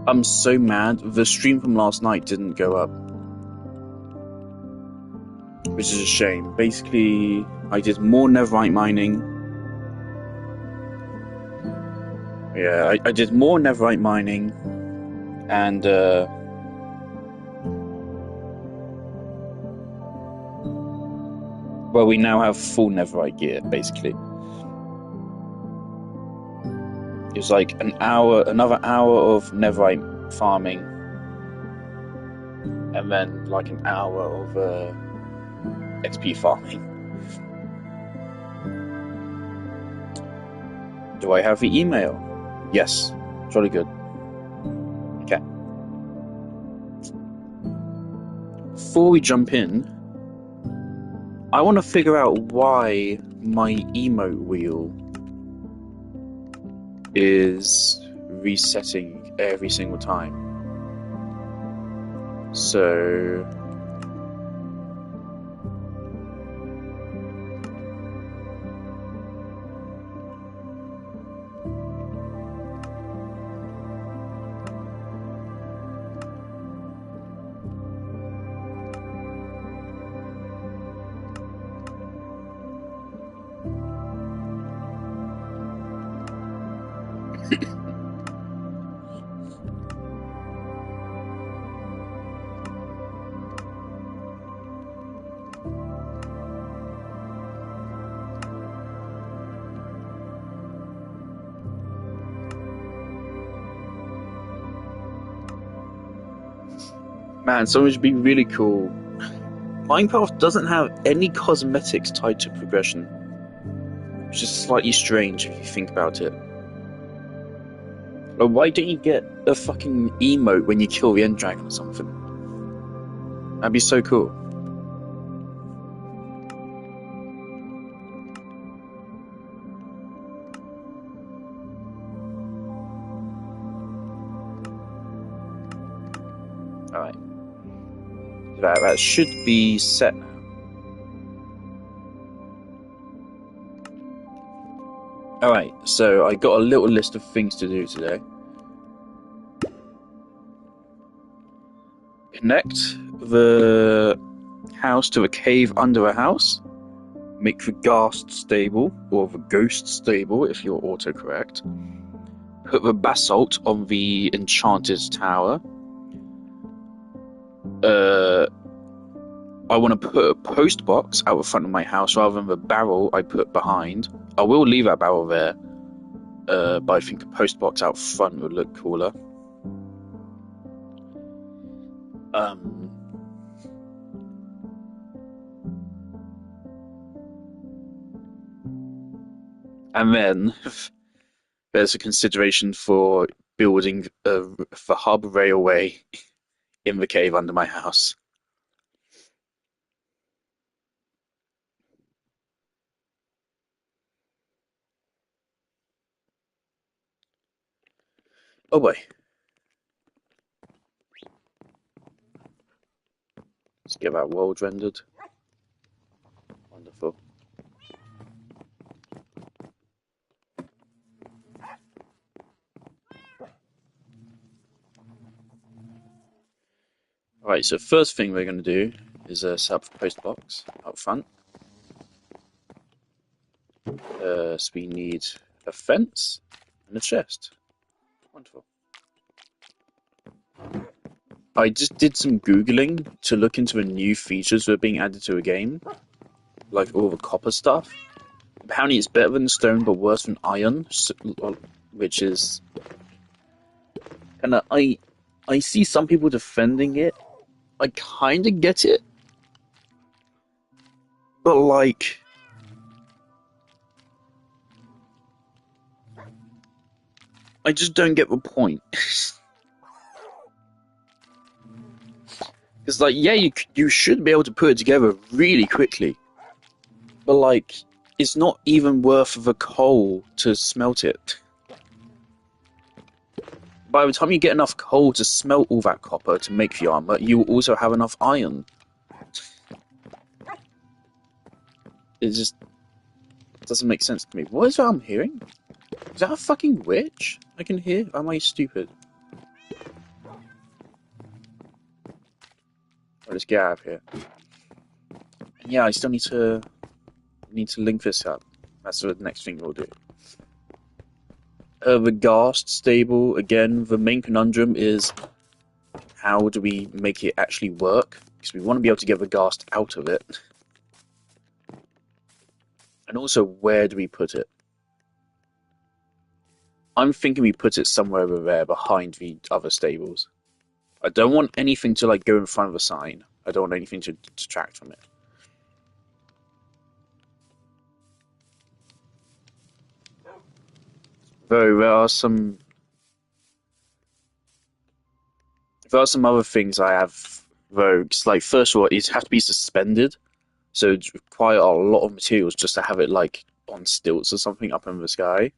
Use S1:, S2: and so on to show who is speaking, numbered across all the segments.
S1: I'm so mad. The stream from last night didn't go up, which is a shame. Basically, I did more netherite mining. Yeah, I did more netherite mining, and well, we now have full netherite gear, basically. It's like another hour of netherite farming, and then like an hour of XP farming. Do I have the email? Yes. Jolly good. Okay. Before we jump in, I want to figure out why my emote wheel is resetting every single time. So... Man, something would be really cool. Minecraft doesn't have any cosmetics tied to progression, which is slightly strange if you think about it. Like, why don't you get a fucking emote when you kill the end dragon or something? That'd be so cool. Alright. That should be set now. Alright, so I got a little list of things to do today. Connect the house to a cave under a house. Make the ghast stable, or the ghost stable if you're autocorrect. Put the basalt on the enchanted tower. I want to put a post box out the front of my house rather than the barrel I put behind. I will leave that barrel there, but I think a post box out front would look cooler. And then there's a consideration for building the hub railway in the cave under my house. Oh boy. Let's get that world rendered. Wonderful. Alright, so first thing we're going to do is set up the post box out front. So we need a fence and a chest. Wonderful. I just did some Googling to look into the new features that are being added to a game. Like all the copper stuff. Apparently it's better than stone but worse than iron, which is... And I see some people defending it. I kind of get it. But like... I just don't get the point. It's like, yeah, you should be able to put it together really quickly. But like, it's not even worth the coal to smelt it. By the time you get enough coal to smelt all that copper to make the armor, you will also have enough iron. It just doesn't make sense to me. What is that I'm hearing? Is that a fucking witch I can hear? Am I stupid? let's get out of here. And yeah, I still need to link this up. That's the next thing we'll do. The Ghast stable, again, the main conundrum is how do we make it actually work? Because we want to be able to get the Ghast out of it. And also, where do we put it? I'm thinking we put it somewhere over there behind the other stables. I don't want anything to like go in front of a sign. I don't want anything to detract from it. Though there are some other things I have though. Cause, like first of all, it has to be suspended, so it require a lot of materials just to have it like on stilts or something up in the sky.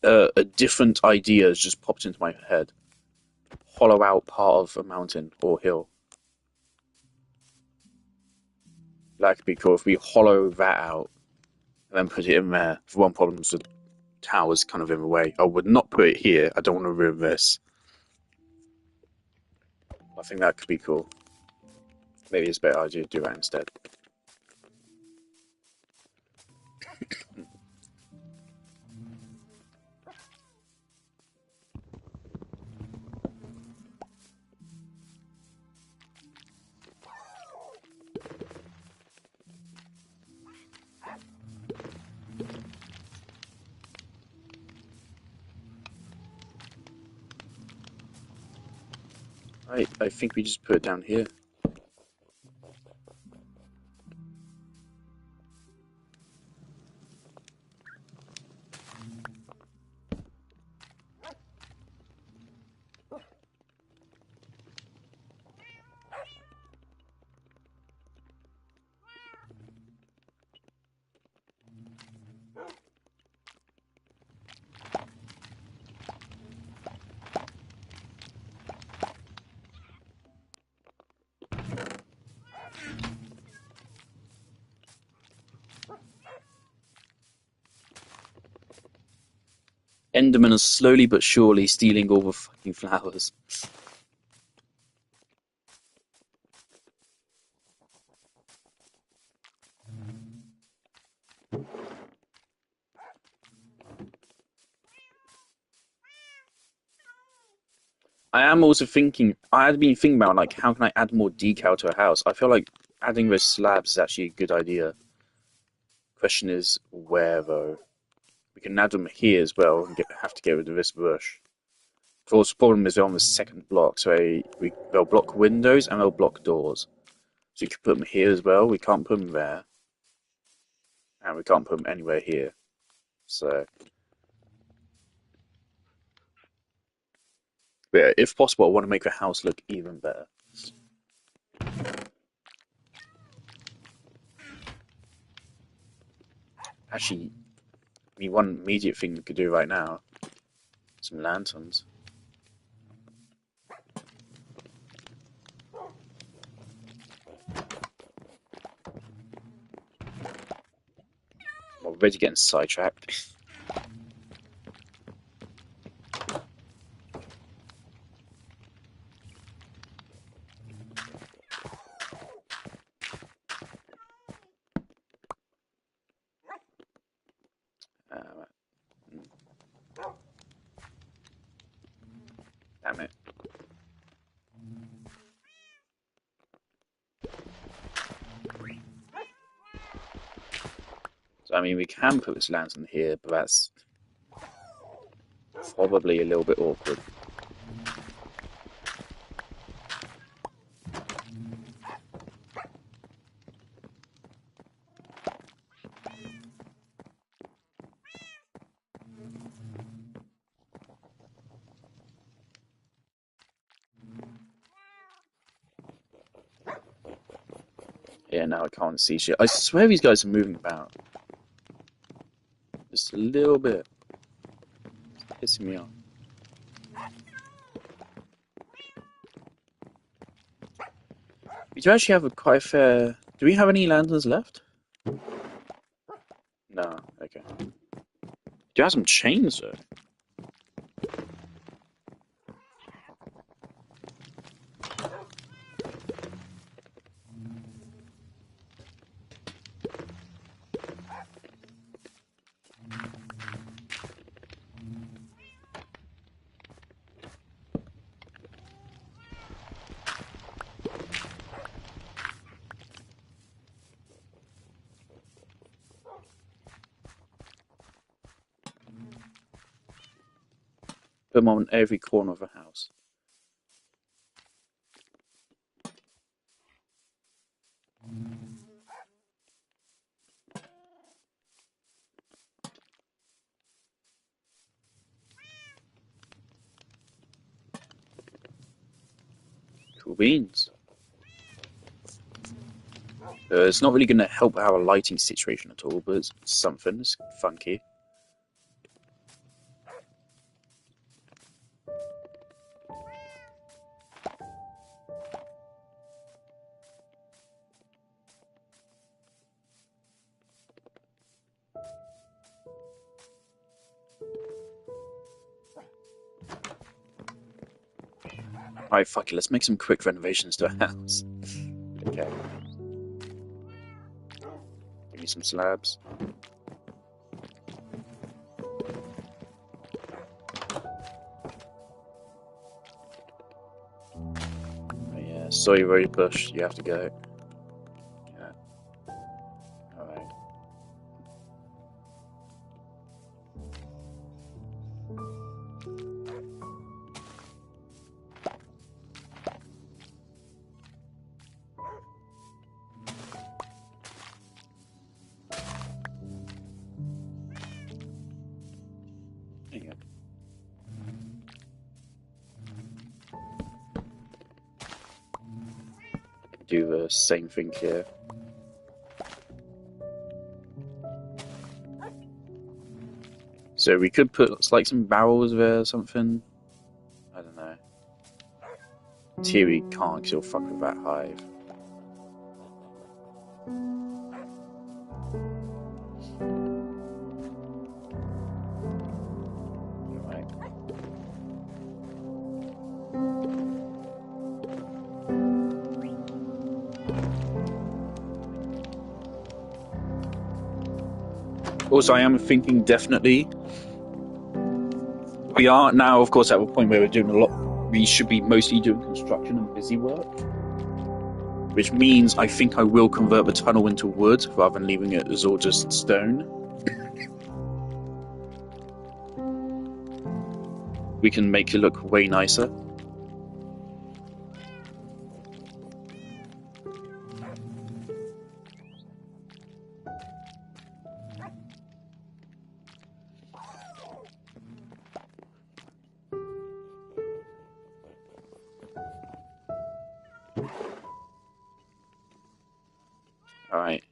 S1: A different idea has just popped into my head. Hollow out part of a mountain or hill. That could be cool if we hollow that out and then put it in there. The one problem is the tower's kind of in the way. I would not put it here. I don't want to ruin this. I think that could be cool. Maybe it's a better idea to do that instead. I think we just put it down here. Enderman is slowly but surely stealing all the fucking flowers. I am also thinking, I had been thinking about like how can I add more decal to a house. I feel like adding those slabs is actually a good idea. Question is where though? We can add them here as well and have to get rid of this bush. Of course, the problem is they're on the second block, so they'll block windows and they'll block doors. So you could put them here as well. We can't put them there. And we can't put them anywhere here. So, but yeah, if possible, I want to make the house look even better. Actually, I mean, one immediate thing we could do right now, some lanterns. I'm already getting sidetracked. Damn it. So, I mean, we can put this lantern here, but that's probably a little bit awkward. Yeah, now I can't see shit. I swear these guys are moving about. Just a little bit. It's pissing me off. We do actually have quite a fair... Do we have any lanterns left? No, okay. Do you have some chains, though? Put them on every corner of a house. Cool beans. It's not really going to help our lighting situation at all, but it's something. It's funky. Alright, fuck it, let's make some quick renovations to our house. Okay. Give me some slabs. Oh, yeah, sorry, Road Bush, you have to go. Yeah. Alright. There you go. Do the same thing here. So we could put like some barrels there or something. I don't know. Here we can't because you'll fuck with that hive. Right. Also, I am thinking definitely. We are now, of course, at a point where we're doing a lot. We should be mostly doing construction and busy work. Which means I think I will convert the tunnel into wood rather than leaving it as all just stone. We can make it look way nicer. Alright.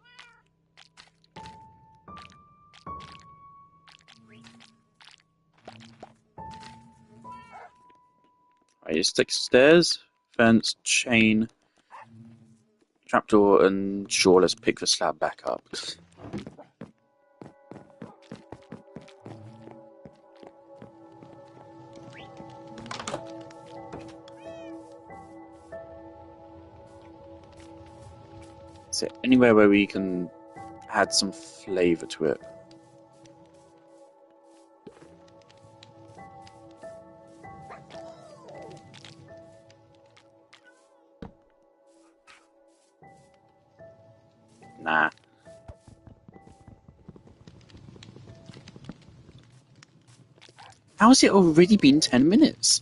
S1: Alright, just take stairs, fence, chain, trapdoor, and sure, let's pick the slab back up. Is there anywhere where we can add some flavour to it? Nah. How has it already been 10 minutes?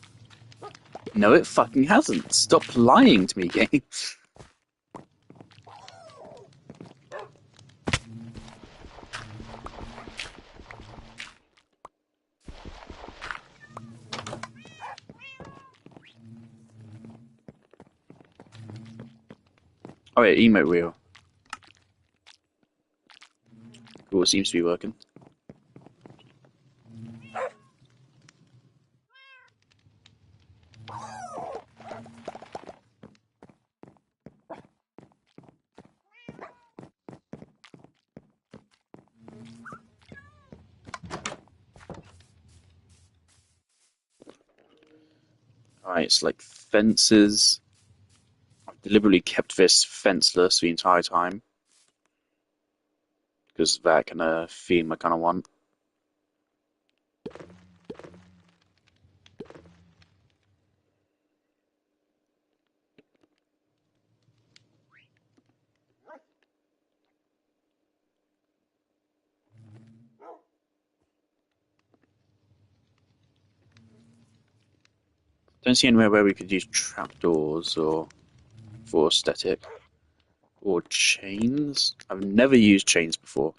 S1: No, it fucking hasn't. Stop lying to me, game. Oh yeah, emote wheel. Cool, it seems to be working. Alright, it's like fences. I've deliberately kept this fenceless the entire time. Because that kind of theme I kind of want. Don't see anywhere where we could use trapdoors or for aesthetic. Or chains. I've never used chains before.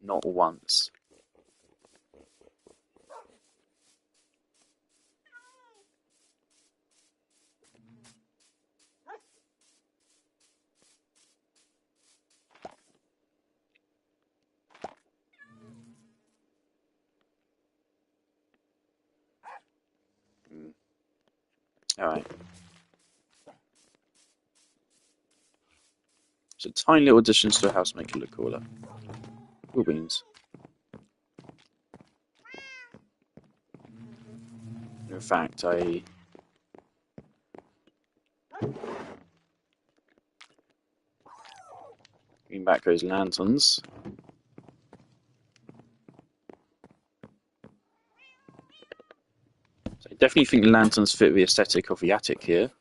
S1: Not once. Alright. So tiny little additions to the house make it look cooler. Cool beans. In fact, bring back those lanterns. So I definitely think lanterns fit the aesthetic of the attic here.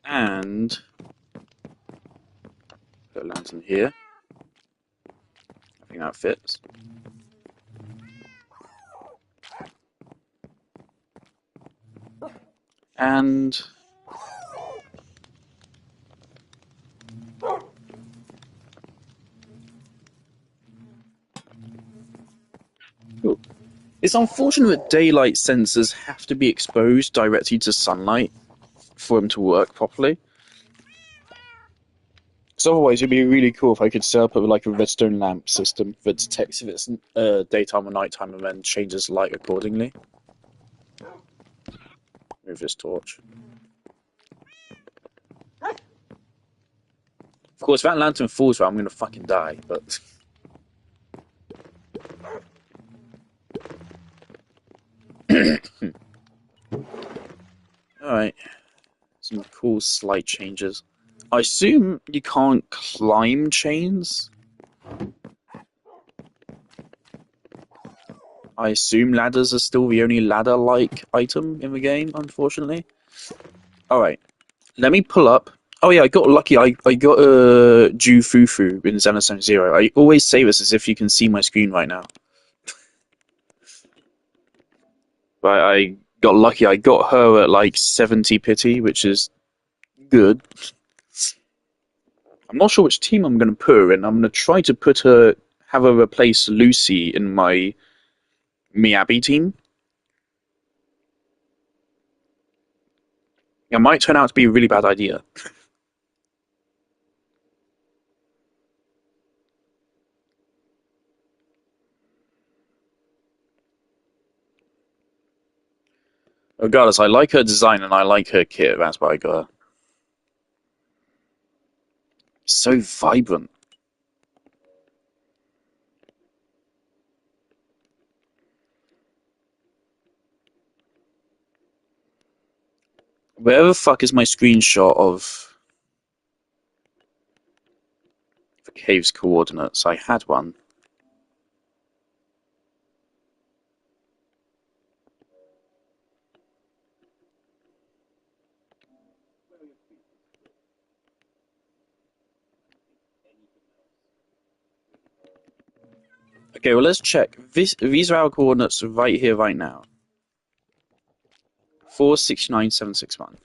S1: And put a lantern here. I think that fits. And ooh. It's unfortunate that daylight sensors have to be exposed directly to sunlight for them to work properly. So otherwise, it'd be really cool if I could set up like a redstone lamp system that detects if it's daytime or nighttime and then changes light accordingly. Move this torch. Of course, if that lantern falls, I'm gonna fucking die. But all right, some cool slight changes. I assume you can't climb chains. I assume ladders are still the only ladder-like item in the game, unfortunately. Alright, let me pull up. Oh yeah, I got lucky. I got a Ju Fufu in Xenostone Zero. I always say this as if you can see my screen right now. But I got lucky. I got her at like 70 pity, which is good. I'm not sure which team I'm going to put her in. I'm going to try to have her replace Lucy in my Miyabi team. It might turn out to be a really bad idea. Regardless, I like her design and I like her kit. That's why I got her. So vibrant. Where the fuck is my screenshot of the cave's coordinates? I had one. Okay, well let's check. These are our coordinates right here, right now. 469761.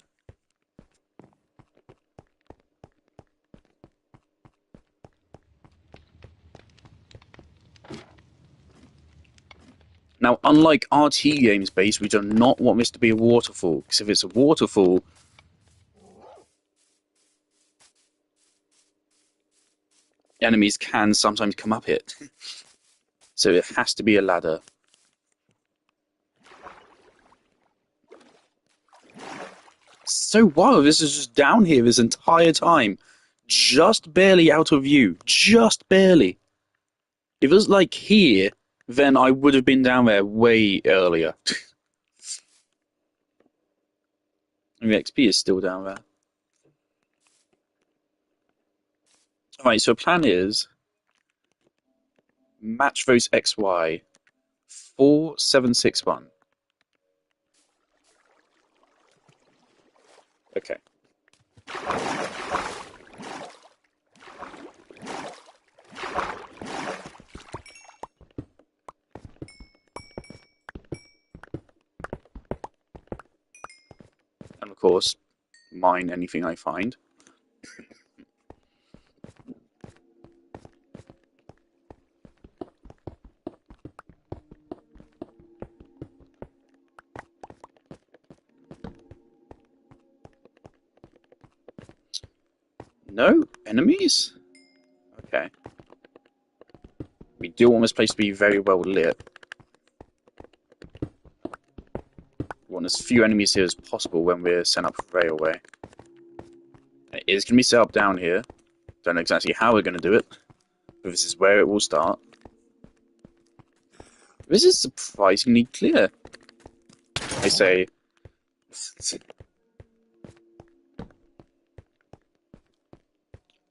S1: Now, unlike RT games base, we do not want this to be a waterfall, because if it's a waterfall, enemies can sometimes come up it. So it has to be a ladder. So wild, this is just down here this entire time. Just barely out of view. Just barely. If it was like here, then I would have been down there way earlier. And the XP is still down there. Alright, so plan is match those XY 4761. Okay. mine anything I find. No enemies? Okay. We do want this place to be very well lit. We want as few enemies here as possible when we're set up for railway. It is going to be set up down here. Don't know exactly how we're going to do it, but this is where it will start. This is surprisingly clear. I say.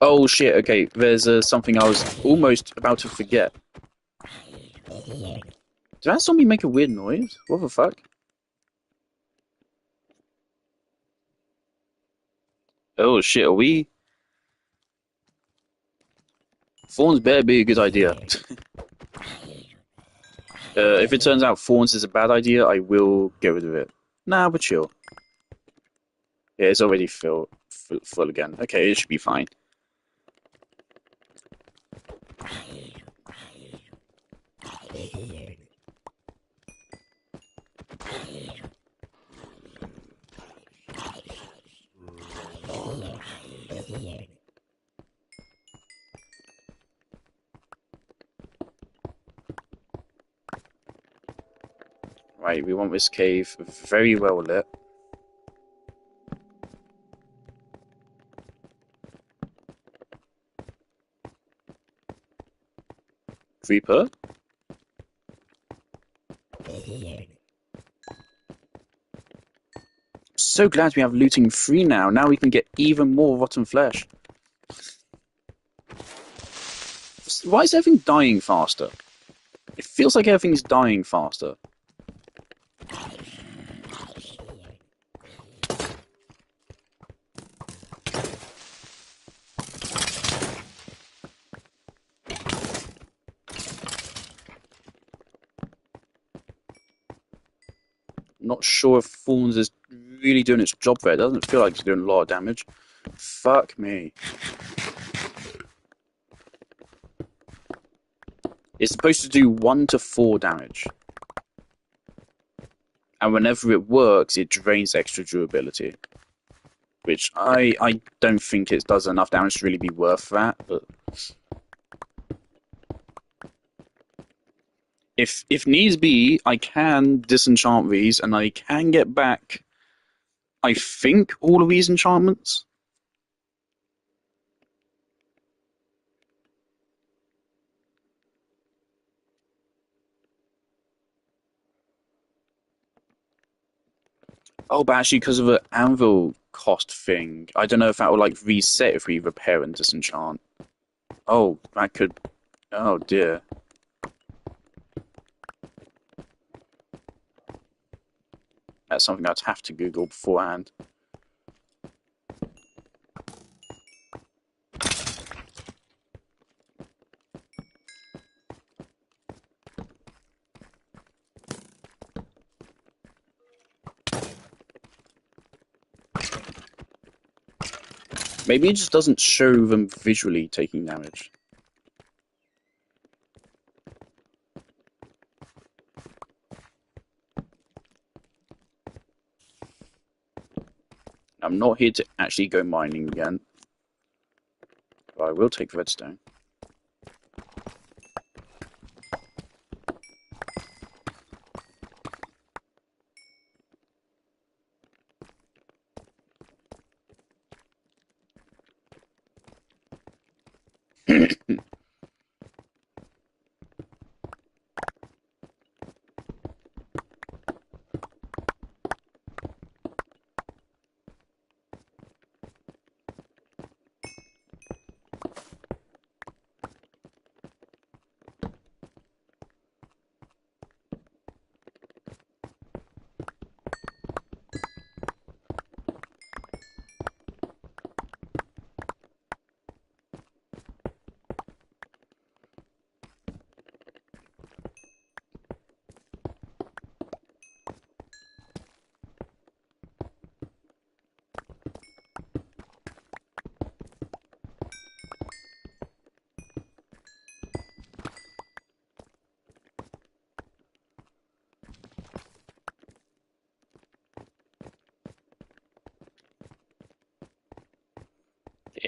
S1: Oh shit, okay, there's something I was almost about to forget. Did that zombie make a weird noise? What the fuck? Oh shit, are we? Thorns better be a good idea. If it turns out Thorns is a bad idea, I will get rid of it. Nah, but chill. Yeah, it's already full again. Okay, it should be fine. Right, we want this cave very well lit. Creeper? So glad we have looting free now. Now we can get even more rotten flesh. Why is everything dying faster? It feels like everything's dying faster. Not sure if Thorns is really doing its job there. It doesn't feel like it's doing a lot of damage. Fuck me. It's supposed to do 1 to 4 damage. And whenever it works, it drains extra durability. Which I don't think it does enough damage to really be worth that, but if needs be, I can disenchant these and I can get back, I think, all of these enchantments. Oh, but actually, because of the anvil cost thing, I don't know if that will like reset if we repair and disenchant. Oh, that could. Oh dear. That's something I'd have to Google beforehand. Maybe it just doesn't show them visually taking damage. I'm not here to actually go mining again, but I will take redstone.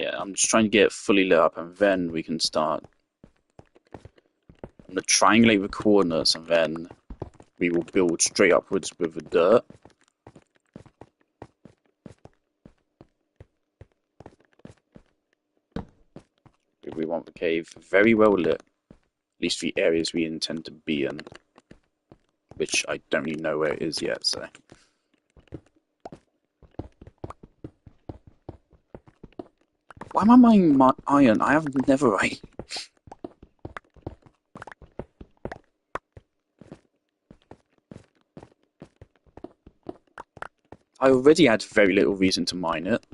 S1: Yeah, I'm just trying to get it fully lit up, and then we can start. I'm going to triangulate the coordinates, and then we will build straight upwards with the dirt. We want the cave very well lit, at least the areas we intend to be in, which I don't really know where it is yet, so. Why am I mining iron? I have netherite. I already had very little reason to mine it.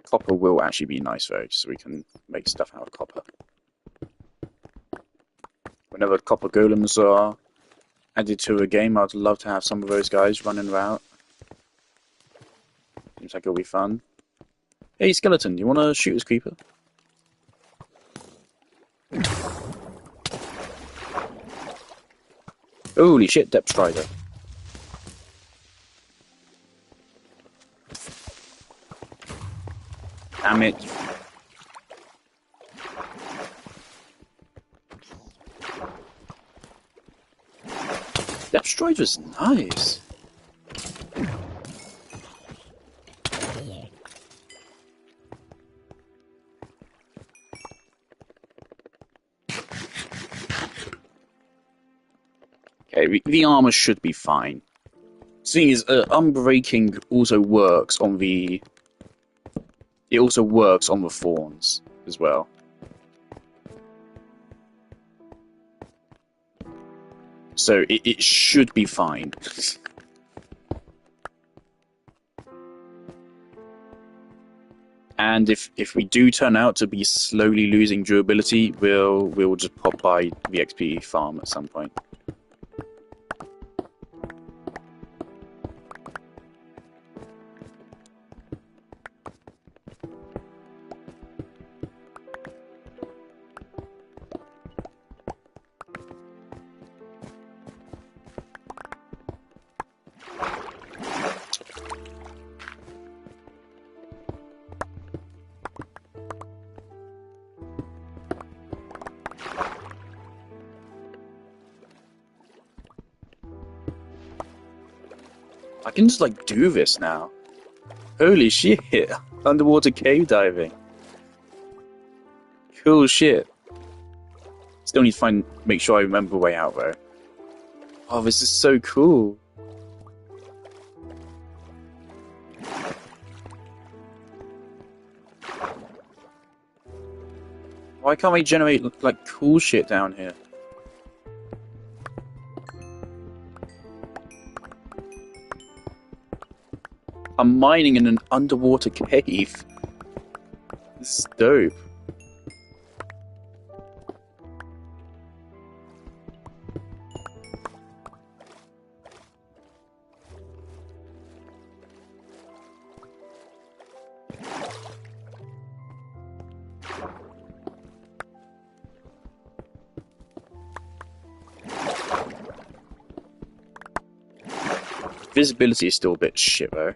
S1: Copper will actually be nice though, so we can make stuff out of copper. Whenever copper golems are added to a game, I'd love to have some of those guys running around. Seems like it'll be fun. Hey, skeleton, you want to shoot this creeper? Holy shit, depth strider. Damn it. Depth strider's nice. Okay, the armor should be fine. Seeing as unbreaking also works on the... It also works on the thorns as well. So it should be fine. And if we do turn out to be slowly losing durability, we'll just pop by the XP farm at some point. I can just like do this now. Holy shit! Underwater cave diving. Cool shit. Still need to make sure I remember the way out though. Oh, this is so cool. Why can't we generate like cool shit down here? I'm mining in an underwater cave. This is dope. Visibility is still a bit shit though.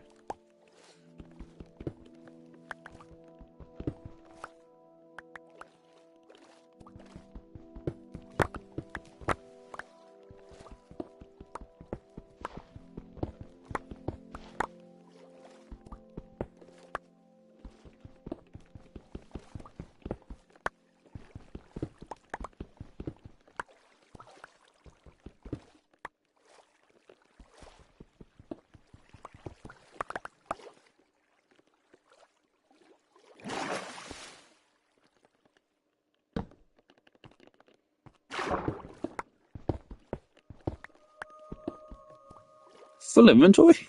S1: Full inventory?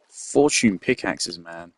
S1: Fortune pickaxes, man.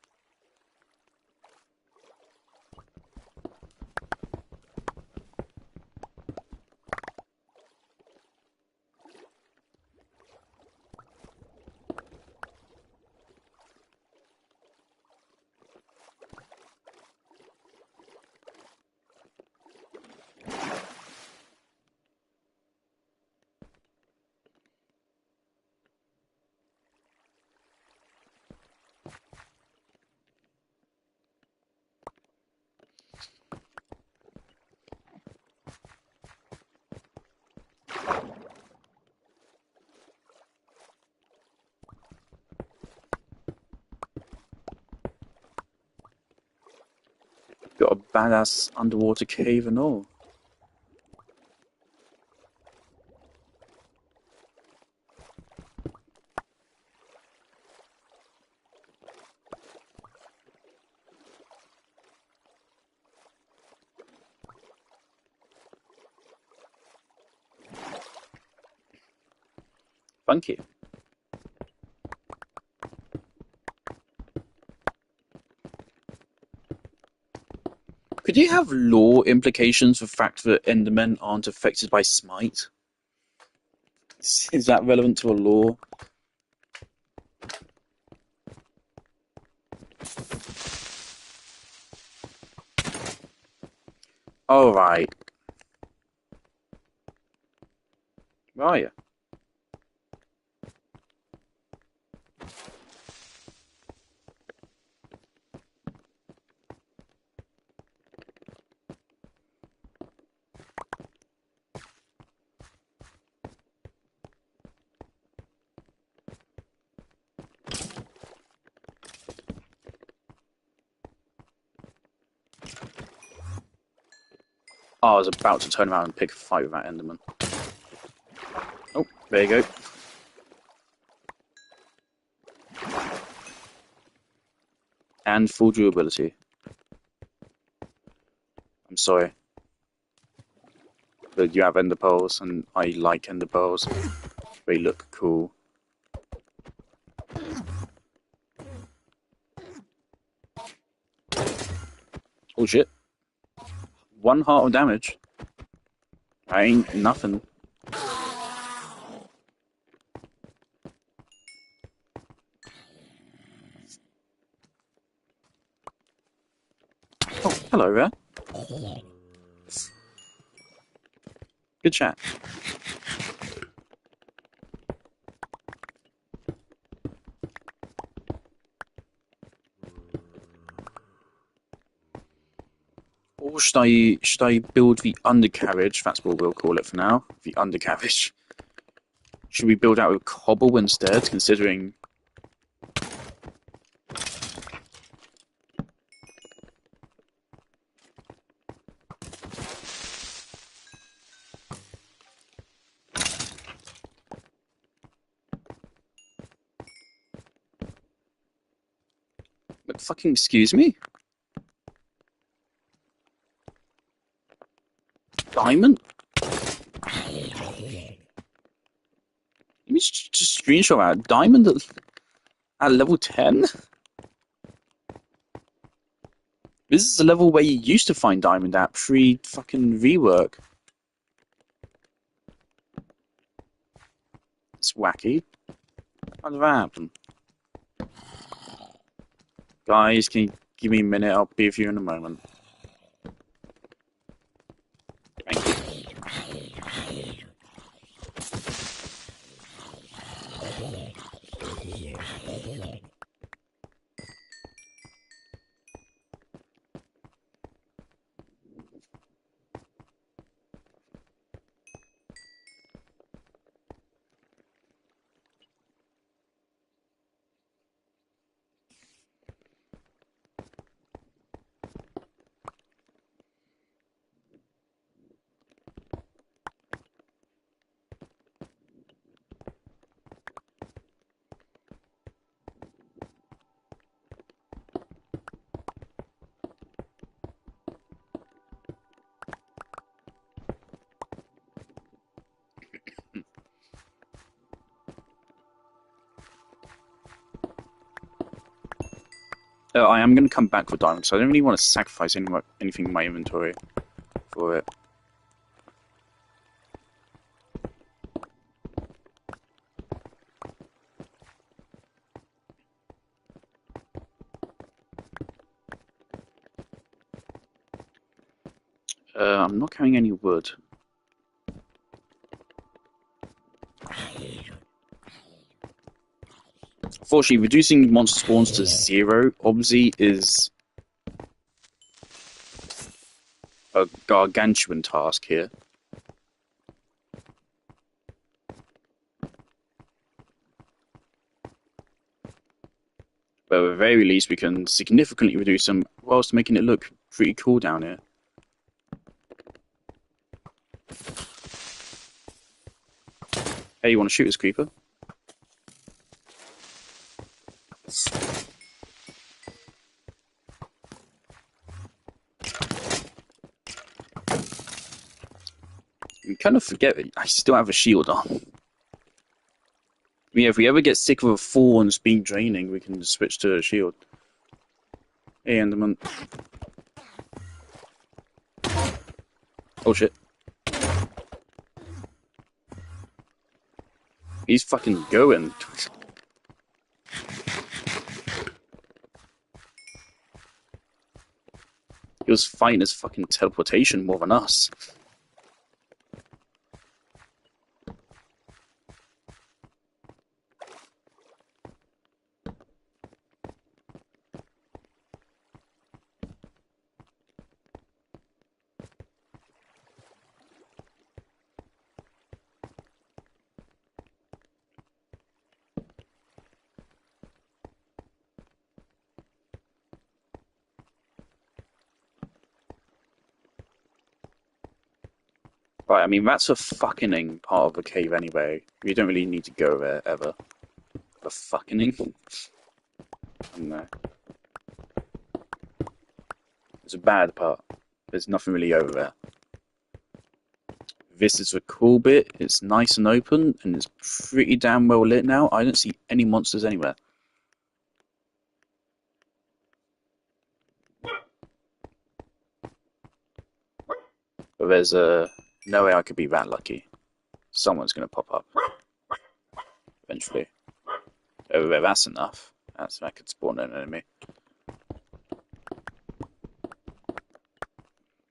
S1: Got a badass underwater cave and all. Funky. Could you have lore implications for the fact that Endermen aren't affected by smite? Is that relevant to a lore? All right. Where are you? Oh, I was about to turn around and pick a fight with that Enderman. Oh, there you go. And full durability. I'm sorry. But you have ender pearls, and I like ender pearls. They look cool. Oh shit. 1 heart of damage. That ain't nothing. Oh, hello there. Good chat. Or should I build the undercarriage? That's what we'll call it for now. The undercarriage. Should we build out with cobble instead, considering... But fucking excuse me? Diamond? Let me just screenshot that. Diamond at level 10? This is a level where you used to find diamond at pre-fucking rework. It's wacky. How did that happen? Guys, can you give me a minute? I'll be with you in a moment. Thank you. I am going to come back for diamonds, so I don't really want to sacrifice anything in my inventory for it. I'm not carrying any wood. Fortunately, reducing monster spawns to 0, obviously, is a gargantuan task here. But at the very least, we can significantly reduce them whilst making it look pretty cool down here. Hey, you want to shoot this creeper? You kind of forget that I still have a shield on. Yeah, if we ever get sick of a 4 and speed draining, we can just switch to a shield. Hey, Enderman. Oh shit. He's fucking going. He was fighting his fucking teleportation more than us. Right, I mean, that's a fucking part of the cave anyway. We don't really need to go there, ever. The fucking No. It's a bad part. There's nothing really over there. This is the cool bit. It's nice and open, and it's pretty damn well lit now. I don't see any monsters anywhere. But there's no way I could be that lucky. Someone's going to pop up. Eventually. Over there, that's enough. That could spawn an enemy.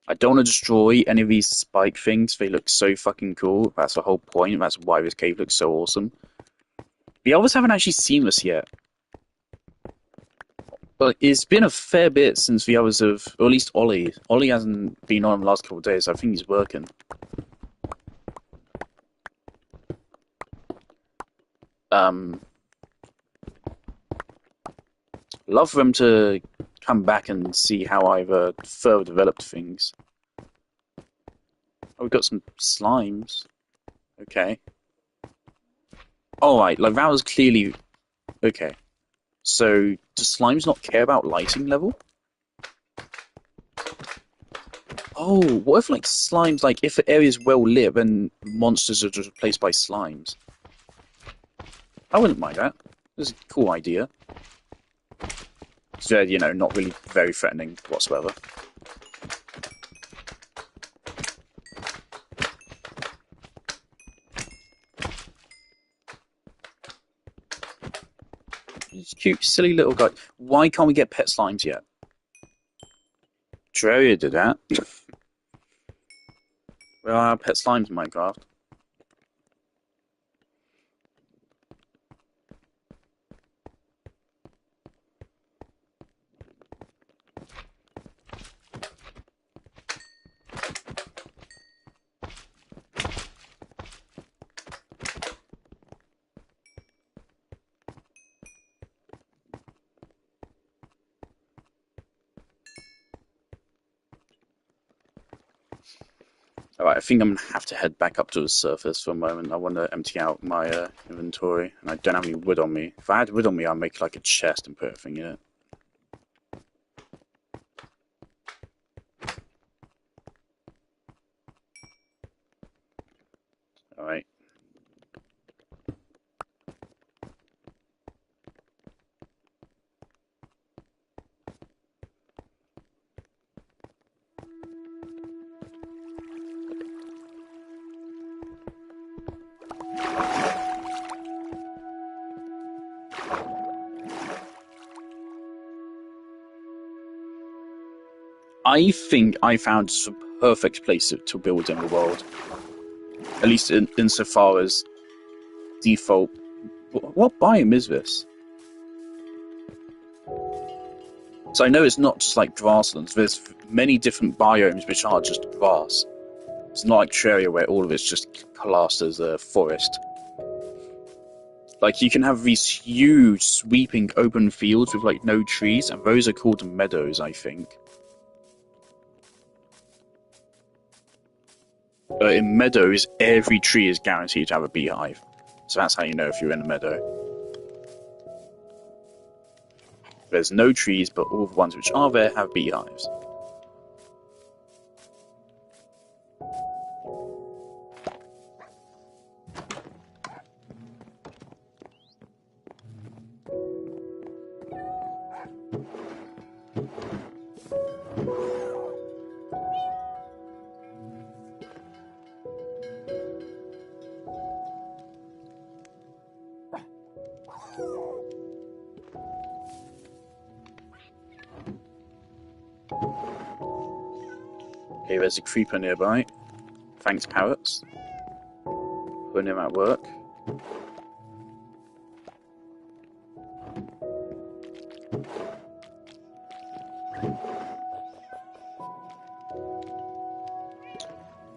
S1: I don't want to destroy any of these spike things. They look so fucking cool. That's the whole point. That's why this cave looks so awesome. The others haven't actually seen this yet. But it's been a fair bit since the others have, or at least Ollie. Ollie hasn't been on the last couple of days. I think he's working. Love for them to come back and see how I've further developed things. Oh, we've got some slimes. Okay. Alright, like that was clearly... Okay. So, do slimes not care about lighting level? Oh, what if like slimes, like if the area's well lit, then monsters are just replaced by slimes? I wouldn't mind that. That's a cool idea. So, you know, not really very threatening whatsoever. These cute, silly little guy. Why can't we get pet slimes yet? Terraria did that. Where are our pet slimes in Minecraft? Alright, I think I'm going to have to head back up to the surface for a moment. I want to empty out my inventory, and I don't have any wood on me. If I had wood on me, I'd make like a chest and put everything in it. Alright. I think I found the perfect place to build in the world. At least insofar as default. What biome is this? So I know it's not just like grasslands. There's many different biomes which are just grass. It's not like Terraria where all of it's just classed as a forest. Like, you can have these huge, sweeping open fields with like no trees, and those are called meadows, I think. In meadows, every tree is guaranteed to have a beehive. So that's how you know if you're in a meadow. There's no trees, but all the ones which are there have beehives. Okay, there's a creeper nearby. Thanks, parrots. Putting him at work.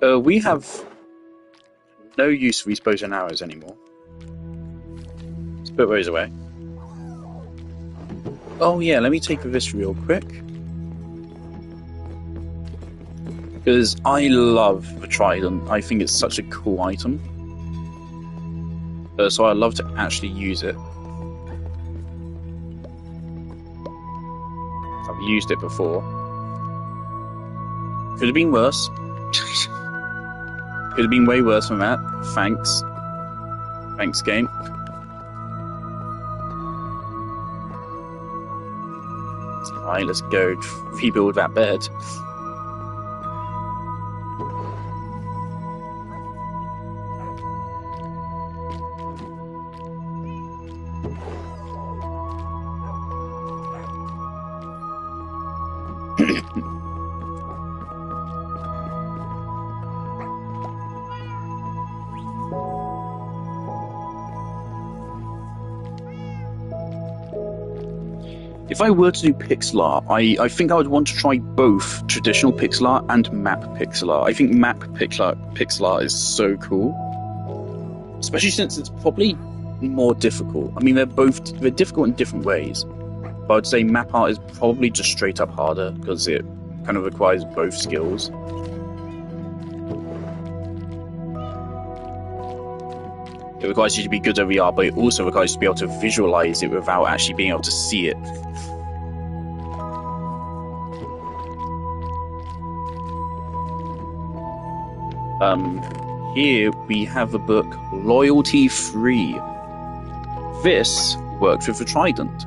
S1: We have no use for these bows and arrows anymore. Let's put those away. Oh yeah, let me take this real quick. Because I love the trident. I think it's such a cool item. So I'd love to actually use it. I've used it before. Could have been worse. Could have been way worse than that. Thanks. Thanks, game. Alright, let's go rebuild that bed. If I were to do pixel art, I think I would want to try both traditional pixel art and map pixel art. I think map pixel art is so cool. Especially since it's probably more difficult. I mean, they're difficult in different ways. But I would say map art is probably just straight up harder because it kind of requires both skills. It requires you to be good at VR, but it also requires you to be able to visualize it without actually being able to see it. Here we have the book Loyalty Free. This works with the trident.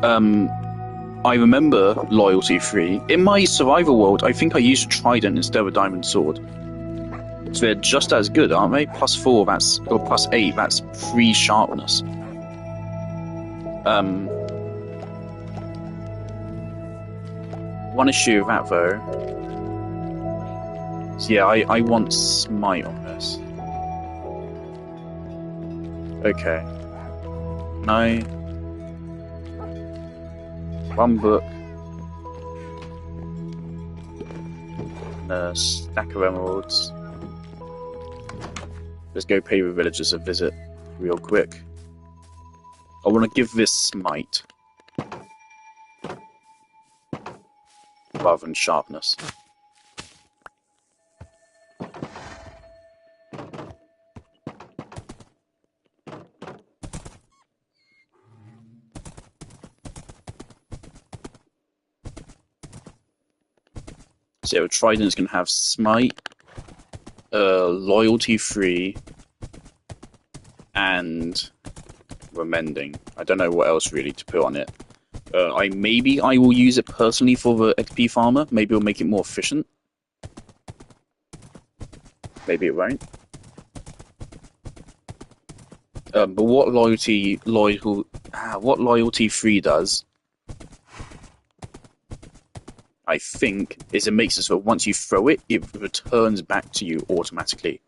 S1: I remember Loyalty Free. In my survival world, I think I used a trident instead of a diamond sword. So they're just as good, aren't they? +4, that's, or +8, that's 3 sharpness. One issue with that though. So yeah, I want smite on this. Okay. No. One book. And a stack of emeralds. Let's go pay the villagers a visit real quick. I want to give this smite rather than sharpness. So yeah, Trident's going to have smite, loyalty free, and mending. I don't know what else really to put on it. Maybe I will use it personally for the XP farmer. Maybe it'll make it more efficient. Maybe it won't. But what loyalty free does, I think, is it makes it so once you throw it, it returns back to you automatically,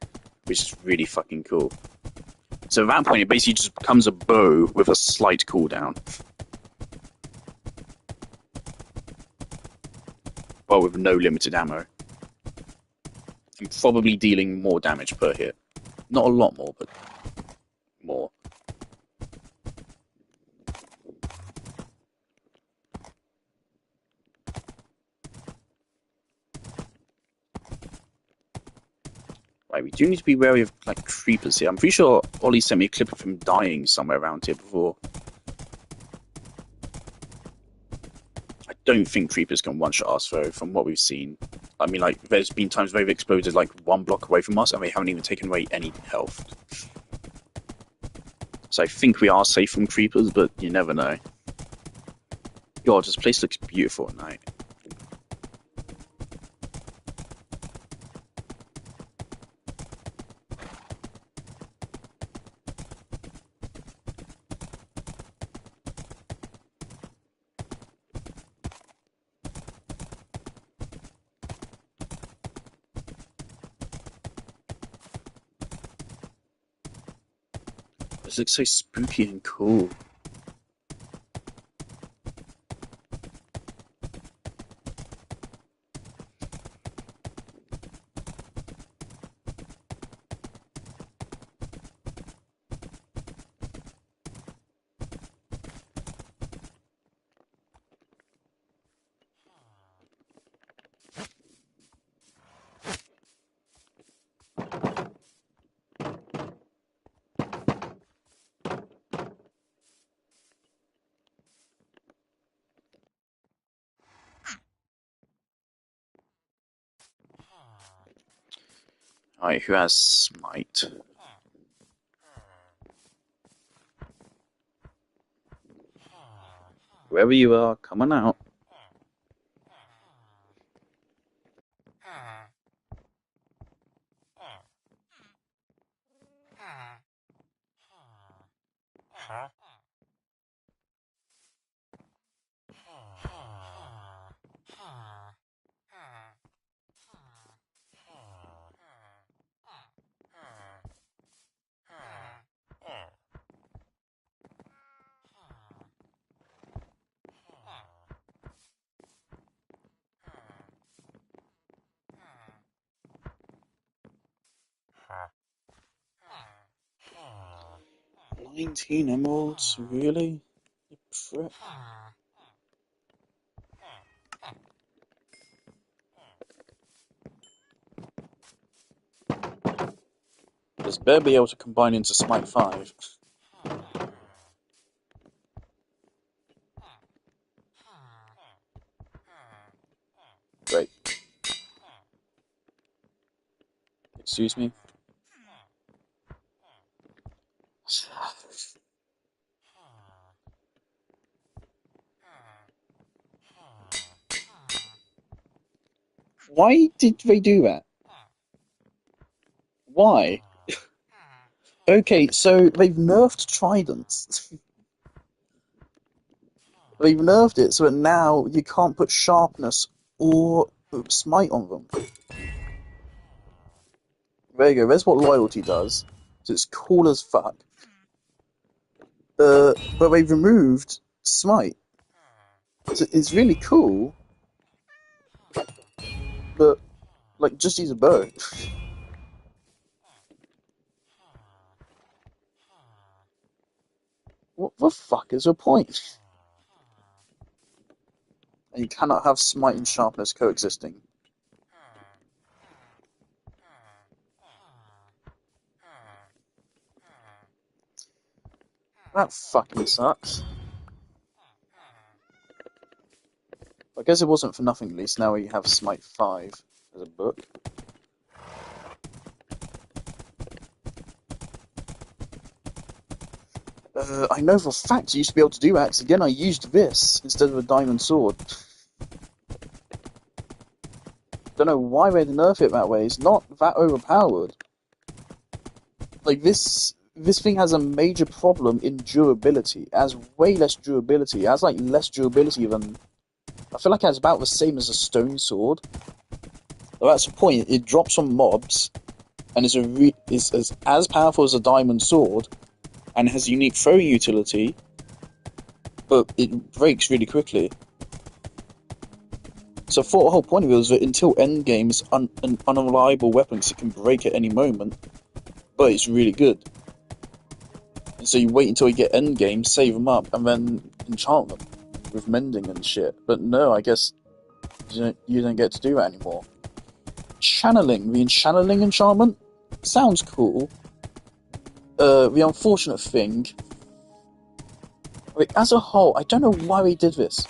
S1: which is really fucking cool. So at that point, it basically just becomes a bow with a slight cooldown. Well, with no limited ammo. And probably dealing more damage per hit. Not a lot more, but more. Right, we do need to be wary of like creepers here. I'm pretty sure Ollie sent me a clip of him dying somewhere around here before. I don't think creepers can one-shot us though, from what we've seen. I mean, like, there's been times where they've exploded like 1 block away from us and they haven't even taken away any health. So I think we are safe from creepers, but you never know. God, this place looks beautiful at night. This looks so spooky and cool. Alright, who has smite? Whoever you are, come on out. "19 emeralds? Really? You prick." This better be able to combine into Smite 5. Great. Excuse me? Why did they do that? Why? Okay, so they've nerfed tridents. They've nerfed it so that now you can't put sharpness or smite on them. There you go, there's what loyalty does. So it's cool as fuck. But they've removed smite. So it's really cool, but, like, just use a bow. What the fuck is the point? And you cannot have smite and sharpness coexisting. That fucking sucks. I guess it wasn't for nothing, at least now we have Smite 5 as a book. I know for a fact I used to be able to do that, 'cause again I used this instead of a diamond sword. Don't know why they'd nerf it that way, it's not that overpowered. Like, this thing has a major problem in durability. It has way less durability. It has, like, less durability than... I feel like it has about the same as a stone sword. But that's the point, it drops on mobs, and is as powerful as a diamond sword, and has unique throwing utility, but it breaks really quickly. So I thought the whole point of it was that until endgame it's an unreliable weapon, because it can break at any moment, but it's really good. And so you wait until you get endgame, save them up, and then enchant them with mending and shit. But no, I guess you don't get to do that anymore. Channeling, the channeling enchantment? sounds cool. The unfortunate thing, like, as a whole, I don't know why we did this.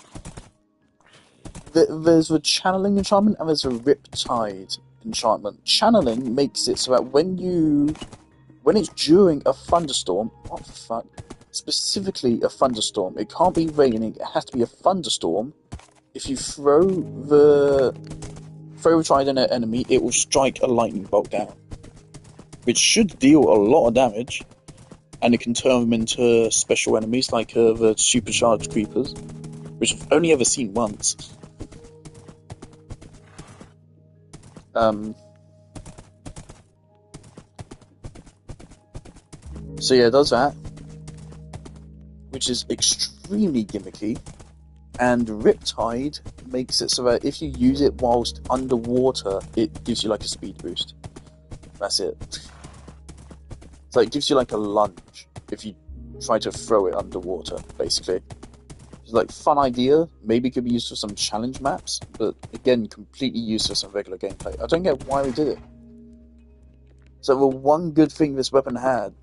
S1: There's the channeling enchantment and there's a riptide enchantment. Channeling makes it so that when it's during a thunderstorm, what the fuck? Specifically a thunderstorm. It can't be raining, it has to be a thunderstorm. If you throw the trident at an enemy, it will strike a lightning bolt down. Which should deal a lot of damage. And it can turn them into special enemies like the supercharged creepers. Which I've only ever seen once. So yeah, it does that, which is extremely gimmicky, and Riptide makes it so that if you use it whilst underwater, it gives you like a speed boost. That's it. So it gives you like a lunge if you try to throw it underwater, basically. It's like fun idea, maybe could be used for some challenge maps, but again, completely useless in regular gameplay. I don't get why we did it. So the one good thing this weapon had,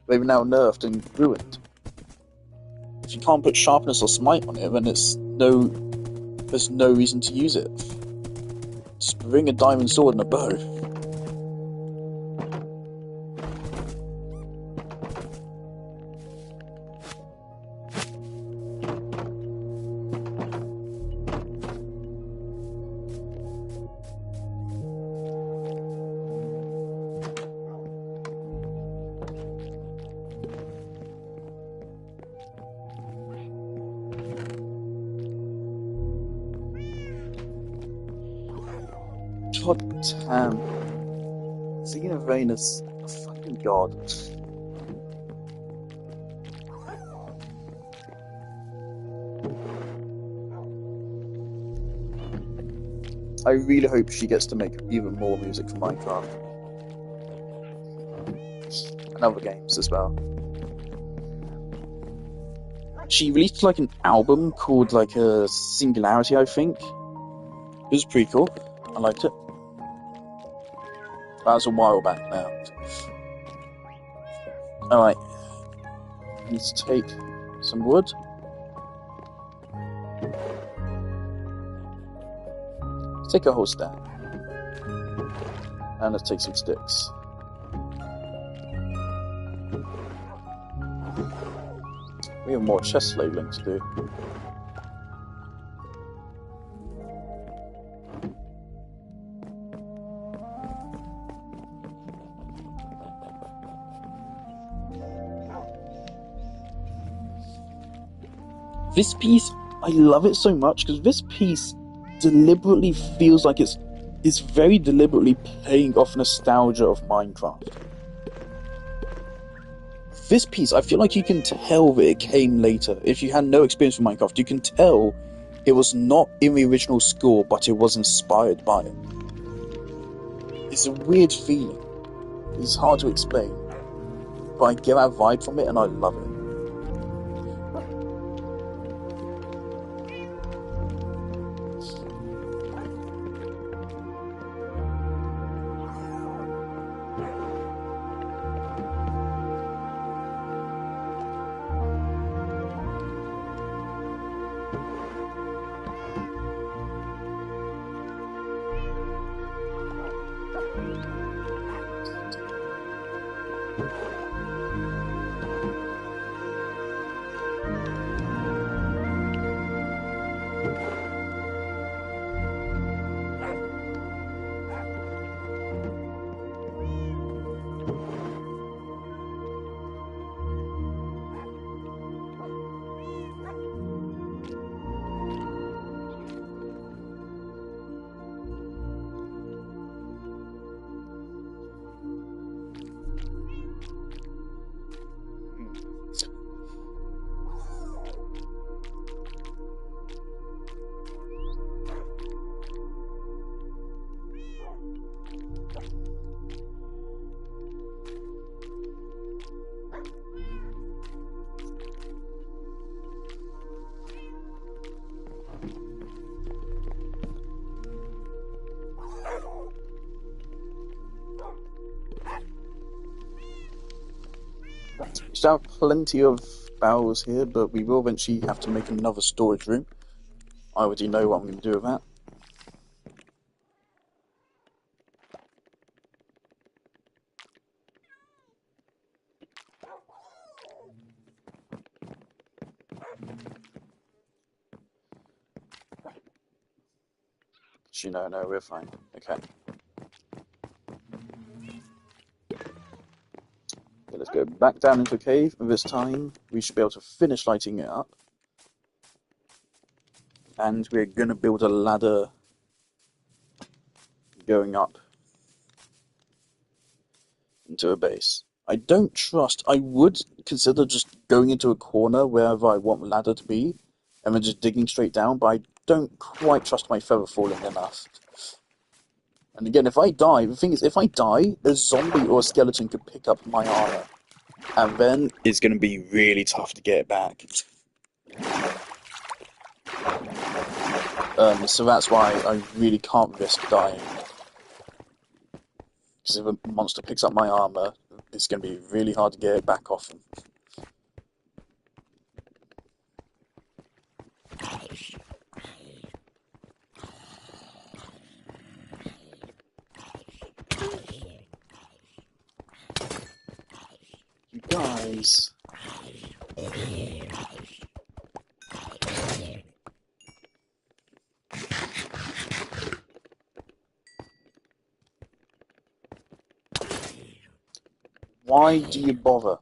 S1: they've now nerfed and ruined. If you can't put sharpness or smite on it, then there's no reason to use it. Just bring a diamond sword and a bow. God damn. Xenophane is a fucking god. I really hope she gets to make even more music for Minecraft. And other games as well. She released like an album called like a Singularity, I think. It was pretty cool. I liked it. That was a while back now. Alright. Let's take some wood. Let's take a whole stack. And let's take some sticks. We have more chest labeling to do. This piece, I love it so much because this piece deliberately feels like it's very deliberately playing off nostalgia of Minecraft. This piece, I feel like you can tell that it came later. If you had no experience with Minecraft, you can tell it was not in the original score, but it was inspired by it. It's a weird feeling. It's hard to explain. But I get that vibe from it and I love it. We still have plenty of barrels here, but we will eventually have to make another storage room. I already know what I'm going to do with that. Actually, no, we're fine. Okay. Let's go back down into the cave, and this time we should be able to finish lighting it up. And we're going to build a ladder going up into a base. I don't trust. I would consider just going into a corner wherever I want the ladder to be, and then just digging straight down, but I don't quite trust my feather falling enough. And again, if I die, the thing is, if I die, a zombie or a skeleton could pick up my armor, and then it's going to be really tough to get it back. So that's why I really can't risk dying. Because if a monster picks up my armor, it's going to be really hard to get it back off them. You guys... Why do you bother?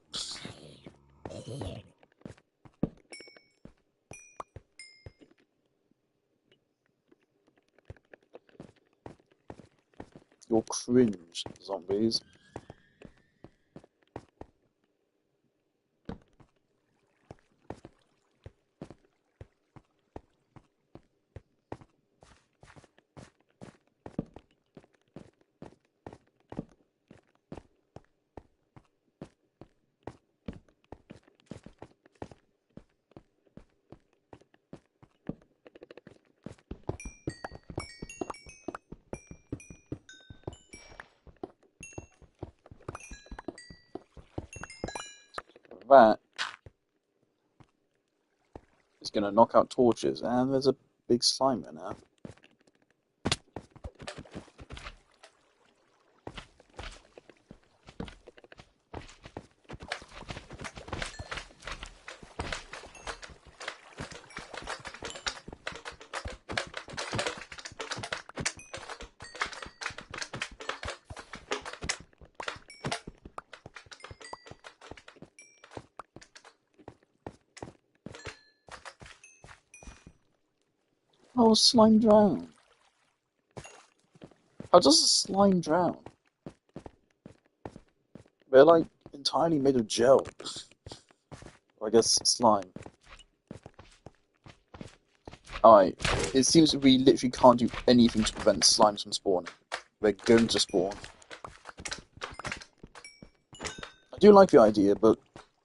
S1: You're cringe, zombies. That is going to knock out torches, and there's a big Slimer now. Oh, slime drown. How does a slime drown? They're like entirely made of gel. I guess slime. Alright, it seems that we literally can't do anything to prevent slimes from spawning. They're going to spawn. I do like the idea, but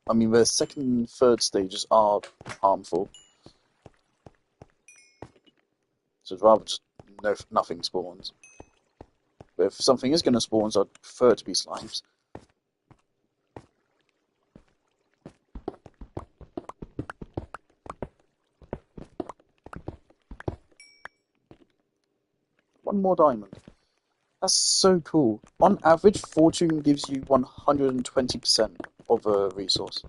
S1: I mean, the second and third stages are harmful. So I'd rather just nothing spawns. But if something is going to spawn, so I'd prefer it to be slimes. One more diamond. That's so cool. On average, fortune gives you 120% of a resource.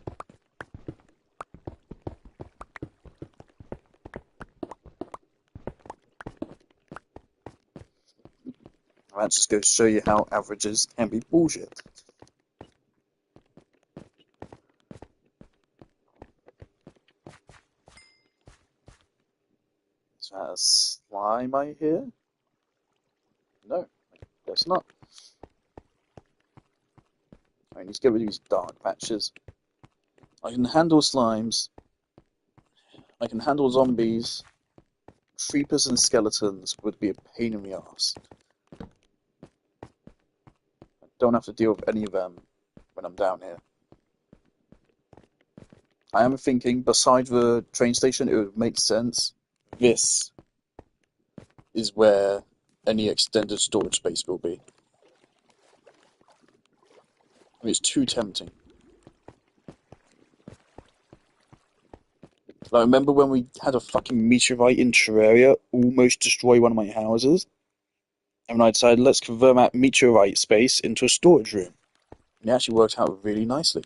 S1: That just goes to show you how averages can be bullshit. Is that a slime I hear? No, I guess not. I need to get rid of these dark patches. I can handle slimes. I can handle zombies. Creepers and skeletons would be a pain in the ass. I don't have to deal with any of them when I'm down here. I am thinking, beside the train station, it would make sense. This is where any extended storage space will be. I mean, it's too tempting. Like, remember when we had a fucking meteorite in Terraria almost destroy one of my houses? And I decided, let's convert that meteorite space into a storage room. And it actually worked out really nicely.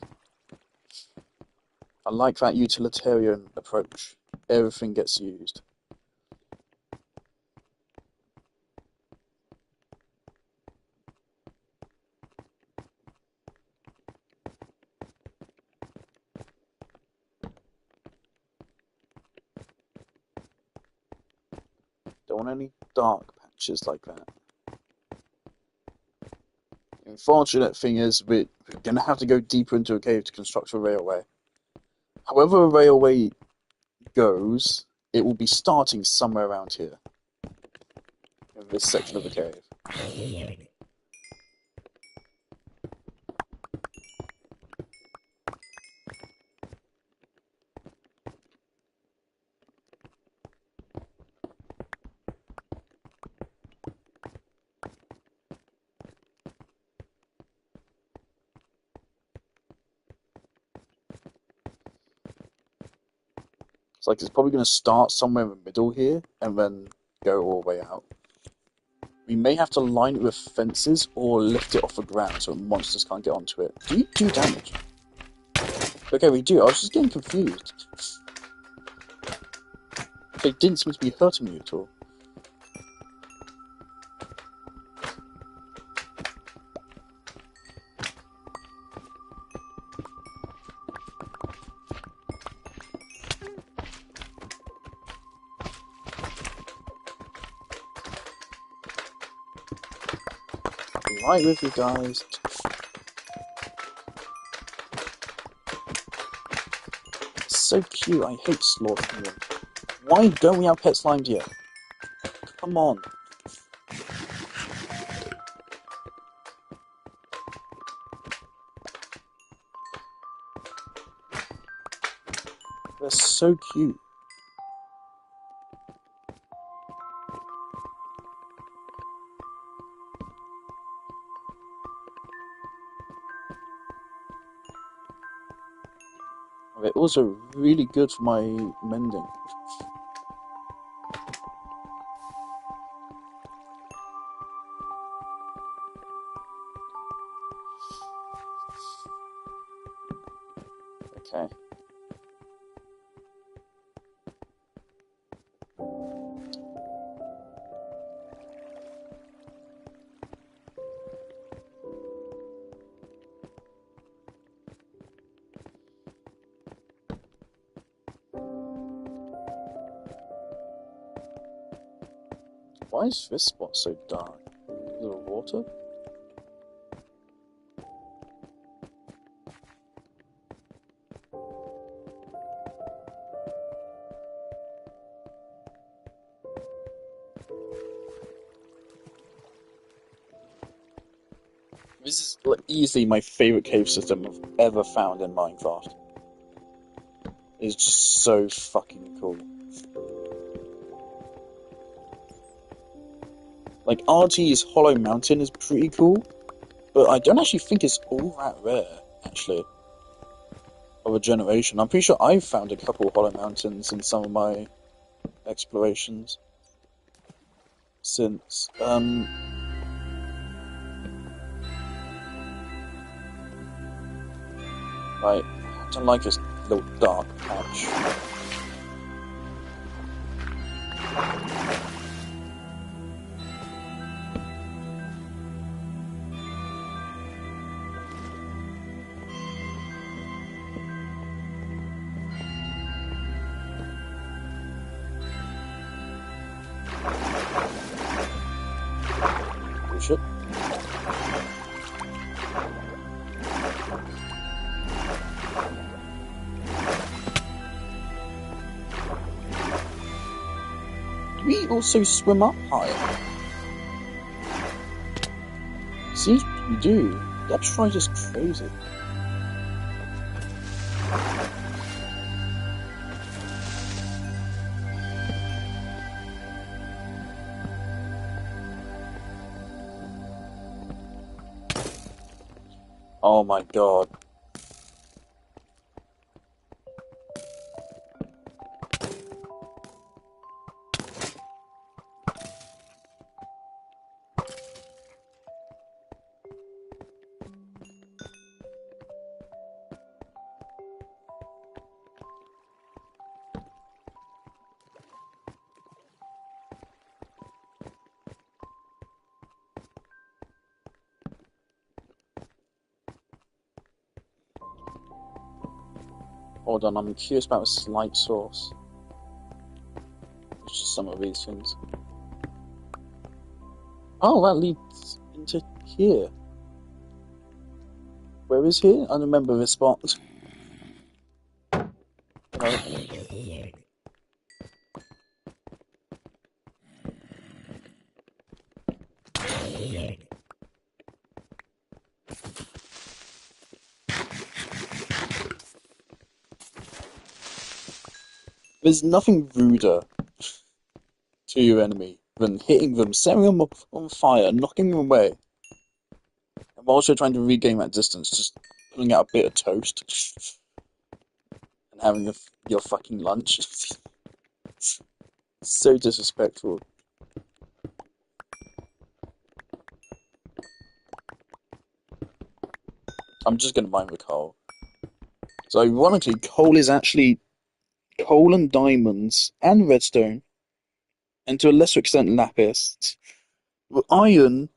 S1: I like that utilitarian approach. Everything gets used. Don't want any dark patches like that. The unfortunate thing is, we're going to have to go deeper into a cave to construct a railway. However a railway goes, it will be starting somewhere around here. In this section of the cave. It's like it's probably going to start somewhere in the middle here, and then go all the way out. We may have to line it with fences, or lift it off the ground so monsters can't get onto it. Do you do damage? Okay, we do. I was just getting confused. They didn't seem to be hurting you at all. Right with you guys. It's so cute. I hate slaughtering them. Why don't we have pet slimes yet? Come on. They're so cute. They're also really good for my mending. Okay. Why is this spot so dark? Is there water? This is easily my favourite cave system I've ever found in Minecraft. It's just so fucking cool. Like, RT's Hollow Mountain is pretty cool, but I don't actually think it's all that rare, actually, of a generation. I'm pretty sure I've found a couple Hollow Mountains in some of my explorations since, I don't like this little dark patch. Shit. Do we also swim up higher? See, we do. That's right, just crazy. Oh my god. Hold on, I'm curious about a slight source. It's just some of these things. Oh, that leads into here. Where is here? I don't remember this spot. No. There's nothing ruder to your enemy than hitting them, setting them up on fire, knocking them away. I'm also trying to regain that distance, just pulling out a bit of toast and having your fucking lunch. So disrespectful. I'm just gonna mine the coal. So ironically, coal is actually coal and diamonds and redstone, and to a lesser extent lapis. Well, iron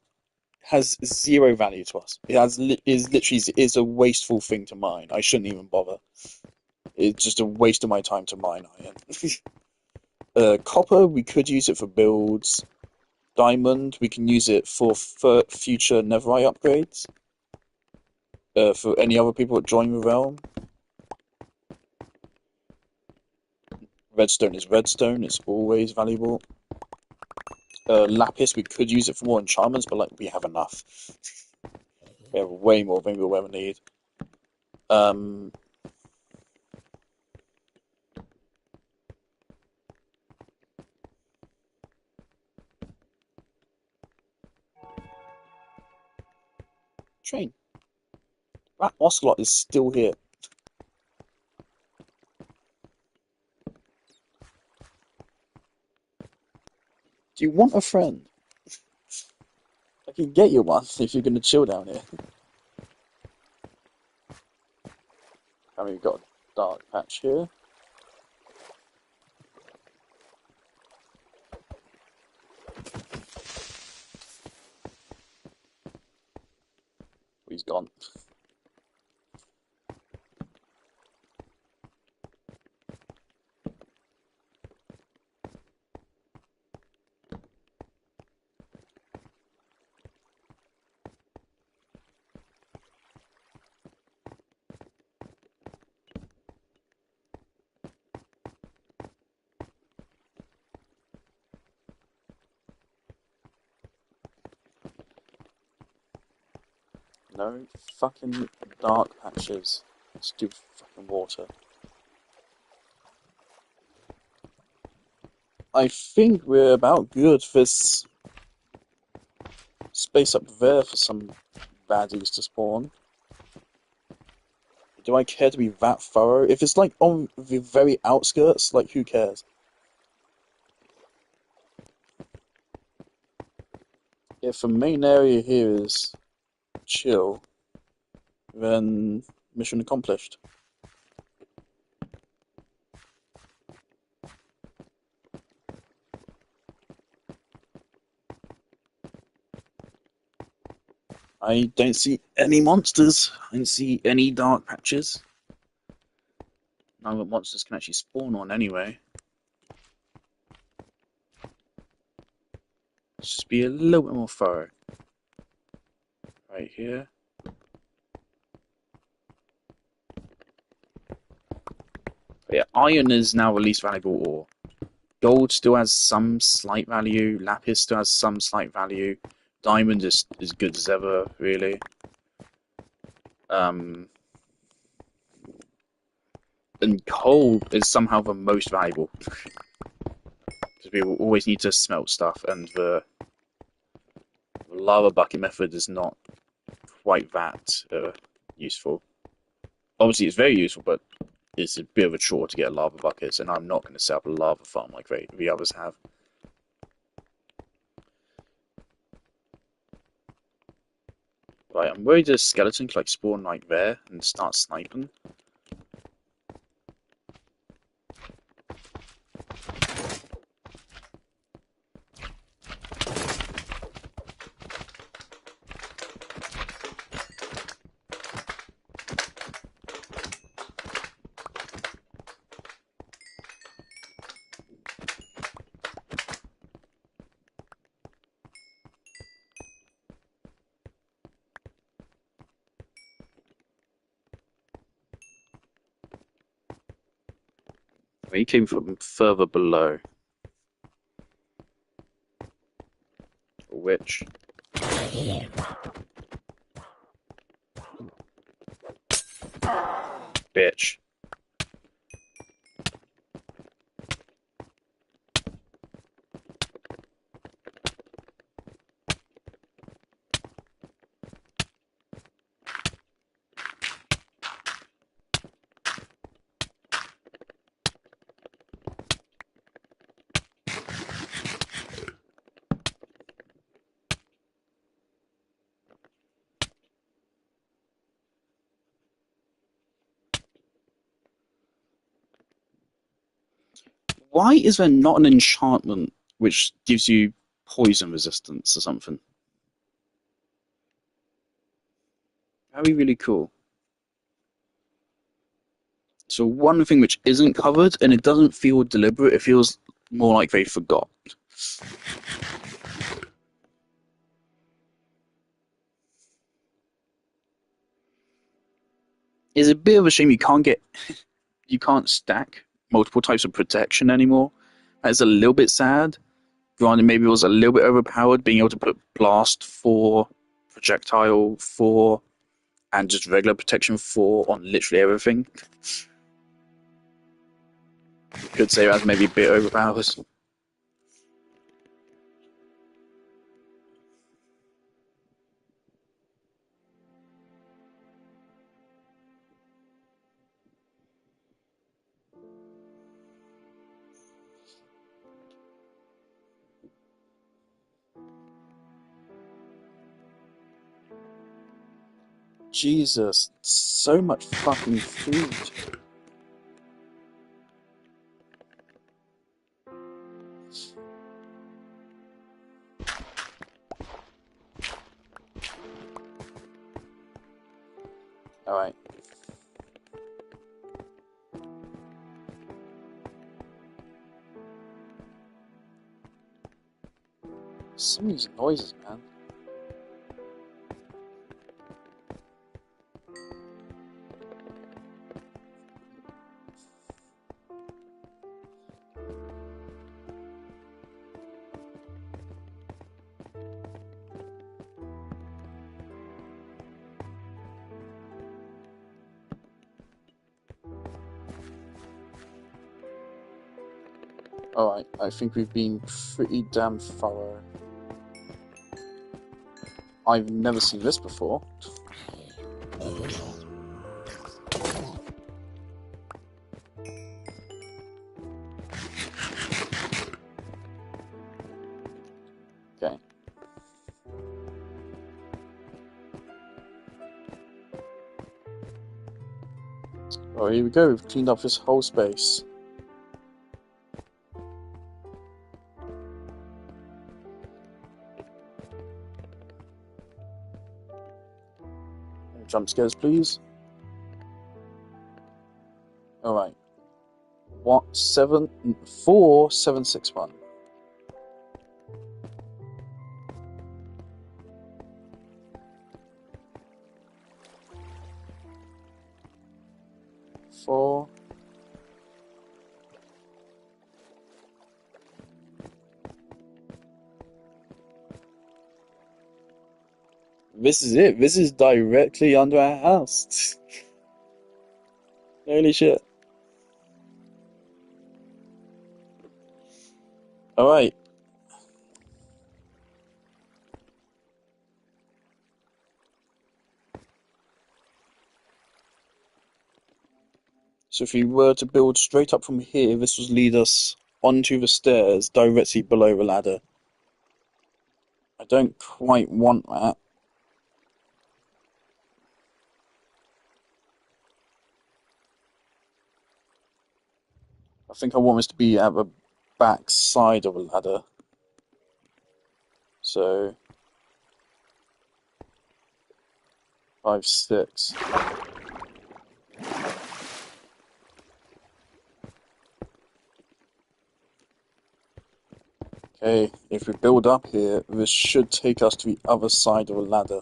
S1: has zero value to us. It is literally is a wasteful thing to mine. I shouldn't even bother. It's just a waste of my time to mine iron. Copper, we could use it for builds. Diamond, we can use it for future netherite upgrades. For any other people that join the realm. Redstone is redstone. It's always valuable. Lapis, we could use it for more enchantments, but like we have enough. We have way more than we'll ever need. Train. That ocelot is still here. Do you want a friend? I can get you one if you're gonna chill down here. I mean, we've got a dark patch here. He's gone. No fucking dark patches. Stupid fucking water. I think we're about good for this space up there for some baddies to spawn. Do I care to be that thorough? If it's like on the very outskirts, like who cares? If the main area here is chill, then mission accomplished. I don't see any monsters. I don't see any dark patches. None of the monsters can actually spawn on anyway. Let's just be a little bit more thorough. Right here. But yeah, iron is now the least valuable ore. Gold still has some slight value. Lapis still has some slight value. Diamond is as good as ever, really. And coal is somehow the most valuable. Because we will always need to smelt stuff, and the lava bucket method is not quite that useful. Obviously, it's very useful, but it's a bit of a chore to get lava buckets, and I'm not going to set up a lava farm like the others have. Right, I'm worried a skeleton could like spawn like there and start sniping. He came from further below. Which? Bitch. Why is there not an enchantment which gives you poison resistance or something? That'd be really cool. So one thing which isn't covered, and it doesn't feel deliberate, it feels more like they forgot. It's a bit of a shame you can't stack multiple types of protection anymore. That's a little bit sad. Granted, maybe it was a little bit overpowered being able to put blast 4, projectile 4, and just regular protection 4 on literally everything. Could say that's maybe a bit overpowered. Jesus, so much fucking food. Alright. Some of these noises, man. Alright, I think we've been pretty damn thorough. I've never seen this before. Okay. Oh, here we go. We've cleaned up this whole space. Jump scares, please. Alright. What? 4761. Four. This is it. This is directly under our house. Holy shit. Alright. So if we were to build straight up from here, this would lead us onto the stairs directly below the ladder. I don't quite want that. I think I want this to be at the back side of a ladder. So 5, 6. Okay, if we build up here, this should take us to the other side of a ladder.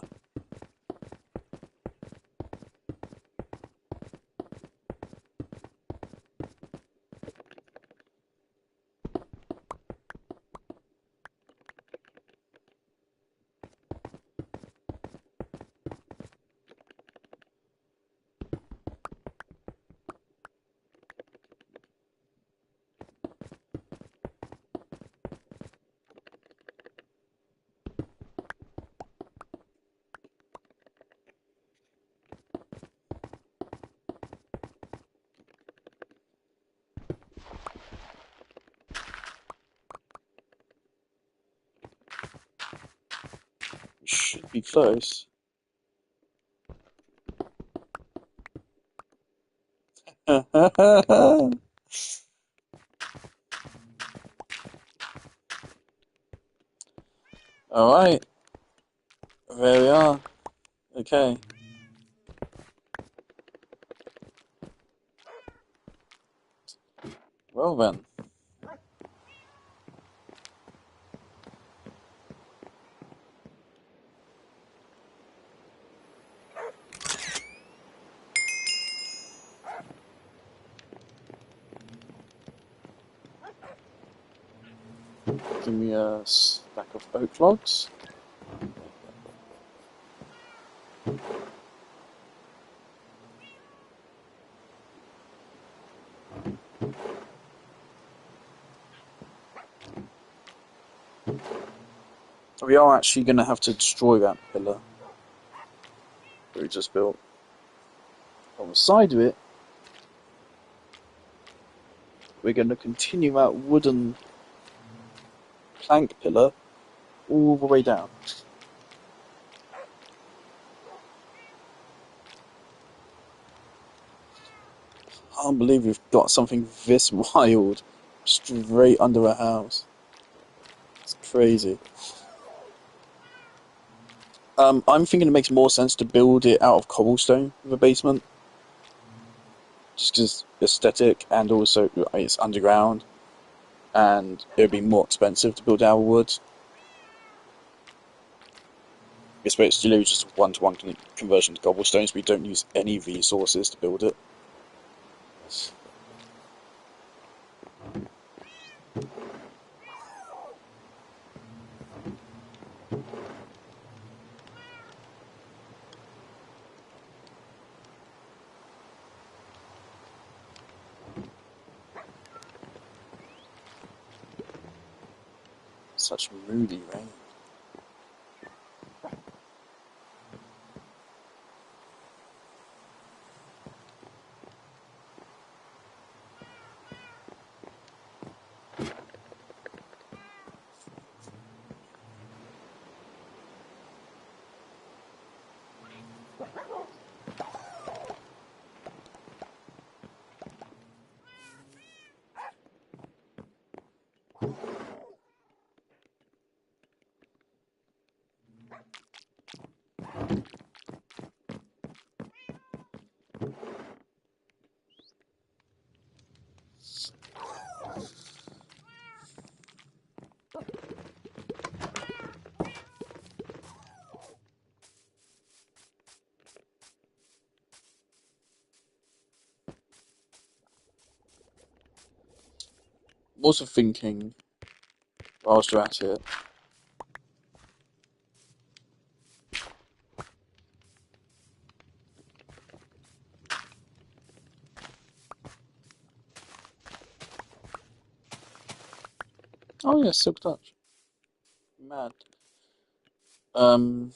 S1: Be close. All right, there we are. Okay. Well then. Give me a stack of oak logs. We are actually going to have to destroy that pillar that we just built. On the side of it, we're going to continue that wooden plank pillar all the way down. I can't believe we've got something this wild straight under a house. It's crazy. I'm thinking it makes more sense to build it out of cobblestone with a basement. Just because aesthetic and also it's underground and it would be more expensive to build out of wood. It's basically just a one-to-one conversion to cobblestone, so we don't use any resources to build it. Such moody rain. I'm also thinking, whilst we're at it, oh yeah, silk touch. Mad. Um,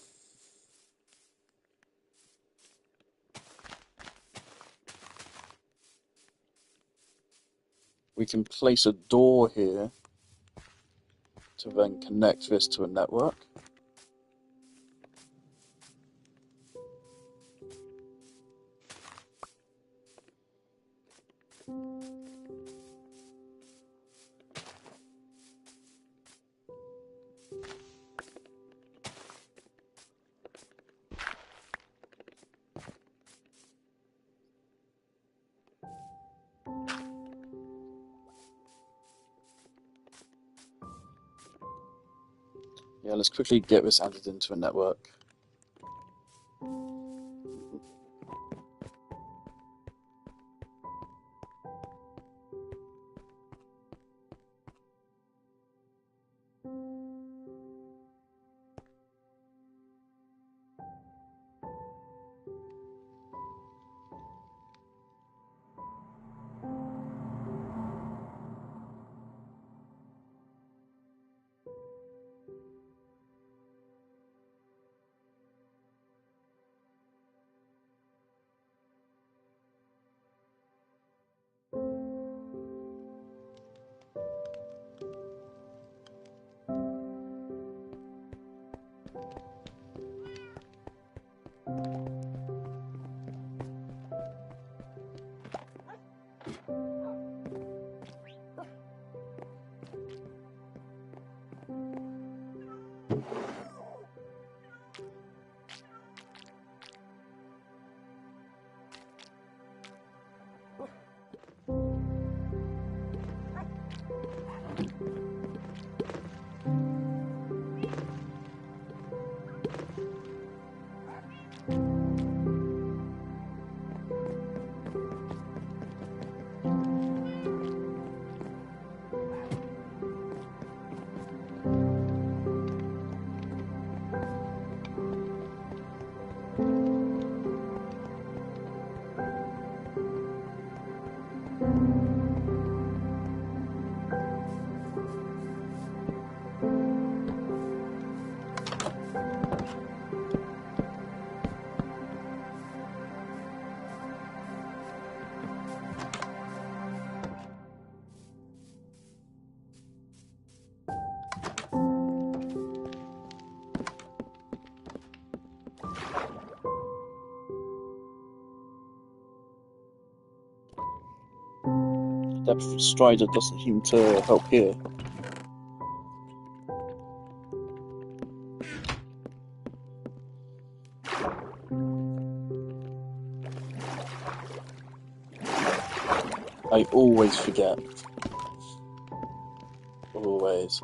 S1: we can place a door here to then connect this to a network. Yeah, let's quickly get this added into a network. Depth Strider doesn't seem to help here. I always forget. Always.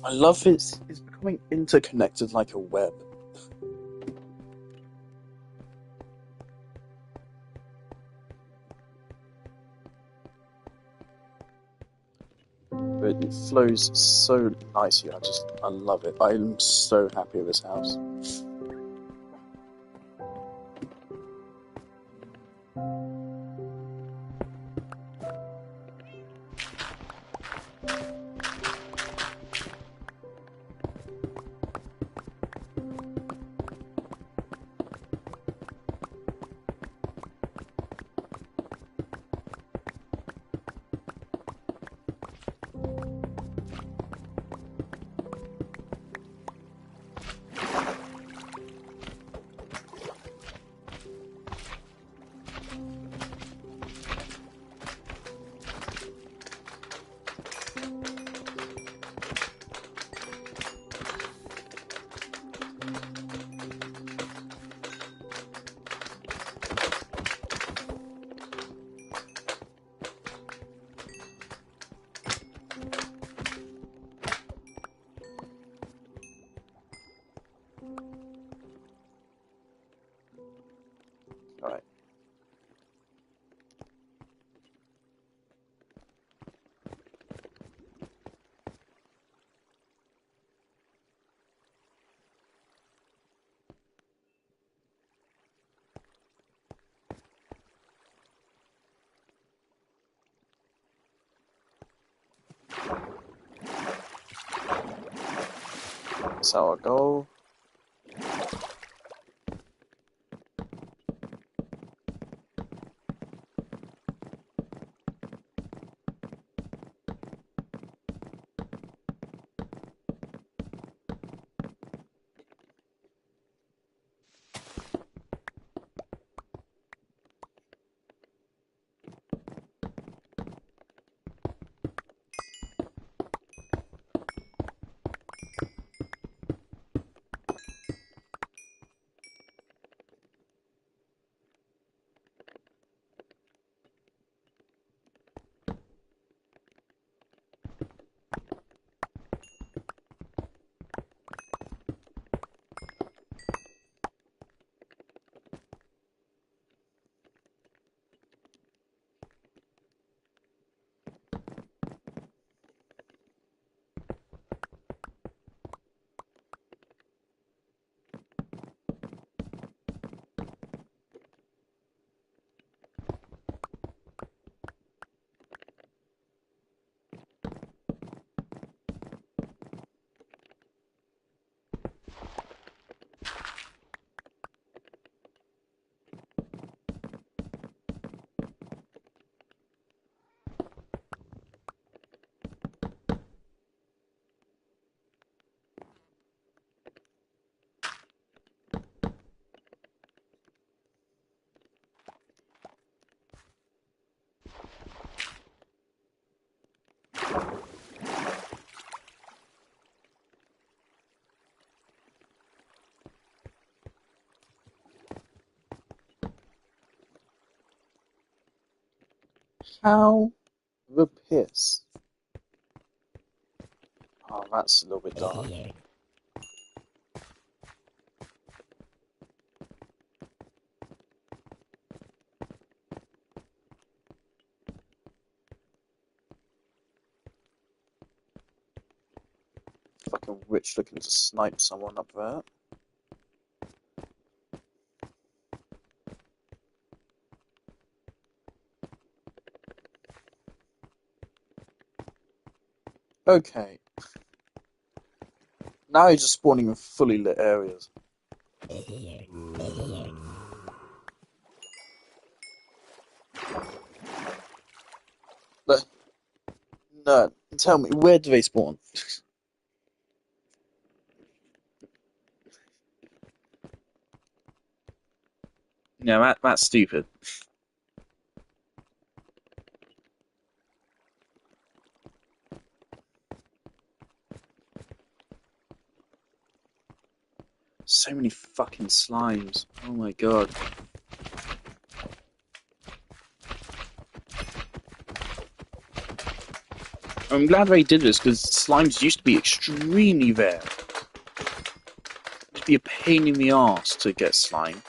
S1: I love it's becoming interconnected like a web. But it flows so nicely. I love it. I'm so happy with this house. Alright. That's our goal. How the piss? Oh, that's a little bit dark. Fucking witch looking to snipe someone up there. Okay. Now he's just spawning in fully lit areas. But, no, tell me, where do they spawn? No, that's stupid. many fucking slimes. Oh my god. I'm glad they did this, because slimes used to be extremely rare. It would be a pain in the arse to get slime.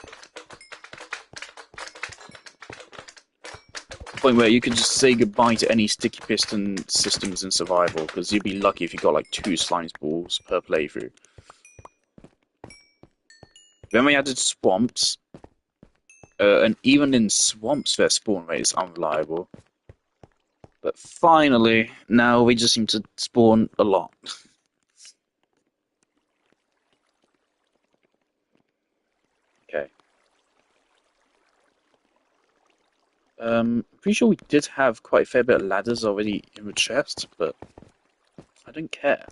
S1: Point where you could just say goodbye to any sticky piston systems in survival, because you'd be lucky if you got like 2 slime balls per playthrough. Then we added swamps, and even in swamps their spawn rate is unreliable. But finally, now we just seem to spawn a lot. Okay. Pretty sure we did have quite a fair bit of ladders already in the chest, but I don't care.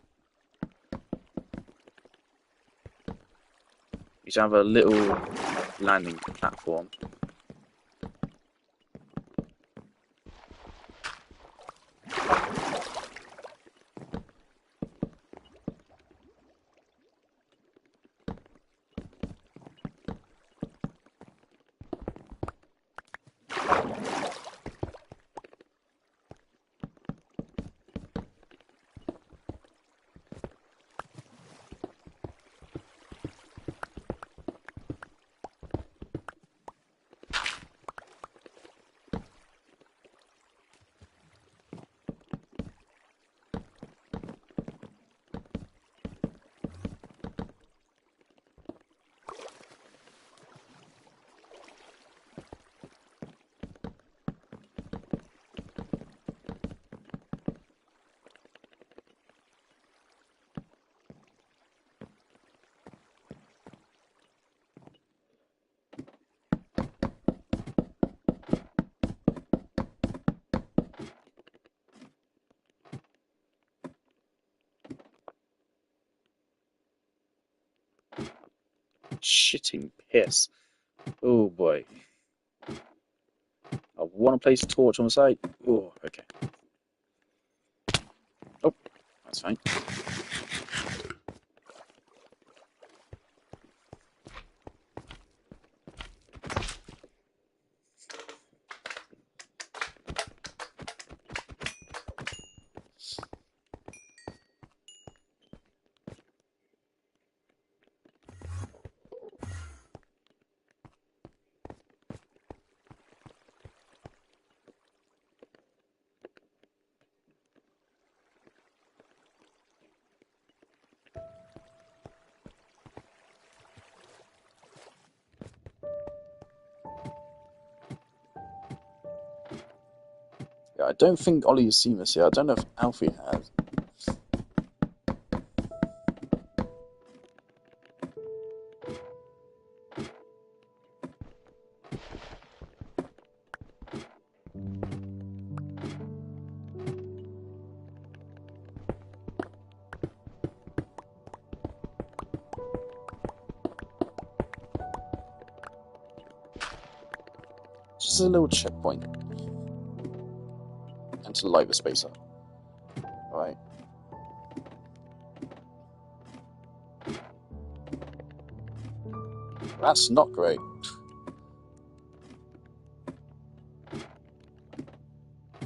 S1: We should have a little landing platform. Shitting piss. Oh boy. I want to place a torch on the side. Oh, okay. Oh, that's fine. Yeah, I don't think Ollie has seen this yet. I don't know if Alfie has. Just a little checkpoint. And to light the space up. Alright. That's not great.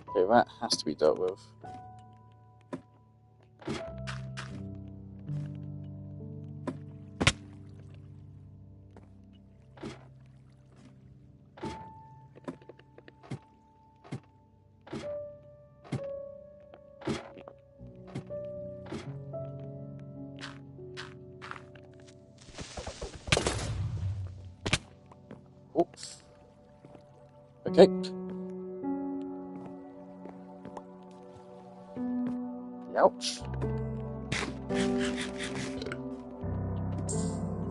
S1: Okay, that has to be dealt with. Oops. Okay. Ouch.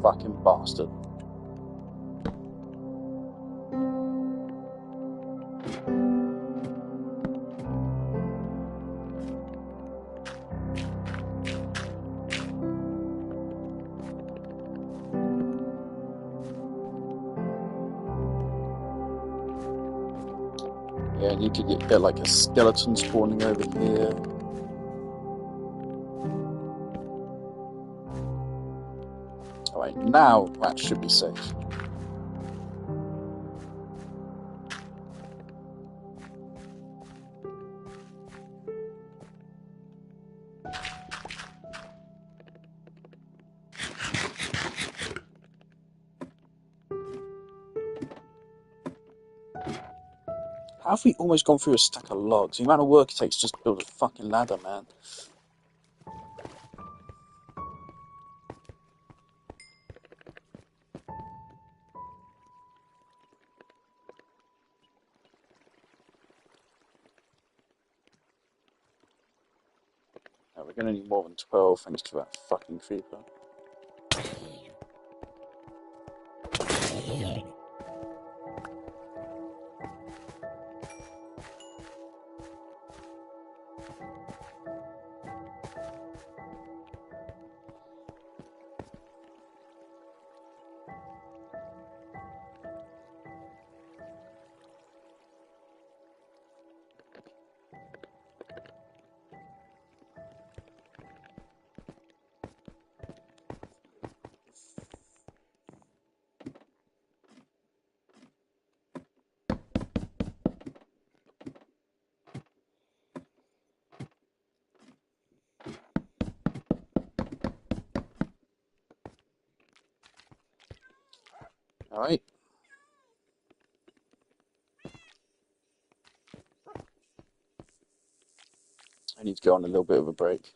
S1: Fucking bastard. Yeah, you could get like a skeleton spawning over here. Alright, Now that should be safe. How have we almost gone through a stack of logs? The amount of work it takes just to build a fucking ladder, man. Now, we're gonna need more than 12 thanks to that fucking creeper. Alright. I need to go on a little bit of a break.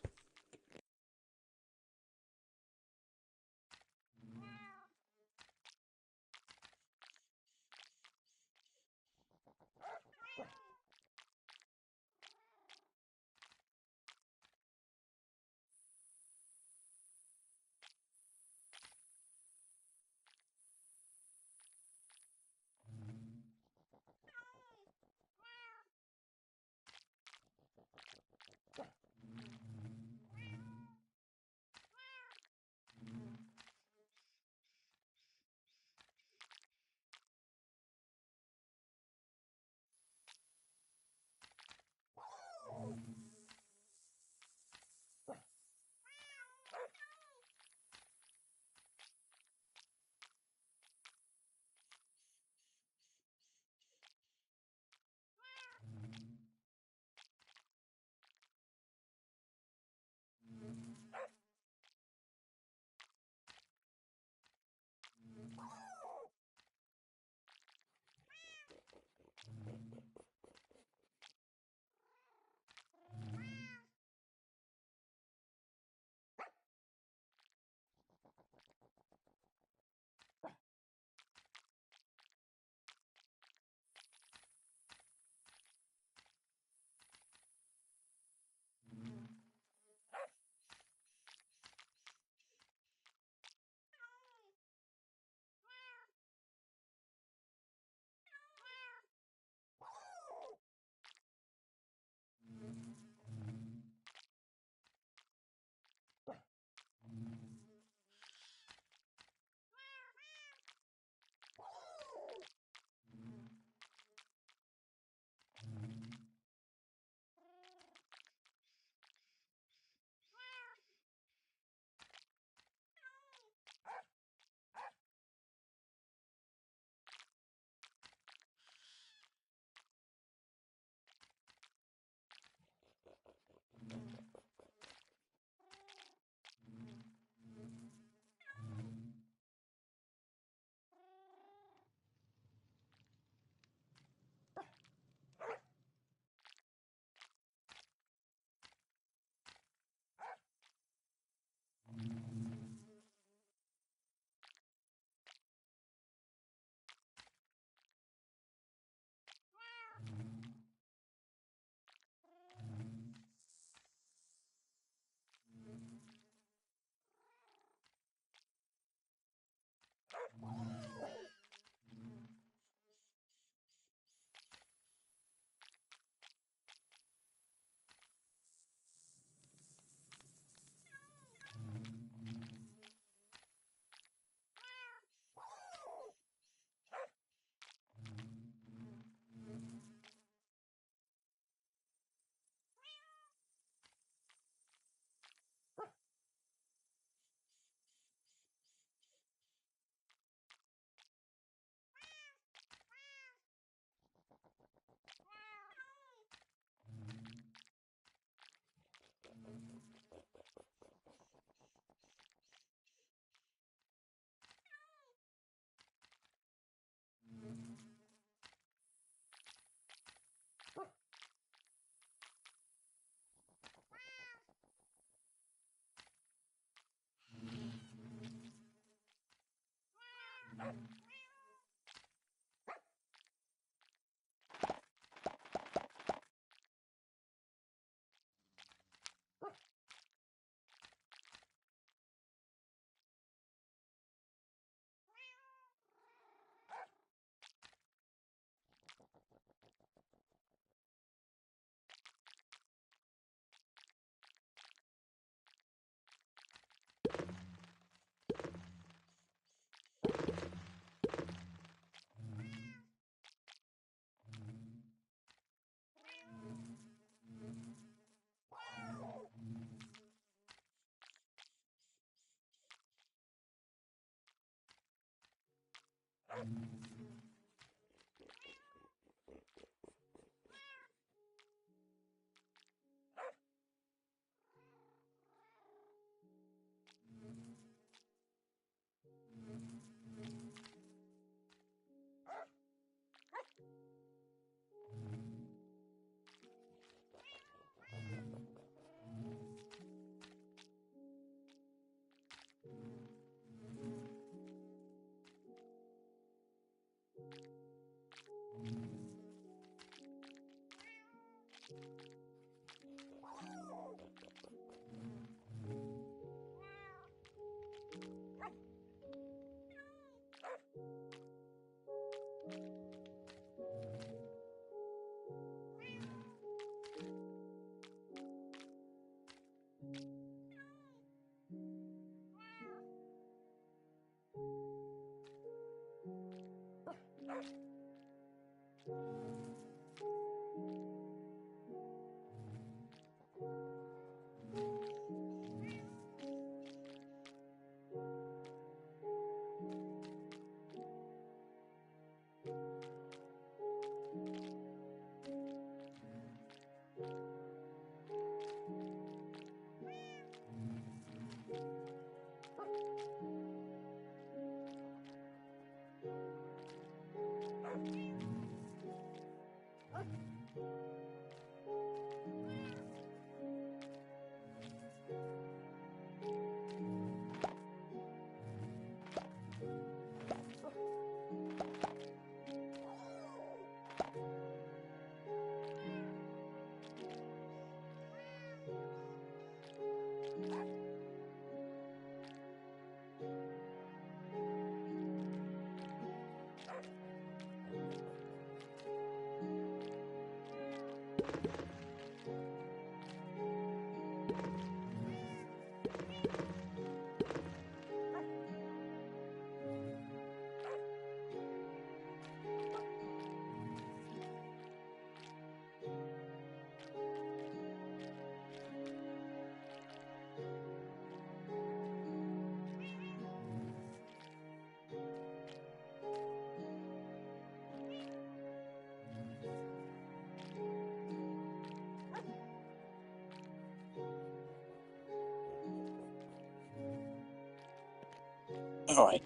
S1: Alright.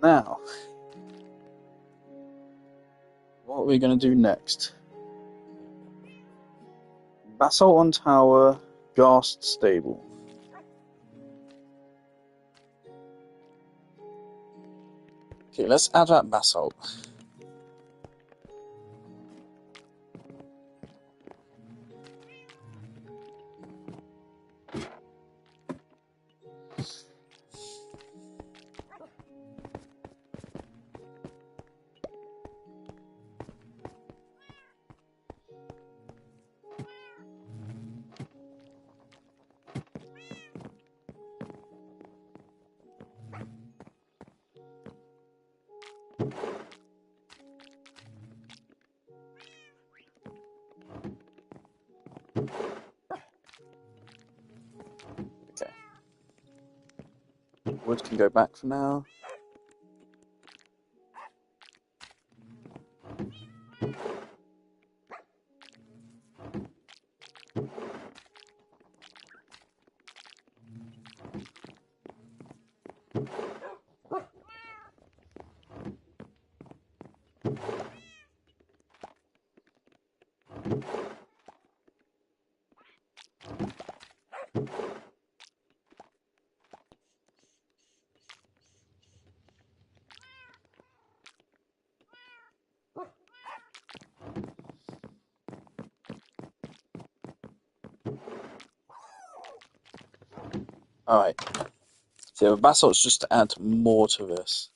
S1: Now, what are we going to do next? Basalt on tower, Ghast stable. Okay, let's add that basalt. Okay. Wood can go back for now. Alright. So the basalt's just to add more to this.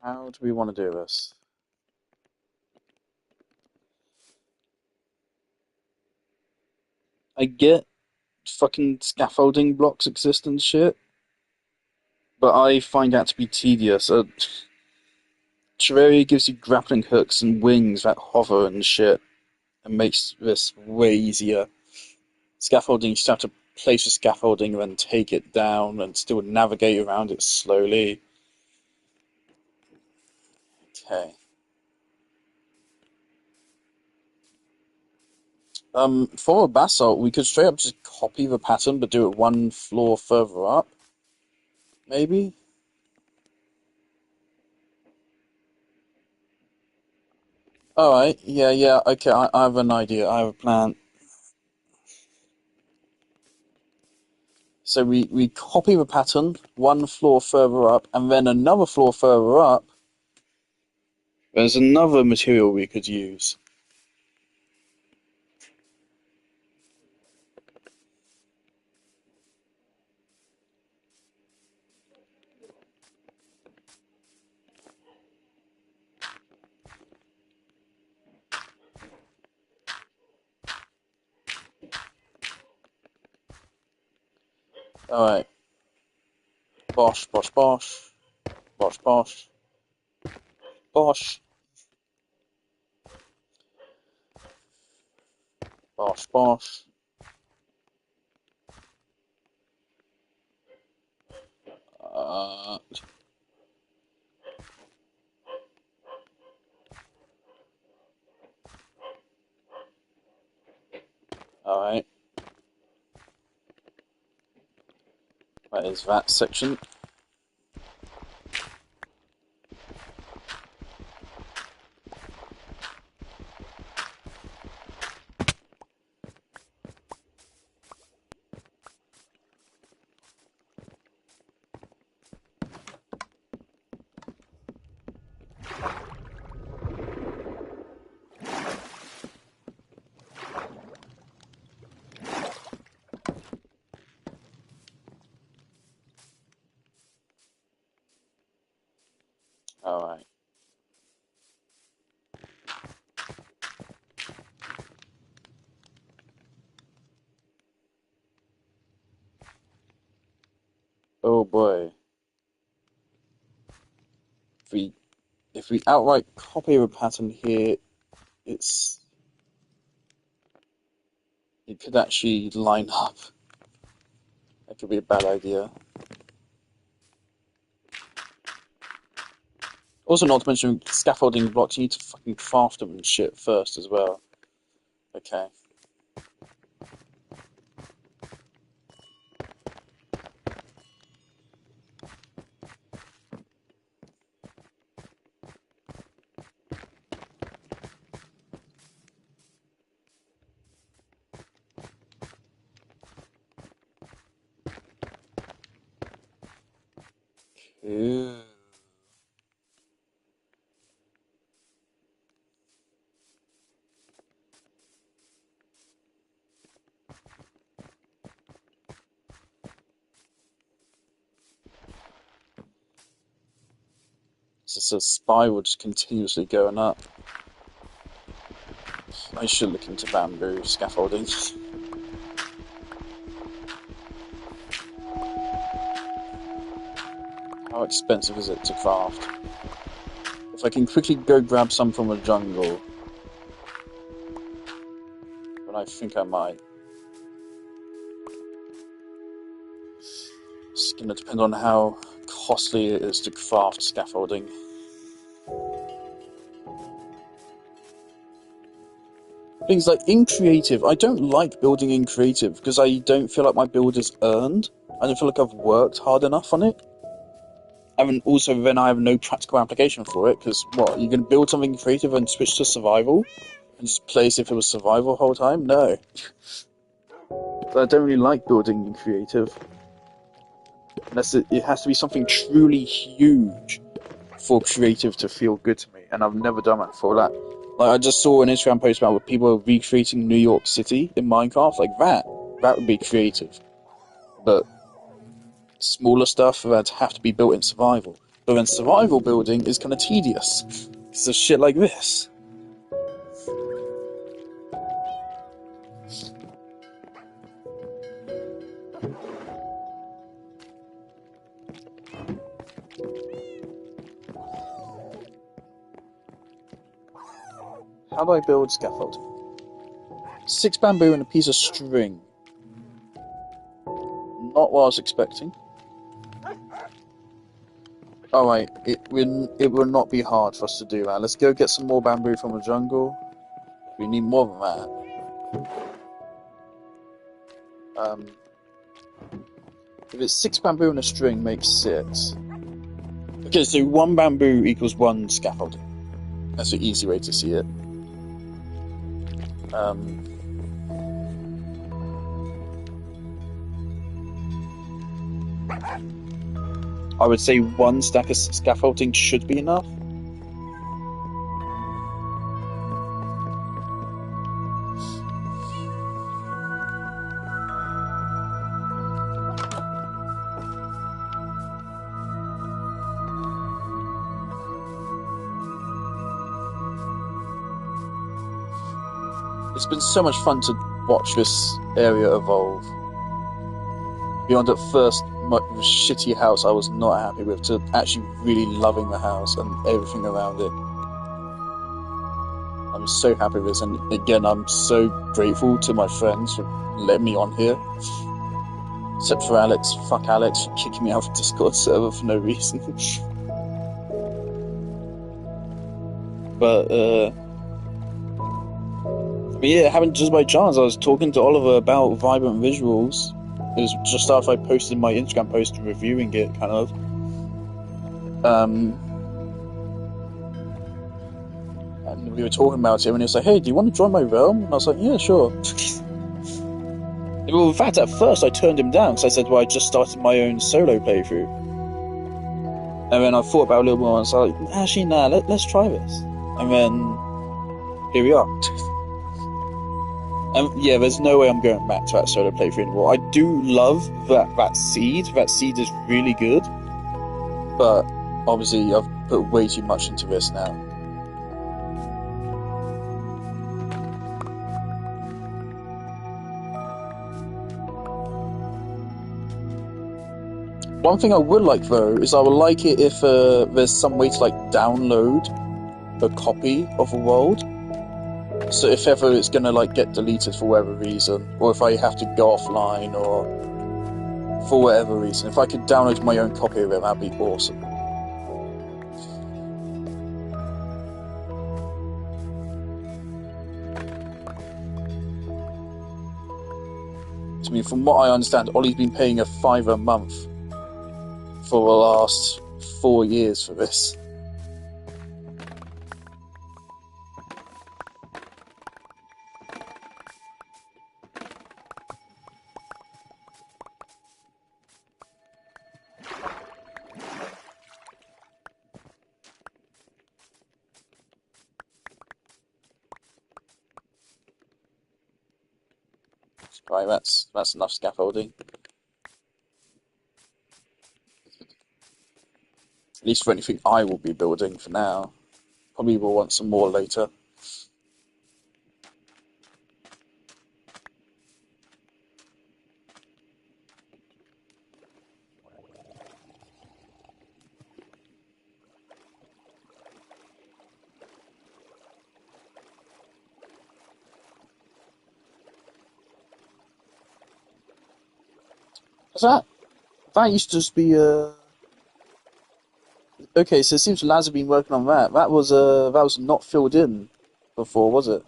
S1: How do we want to do this? I get fucking scaffolding blocks exist and shit, but I find that to be tedious. Terraria gives you grappling hooks and wings that hover and shit, and makes this way easier. Scaffolding, you just have to place a scaffolding and then take it down and still navigate around it slowly. Okay. For a basalt, we could straight up just copy the pattern, but do it one floor further up. Maybe? Alright, yeah, okay, I have an idea, I have a plan. So we copy the pattern one floor further up, and then another floor further up, there's another material we could use. Alright, bosh, bosh, bosh, bosh, bosh, bosh, bosh, bosh. Uh, alright, that is that section. Alright. Oh boy. If we if we outright copy a pattern here, it's it could actually line up. That could be a bad idea. Also, not to mention scaffolding blocks, you need to fucking craft them and shit first as well. Okay. Ooh. It's just a spiral just continuously going up. I should look into bamboo scaffolding. How expensive is it to craft? If I can quickly go grab some from the jungle, then I think I might. It's gonna depend on how costly it is to craft scaffolding. Things like in creative, I don't like building in creative because I don't feel like my build is earned. I don't feel like I've worked hard enough on it. And also, then I have no practical application for it because what? You're gonna build something creative and switch to survival and just play as if it was survival the whole time? No. But I don't really like building in creative. Unless it has to be something truly huge for creative to feel good to me, and I've never done that before. That, like, I just saw an Instagram post about where people are recreating New York City in Minecraft. Like that would be creative. But smaller stuff that have to be built in survival. But then survival building is kind of tedious because of shit like this. How do I build scaffold? 6 bamboo and a piece of string. Not what I was expecting. Alright, it will not be hard for us to do that. Let's go get some more bamboo from the jungle. We need more than that. If it's 6 bamboo and a string makes 6. Okay, so 1 bamboo equals 1 scaffolding. That's the easy way to see it. I would say 1 stack of scaffolding should be enough. It's been so much fun to watch this area evolve. Beyond at first shitty house I was not happy with, to actually really loving the house and everything around it. I'm so happy with this, and again, I'm so grateful to my friends for letting me on here. Except for Alex. Fuck Alex for kicking me out of the Discord server for no reason. But yeah, it happened just by chance. I was talking to Oliver about Vibrant Visuals. It was just after I posted my Instagram post reviewing it, kind of. And we were talking about it, and he was like, "Hey, do you want to join my realm?" And I was like, "Yeah, sure." Well, in fact, at first I turned him down because I said, "Well, I just started my own solo playthrough." And then I thought about it a little more, and I was like, "Actually, nah, let's try this." And then here we are. And yeah, there's no way I'm going back to that solo playthrough anymore. I do love that seed. That seed is really good, but obviously I've put way too much into this now. One thing I would like though is I would like it if there's some way to like download a copy of a world. So if ever it's gonna like get deleted for whatever reason, or if I have to go offline, or for whatever reason, if I could download my own copy of it, that'd be awesome. I mean, from what I understand, Ollie's been paying a £5 a month for the last 4 years for this. Right, that's enough scaffolding. At least for anything I will be building for now. Probably will want some more later. That used to just be okay, so it seems lads have been working on that. That was not filled in before, was it?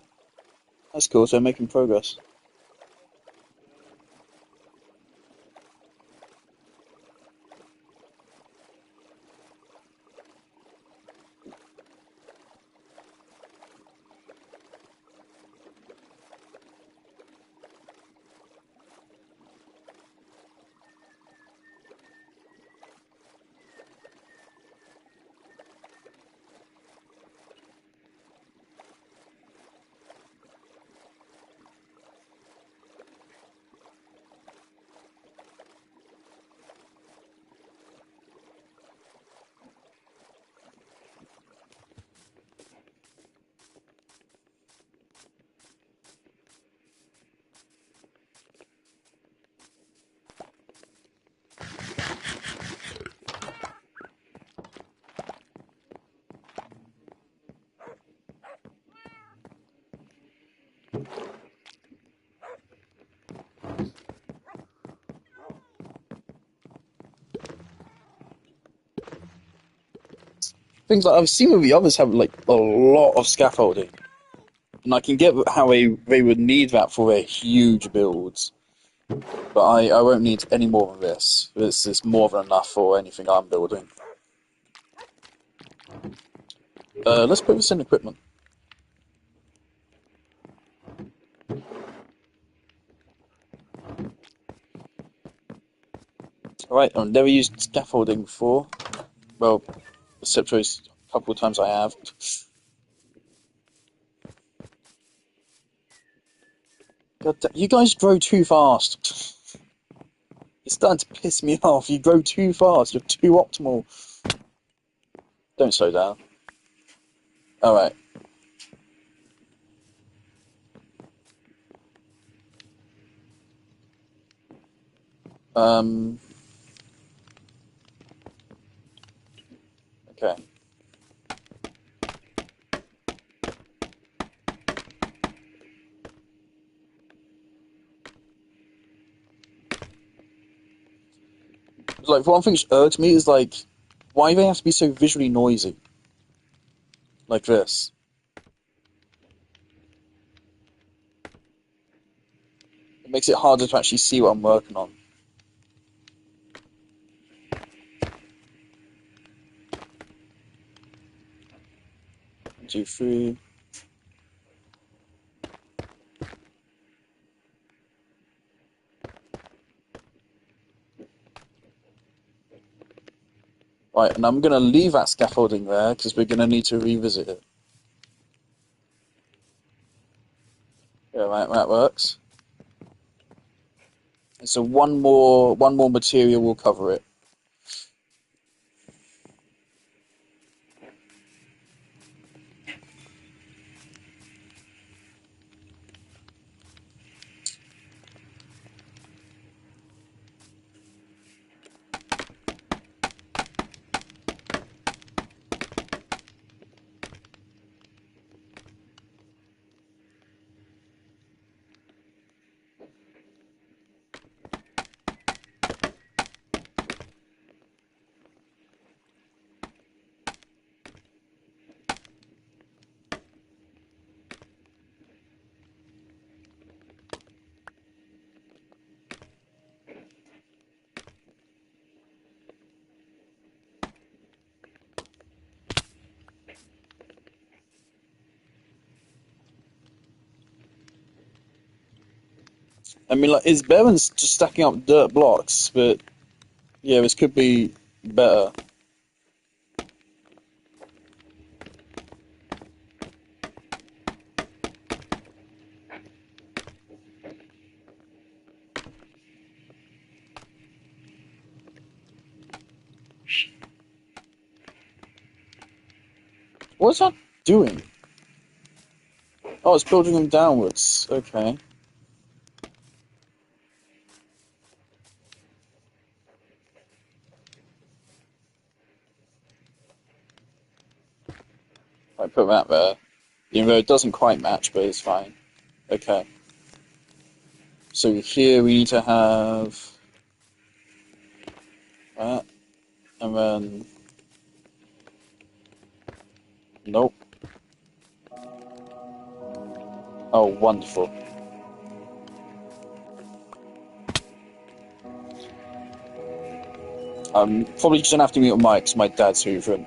S1: That's cool, so making progress. Things like I've seen with the others have like a lot of scaffolding, and I can get how they would need that for their huge builds, but I won't need any more than this. This is more than enough for anything I'm building. Let's put this in equipment. Alright, I've never used scaffolding before. Well, except for a couple of times I have. God damn, you guys grow too fast. It's starting to piss me off. You grow too fast. You're too optimal. Don't slow down. Alright. Um. Okay. Like, one thing which irks me is, like, why do they have to be so visually noisy? Like this. It makes it harder to actually see what I'm working on. 1, 2, 3. Right, and I'm going to leave that scaffolding there because we're going to need to revisit it. Yeah, right, that works. And so one more material will cover it. I mean, like, it's better than just stacking up dirt blocks, but yeah, this could be better. What's that doing? Oh, it's building them downwards. Okay. I put that there. Even though it doesn't quite match, but it's fine. Okay. So here we need to have that, and then nope. Oh, wonderful. I'm probably just gonna have to mute Mike because my dad's hoovering.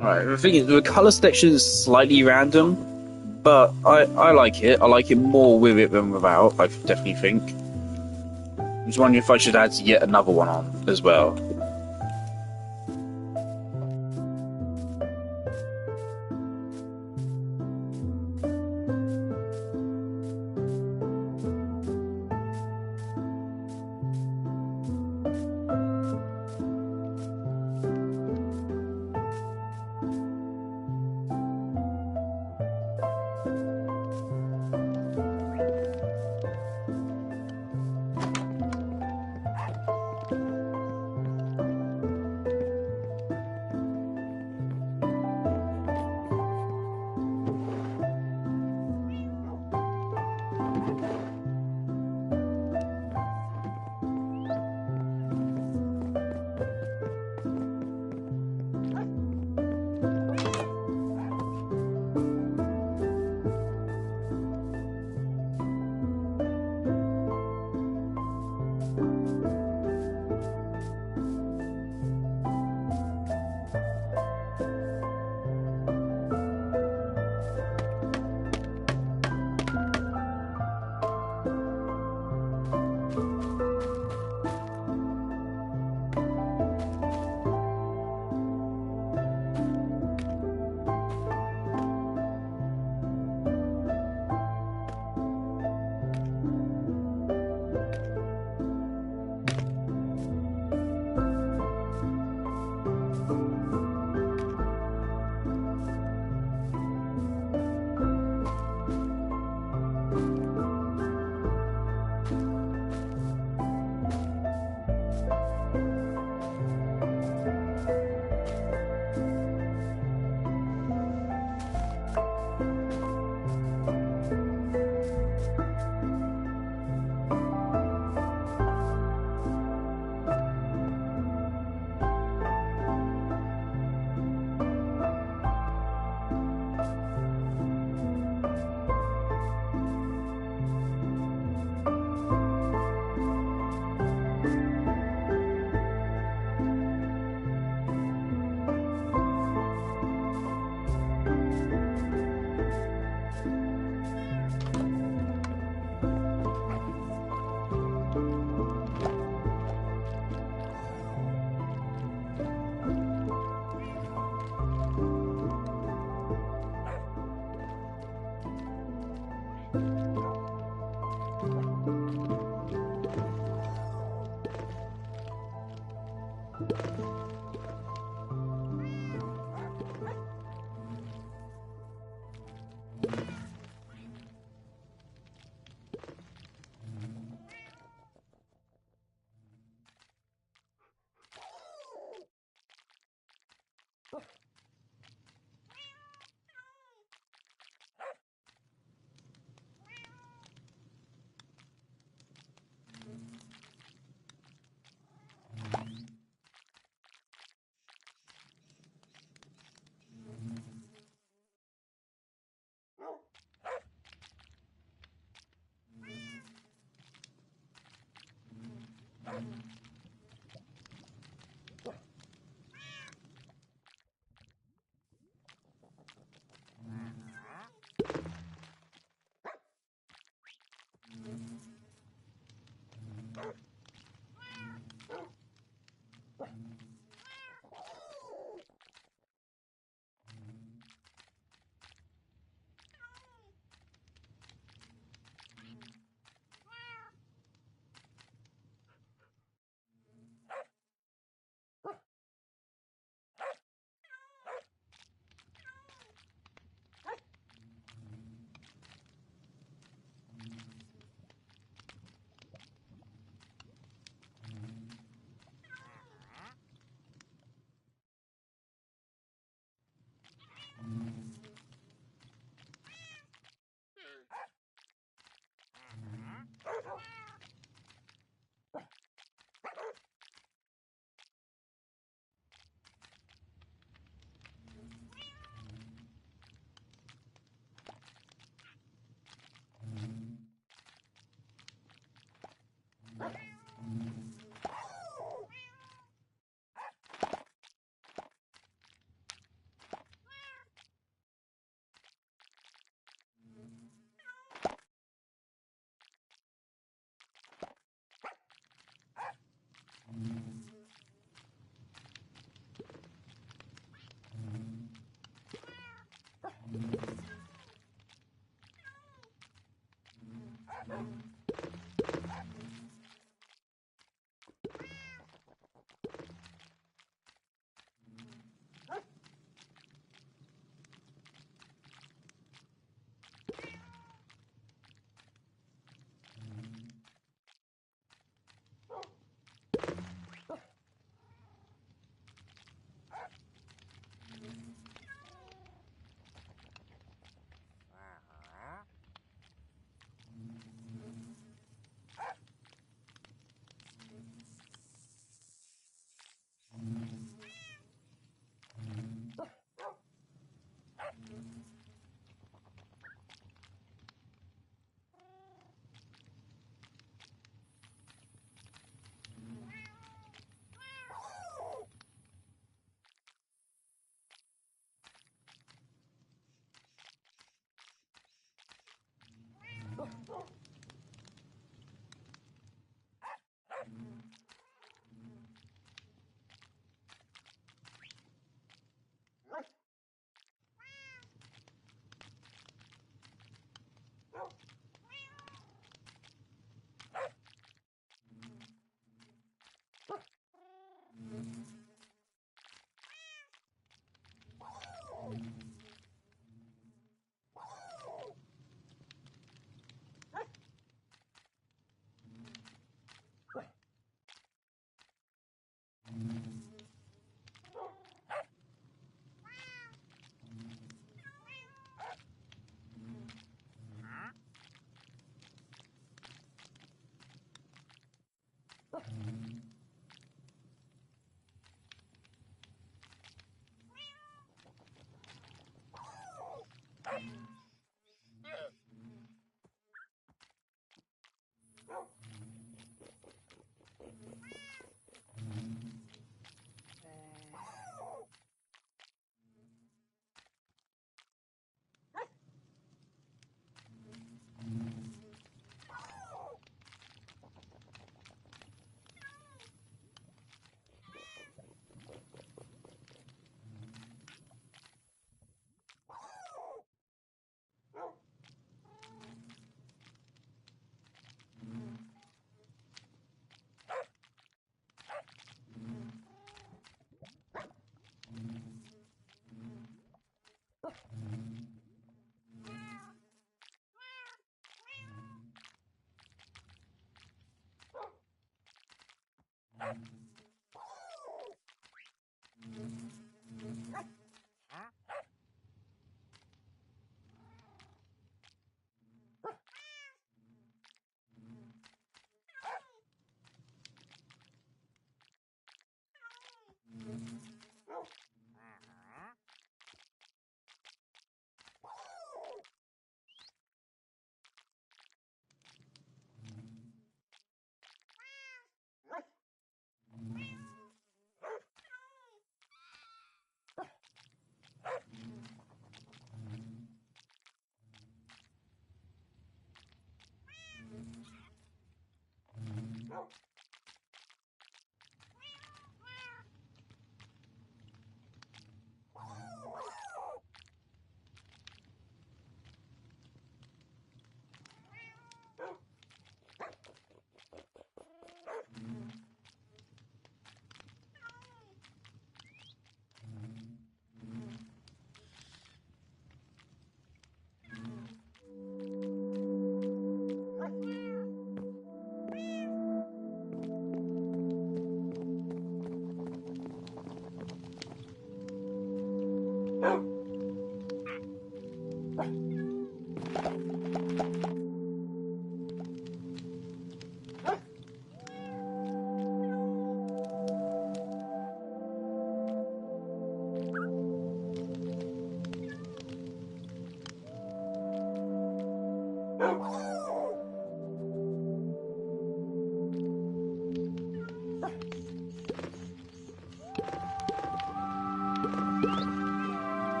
S1: Right, the thing is, the color selection is slightly random, but I like it. I like it more with it than without. I definitely think. I'm just wondering if I should add yet another one on as well.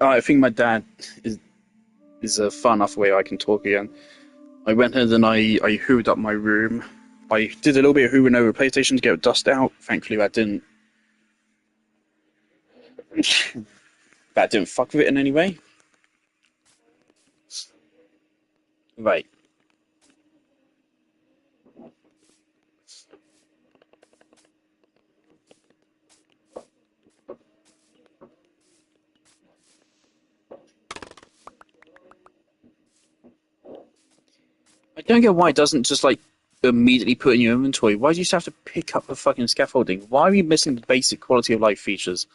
S1: I think my dad is far enough away I can talk again. I went ahead and I hoovered up my room. I did a little bit of hoovering over PlayStation to get dust out. Thankfully, that didn't fuck with it in any way. Right. I don't get why it doesn't just like immediately put in your inventory. Why do you just have to pick up the fucking scaffolding? Why are you missing the basic quality of life features?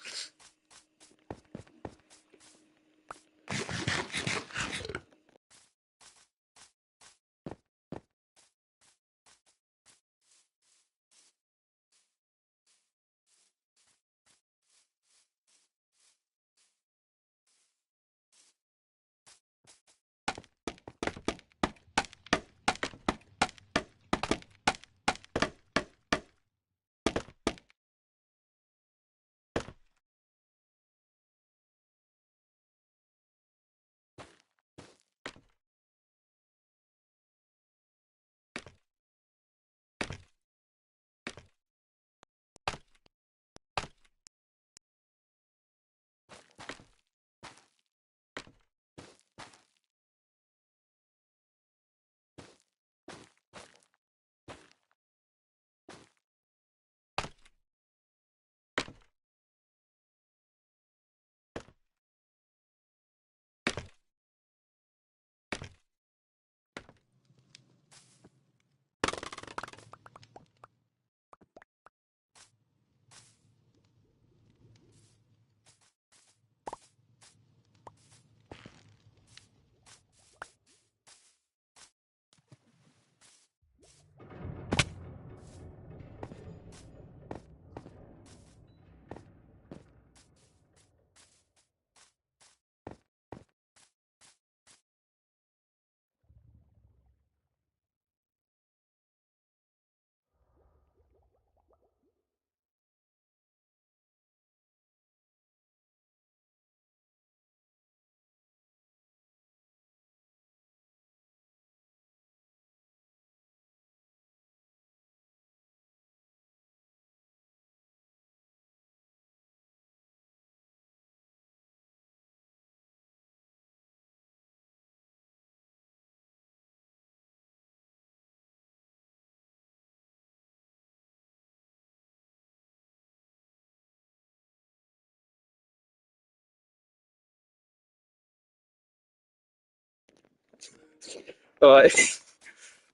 S1: Alright.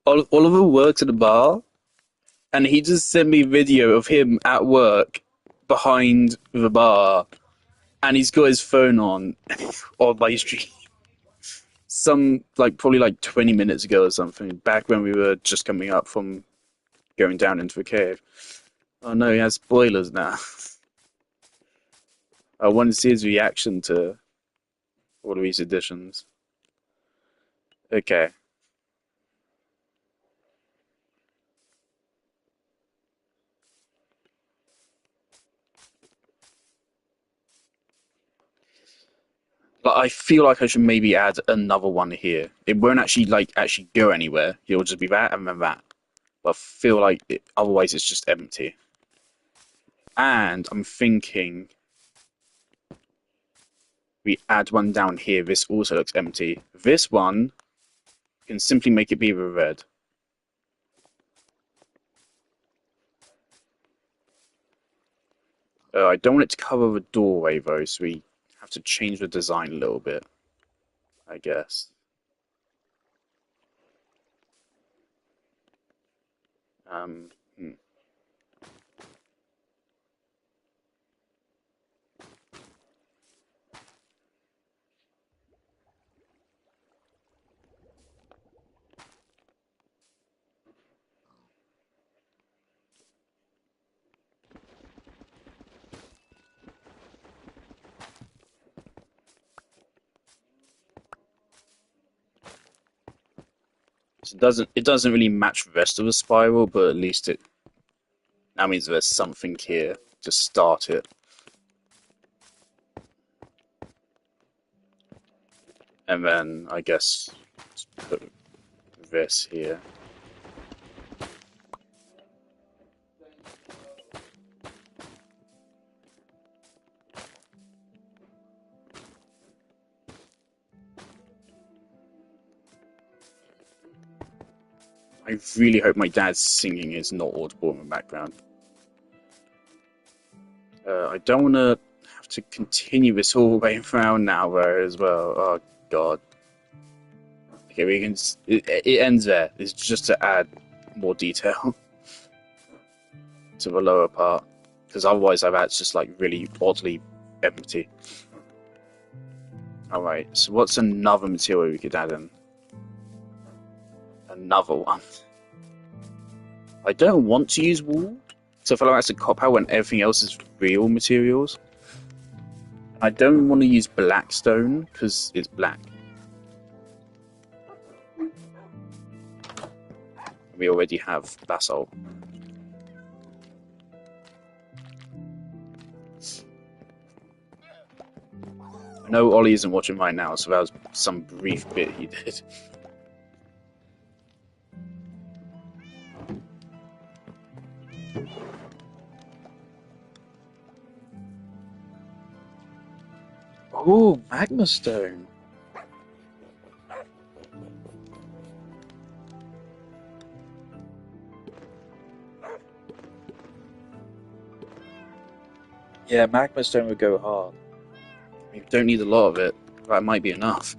S1: Oliver works at a bar, and he just sent me a video of him at work behind the bar, and he's got his phone on, or by stream, some like probably like 20 minutes ago or something, back when we were just coming up from going down into the cave. Oh no, he has spoilers now. I wanted to see his reaction to all of these editions. Okay. But I feel like I should maybe add another one here. It won't actually actually go anywhere. It'll just be that and then that. But I feel like otherwise it's just empty. And I'm thinking we add one down here. This also looks empty. This one can simply make it be the red. I don't want it to cover the doorway though, so we have to change the design a little bit, I guess. Um, hmm. So it doesn't really match the rest of the spiral, but at least it that means there's something here to start it. And then I guess just put this here. I really hope my dad's singing is not audible in the background. I don't want to have to continue this all the way around now, though, as well. Oh, God. Okay, we can. It ends there. It's just to add more detail to the lower part, because otherwise, that's just like really oddly empty. All right. So, what's another material we could add in? Another one. I don't want to use wool, so I feel like that's a cop out when everything else is real materials. I don't want to use black stone because it's black. We already have basalt. I know Ollie isn't watching right now, so that was some brief bit he did. Oh, magma stone. Yeah, magma stone would go hard. We don't need a lot of it. That might be enough.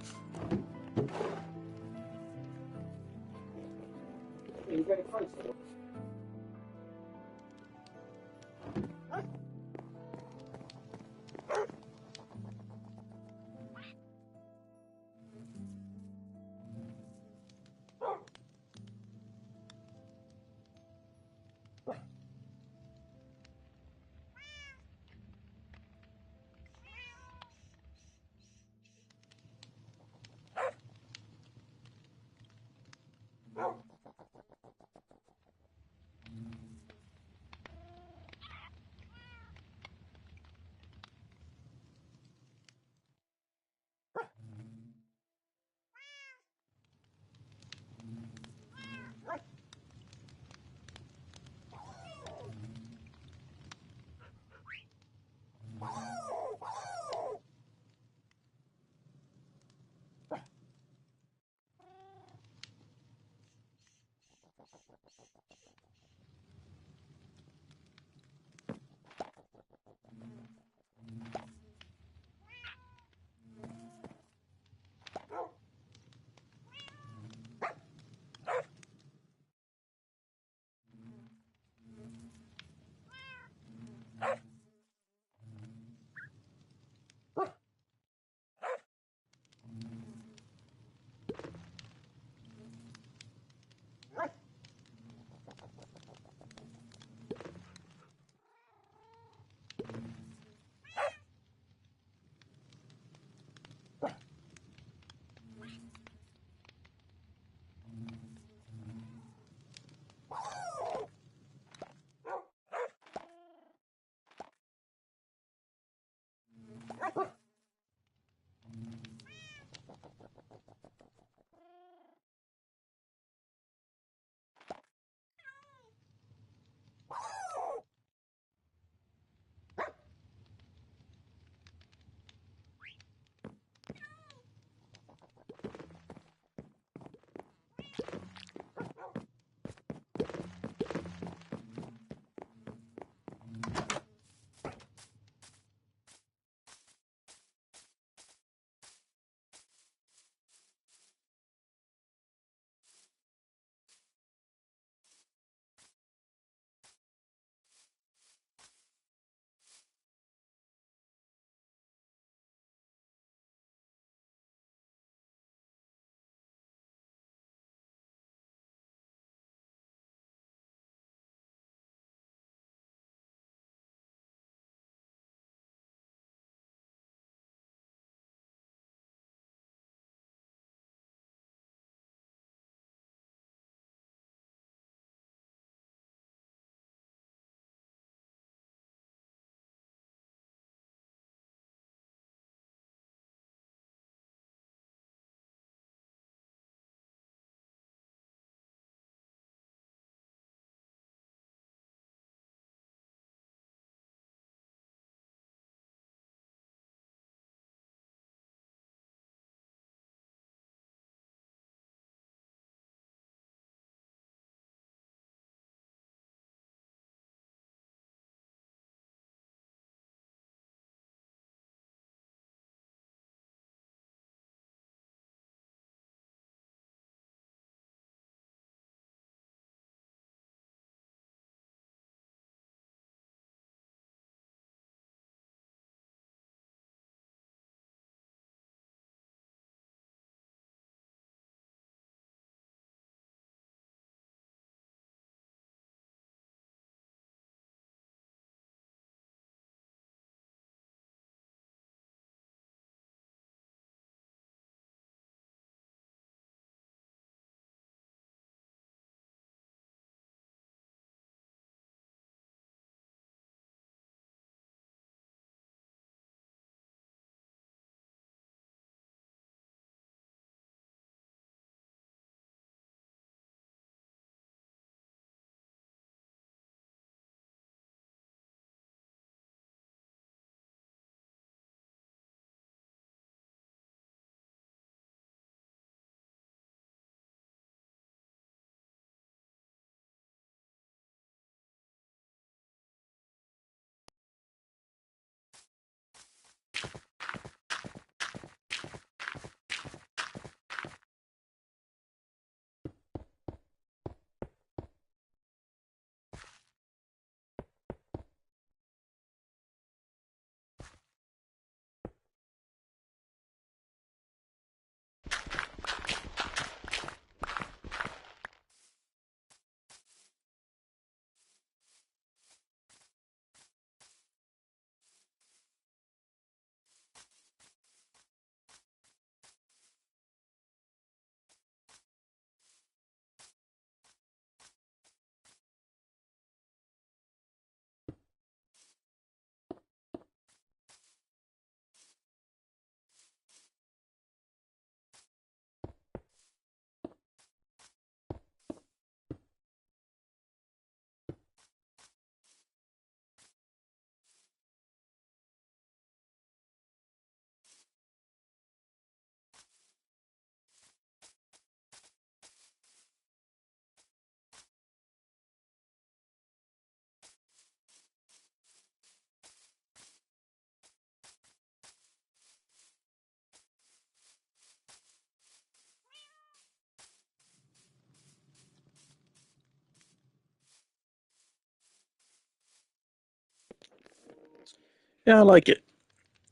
S1: Yeah, I like it.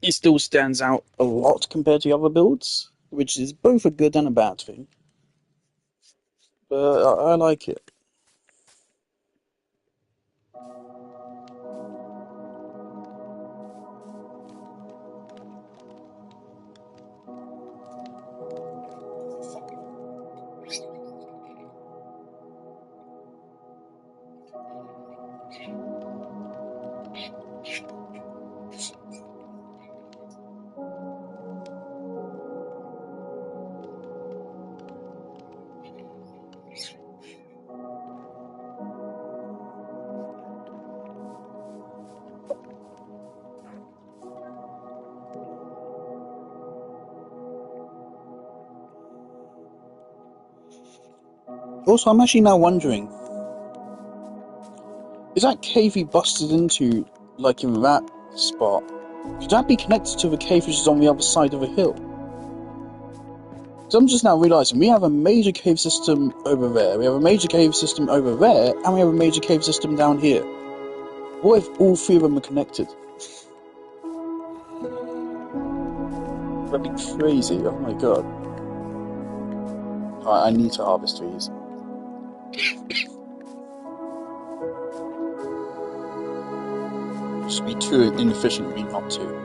S1: It still stands out a lot compared to other builds, which is both a good and a bad thing. But I like it. Also, I'm actually now wondering, is that cave we busted into, like in that spot, could that be connected to the cave which is on the other side of the hill? So I'm just now realizing we have a major cave system over there, we have a major cave system over there, and we have a major cave system down here. What if all three of them are connected? That'd be crazy, oh my god. I need to harvest trees. Just be too inefficient of me not to.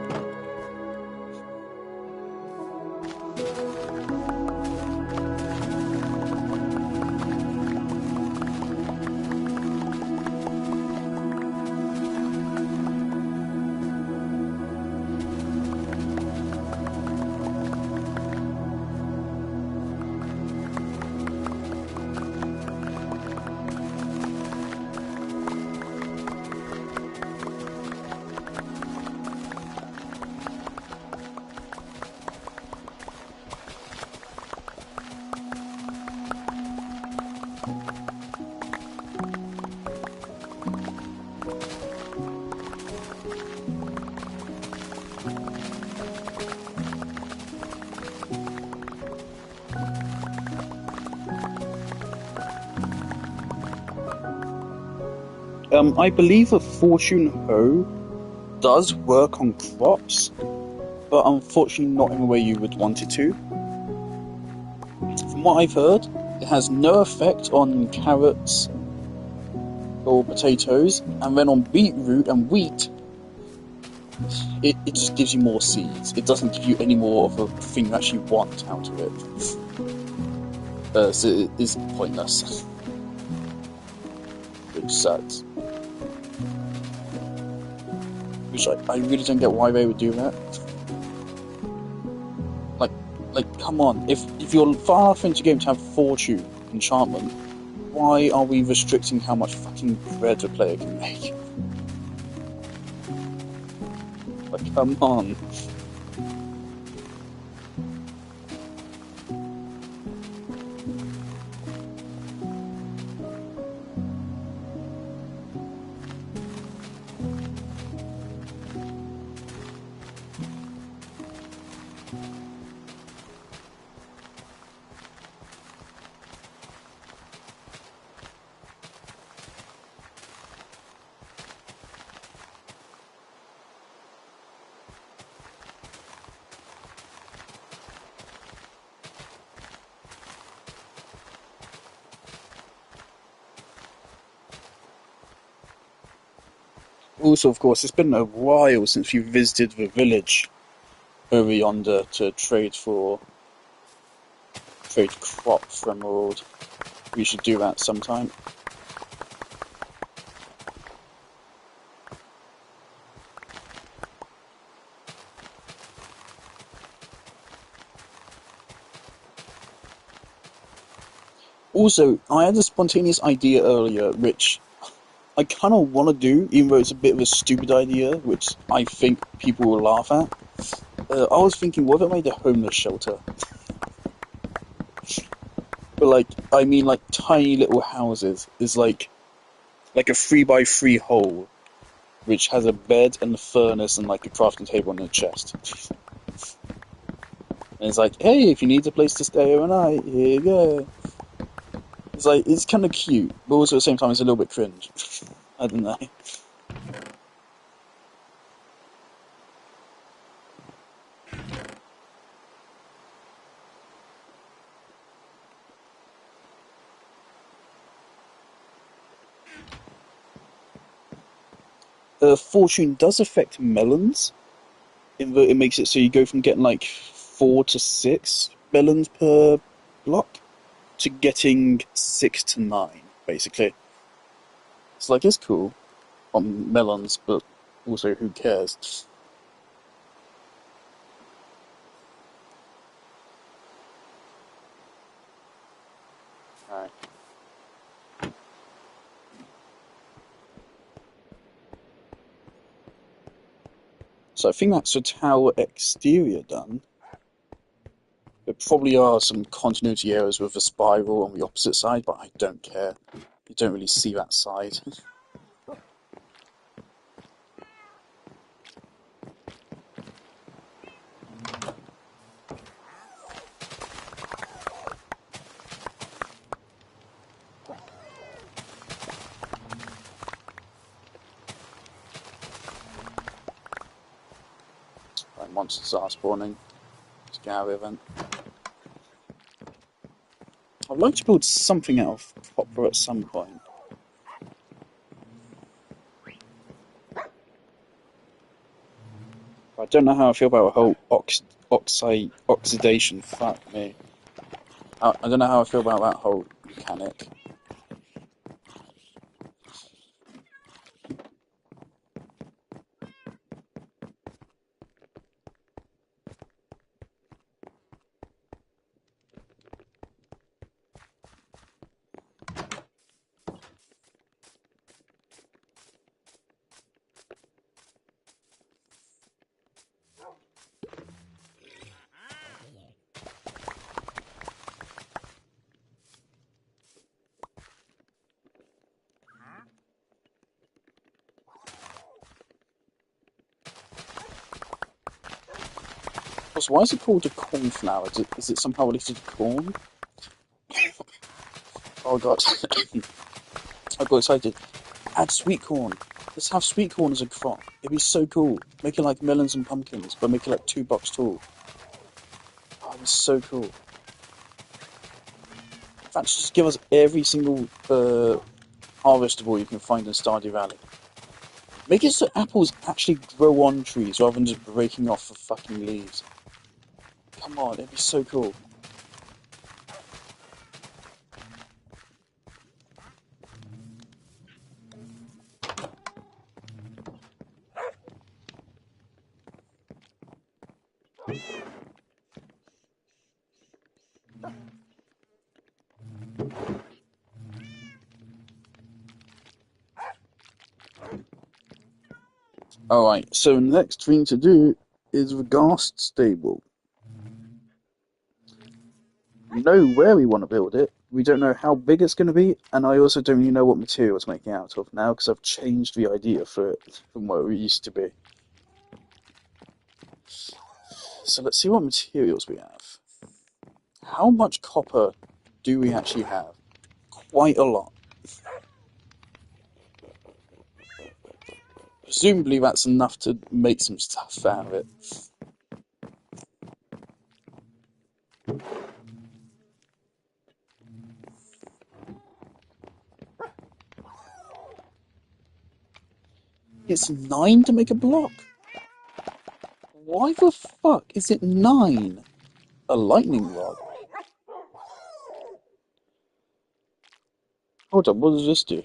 S1: I believe a fortune hoe does work on crops, but unfortunately not in the way you would want it to. From what I've heard, it has no effect on carrots or potatoes, and then on beetroot and wheat, it just gives you more seeds. It doesn't give you any more of a thing you actually want out of it. So it is pointless. Which sucks. Which I really don't get why they would do that. Like, come on, if you're far enough into the game to have fortune enchantment, why are we restricting how much fucking bread a player can make? Like, come on. Also, of course, it's been a while since we visited the village over yonder to trade crop from Emerald. We should do that sometime. Also, I had a spontaneous idea earlier, which I kind of want to do, even though it's a bit of a stupid idea, which I think people will laugh at. I was thinking, what if I made a homeless shelter? But I mean tiny little houses. It's like a 3x3 hole, which has a bed and a furnace and like a crafting table and a chest. And it's like, hey, if you need a place to stay overnight, here you go. It's like, it's kind of cute, but also at the same time it's a little bit cringe. I don't know. Fortune does affect melons, in that it makes it so you go from getting like 4 to 6 melons per block to getting 6 to 9, basically. It's like, it's cool on melons, but also who cares? Alright. So I think that's the tower exterior done. There probably are some continuity errors with the spiral on the opposite side, but I don't care. You don't really see that side. Right, monsters are spawning. Let's get out of here then. I'd like to build something out of copper at some point. I don't know how I feel about a whole oxidation. Fuck me. I don't know how I feel about that whole mechanic. Also, why is it called a cornflower? Is it somehow related to corn? Oh god. I got excited. Add sweet corn. Let's have sweet corn as a crop. It'd be so cool. Make it like melons and pumpkins, but make it like 2 blocks tall. Oh, it'd be so cool. In fact, just give us every single harvestable you can find in Stardew Valley. Make it so apples actually grow on trees rather than just breaking off the fucking leaves. Come on, it'd be so cool. Alright, so the next thing to do is the ghast stable. We know where we want to build it, we don't know how big it's going to be, and I also don't really know what material it's making out of now because I've changed the idea for it from what it used to be. So let's see what materials we have. How much copper do we actually have? Quite a lot. Presumably that's enough to make some stuff out of it. It's 9 to make a block. Why the fuck is it 9? A lightning rod. Hold on, what does this do?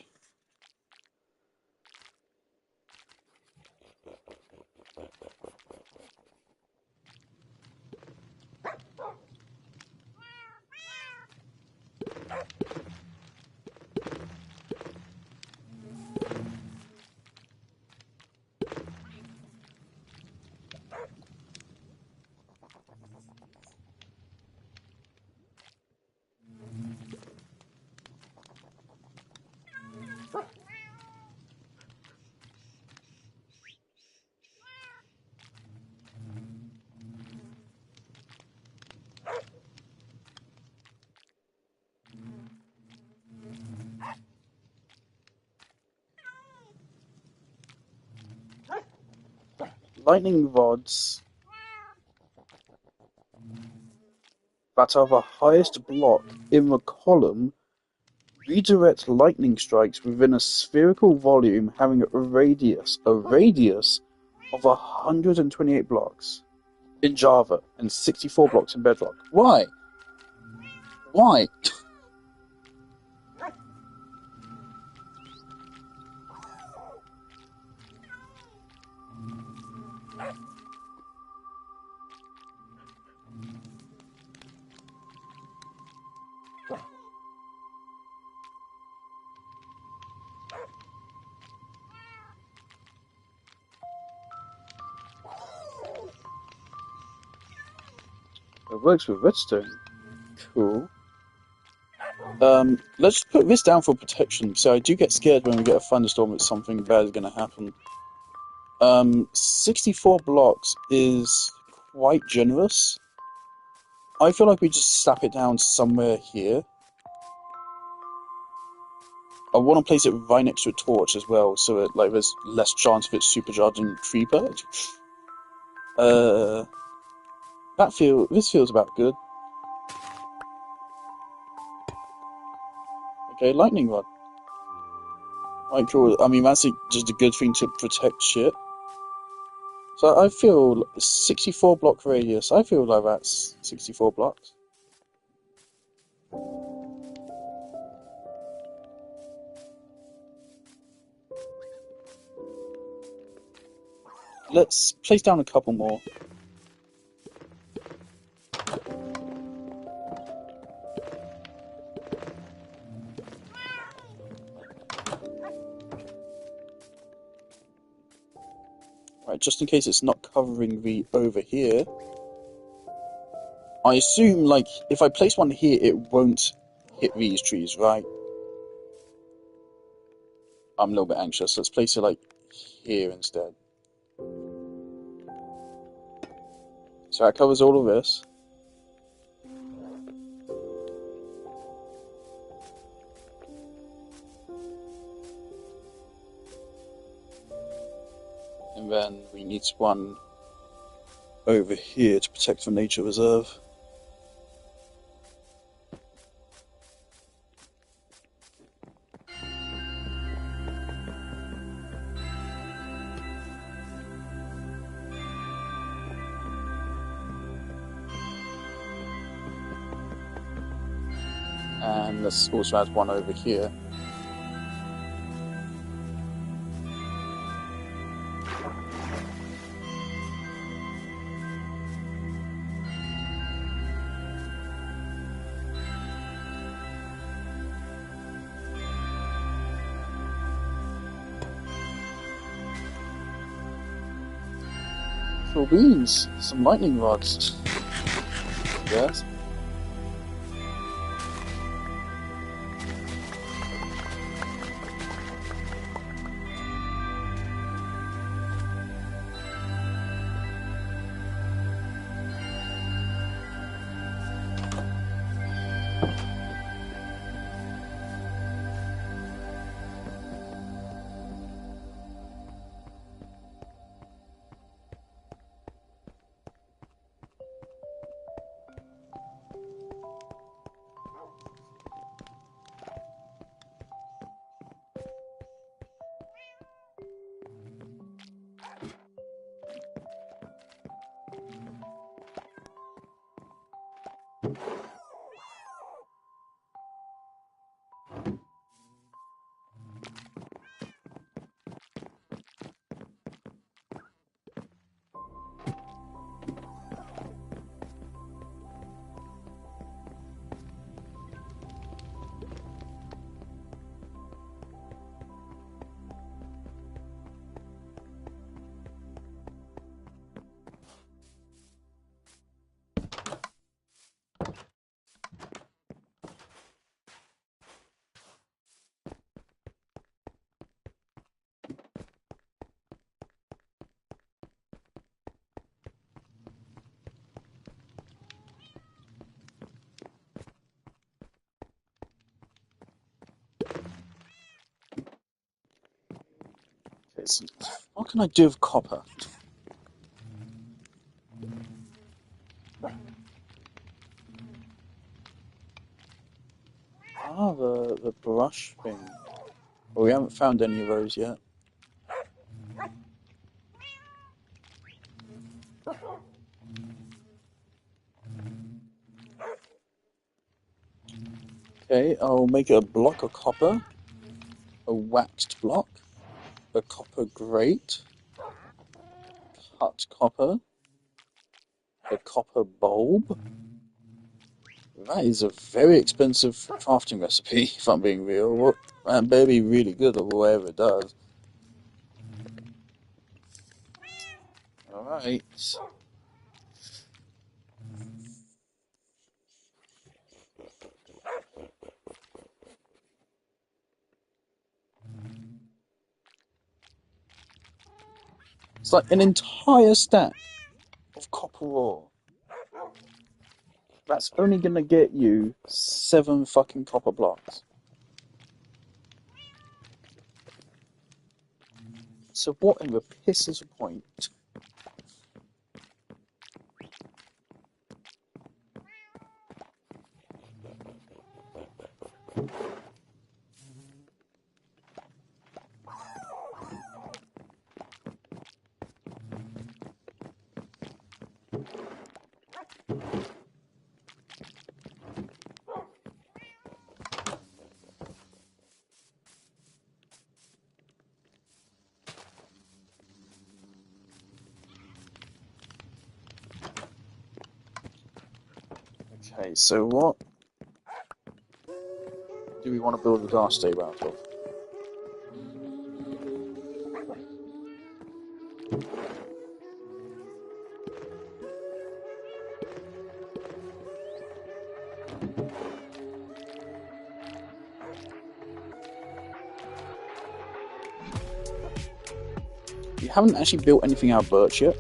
S1: Lightning rods that are the highest block in the column Redirect lightning strikes within a spherical volume having a radius of 128 blocks in Java and 64 blocks in Bedrock. Why? Why? It works with redstone. Cool. Let's put this down for protection. So I do get scared when we get a thunderstorm that something bad is going to happen. 64 blocks is quite generous. I feel like we just slap it down somewhere here. I want to place it right next to a torch as well, so it, like, there's less chance of it supercharging Creeper. This feels about good. Okay, lightning rod. Right, cool. I mean, that's just a good thing to protect shit. So I feel 64 block radius. I feel like that's 64 blocks. Let's place down a couple more. Right, just in case it's not covering the over here. I assume, like, if I place one here, it won't hit these trees, right? I'm a little bit anxious. Let's place it, like, here instead. So that covers all of this. And then we need one over here to protect the nature reserve. And let's also add one over here. Cool beans, some lightning rods. Yes. Okay, so what can I do with copper? Ah, the brush thing. Well, we haven't found any of those yet. Okay, I'll make a block of copper, a waxed block, a copper grate, cut copper, a copper bulb. That is a very expensive crafting recipe, if I'm being real. And better be really good at whatever it does. Alright. It's like an entire stack of copper ore. That's only gonna get you 7 fucking copper blocks. So what in the piss is the point? Okay, so what do we want to build a Ghastly out of? You haven't actually built anything out of birch yet.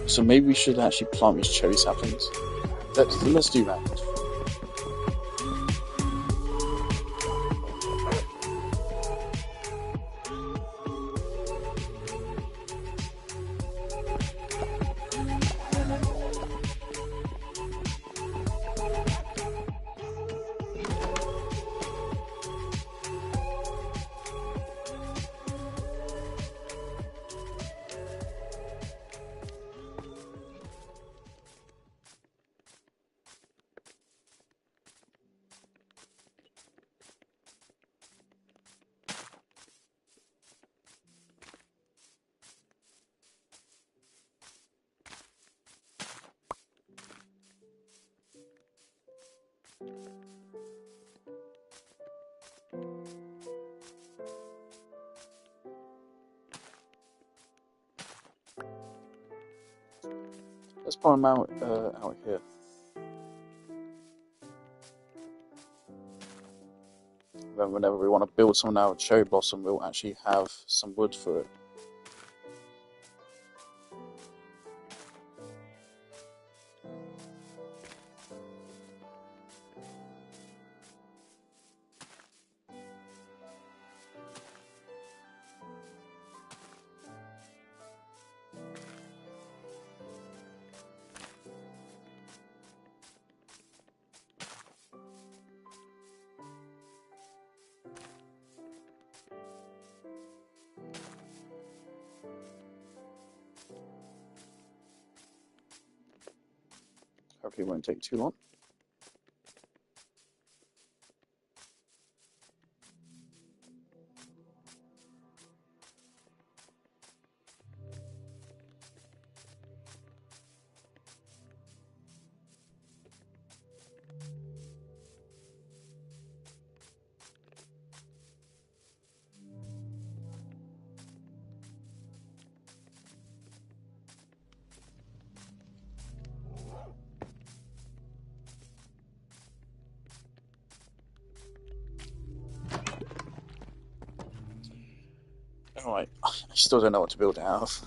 S1: So maybe we should actually plant these cherry saplings. Let's do that. Let's put them out here. Then whenever we want to build something out of cherry blossom, we'll actually have some wood for it. Hopefully it won't take too long. Alright, I still don't know what to build it out of.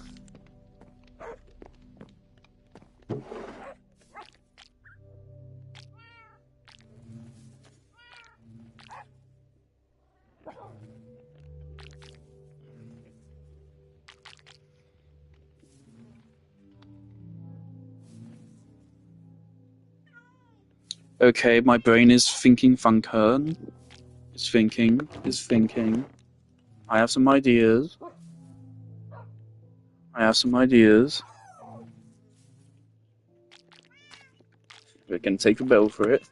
S1: Okay, my brain is thinking funkern. It's thinking. I have some ideas. I have some ideas. We can take a bell for it.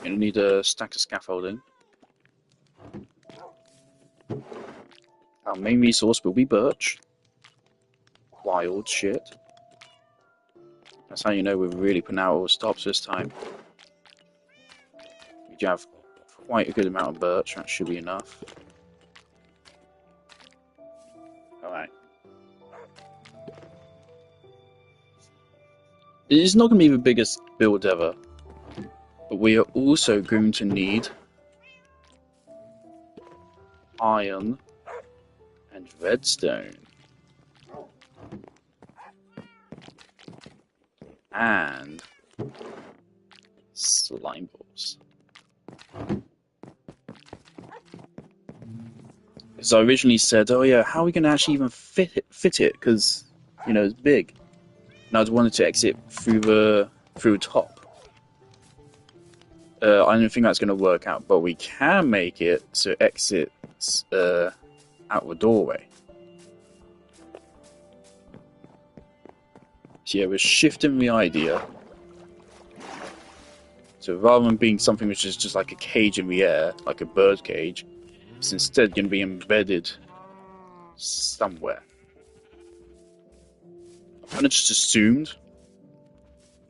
S1: Gonna need a stack of scaffolding. Our main resource will be birch. Wild shit. That's how you know we're really putting out all the stops this time. We do have quite a good amount of birch, that should be enough. Alright. It is not going to be the biggest build ever, but we are also going to need iron and redstone. And slime balls. Because I originally said, oh yeah, how are we going to actually even fit it? Because, you know, it's big. And I wanted to exit through the top. I don't think that's going to work out, but we can make it so it exits out the doorway. So yeah, we're shifting the idea. So rather than being something which is just like a cage in the air, like a bird cage, it's instead going to be embedded somewhere. I kind of just assumed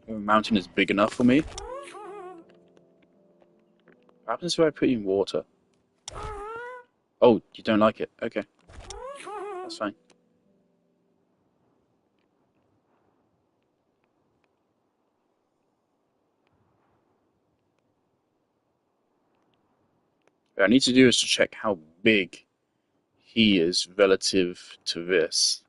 S1: the mountain is big enough for me. What happens if I put you in water? Oh, you don't like it? Okay, that's fine. What I need to do is to check how big he is relative to this,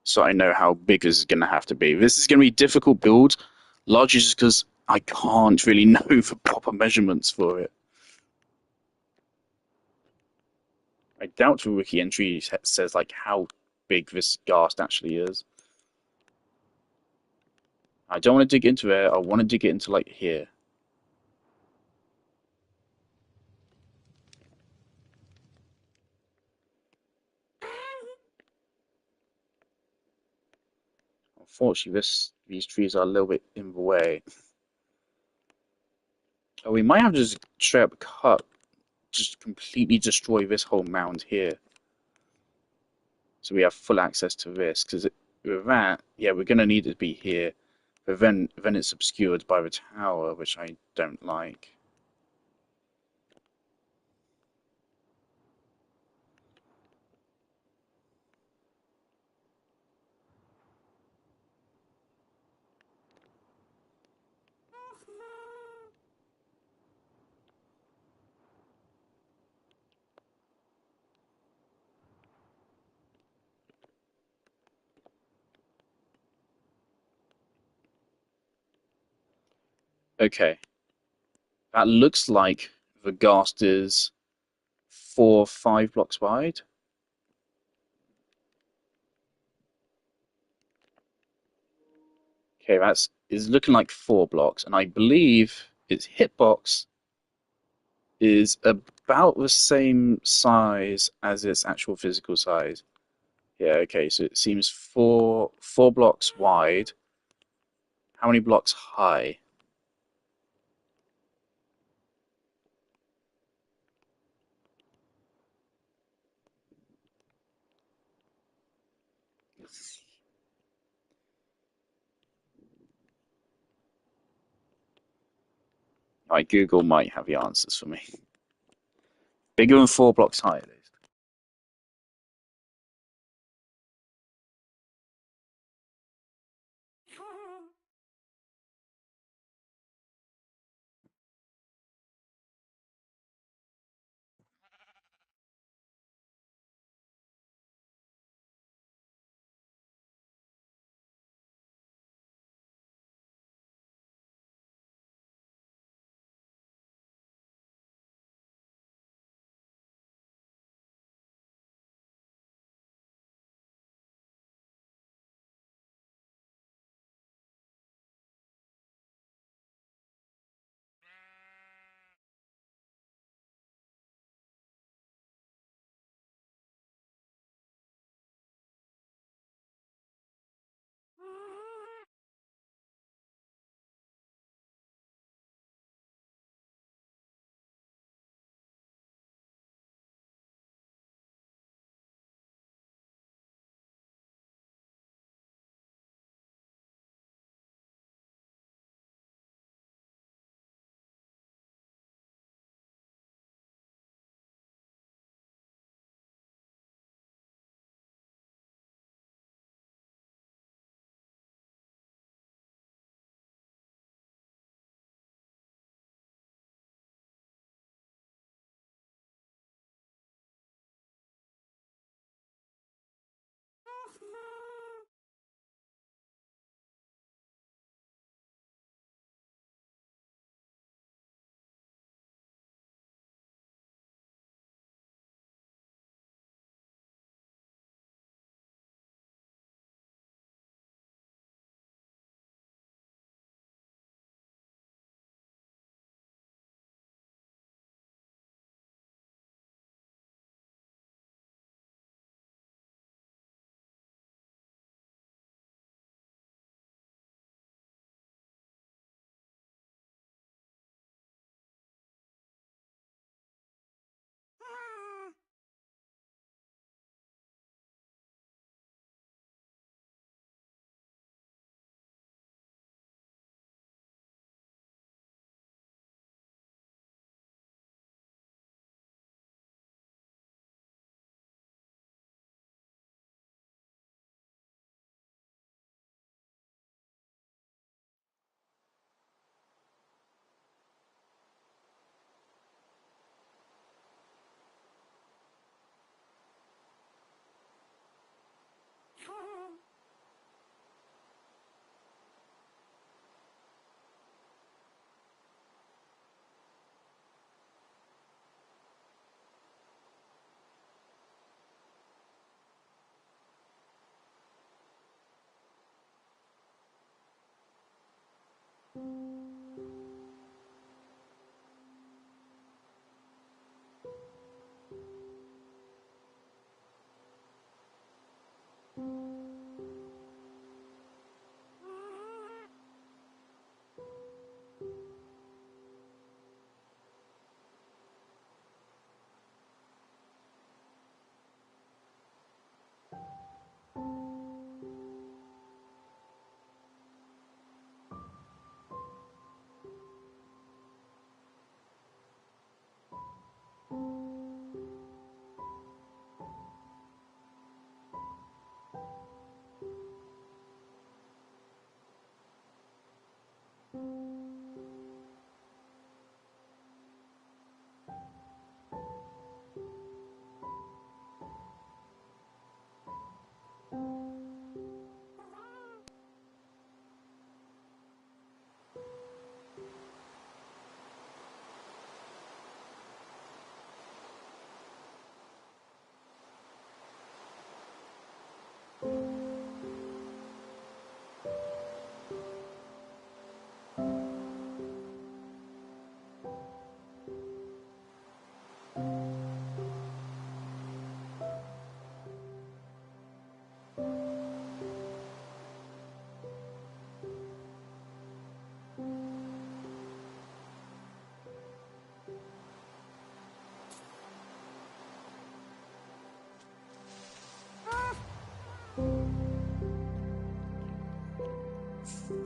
S1: so I know how big this is going to have to be. This is going to be a difficult build, largely just because I can't really know the proper measurements for it. I doubt the wiki entry says like how big this ghast actually is. I don't want to dig into it. I want to dig it into like here. Unfortunately, these trees are a little bit in the way. Oh, we might have to just straight up cut, just completely destroy this whole mound here, so we have full access to this. Because with that, yeah, we're gonna need it to be here, but then it's obscured by the tower, which I don't like. Okay, that looks like the ghast is 4 or 5 blocks wide. Okay, that's is looking like 4 blocks, and I believe its hitbox is about the same size as its actual physical size. Yeah, okay, so it seems four blocks wide. How many blocks high? Like Google might have the answers for me. Bigger than 4 blocks high, at least.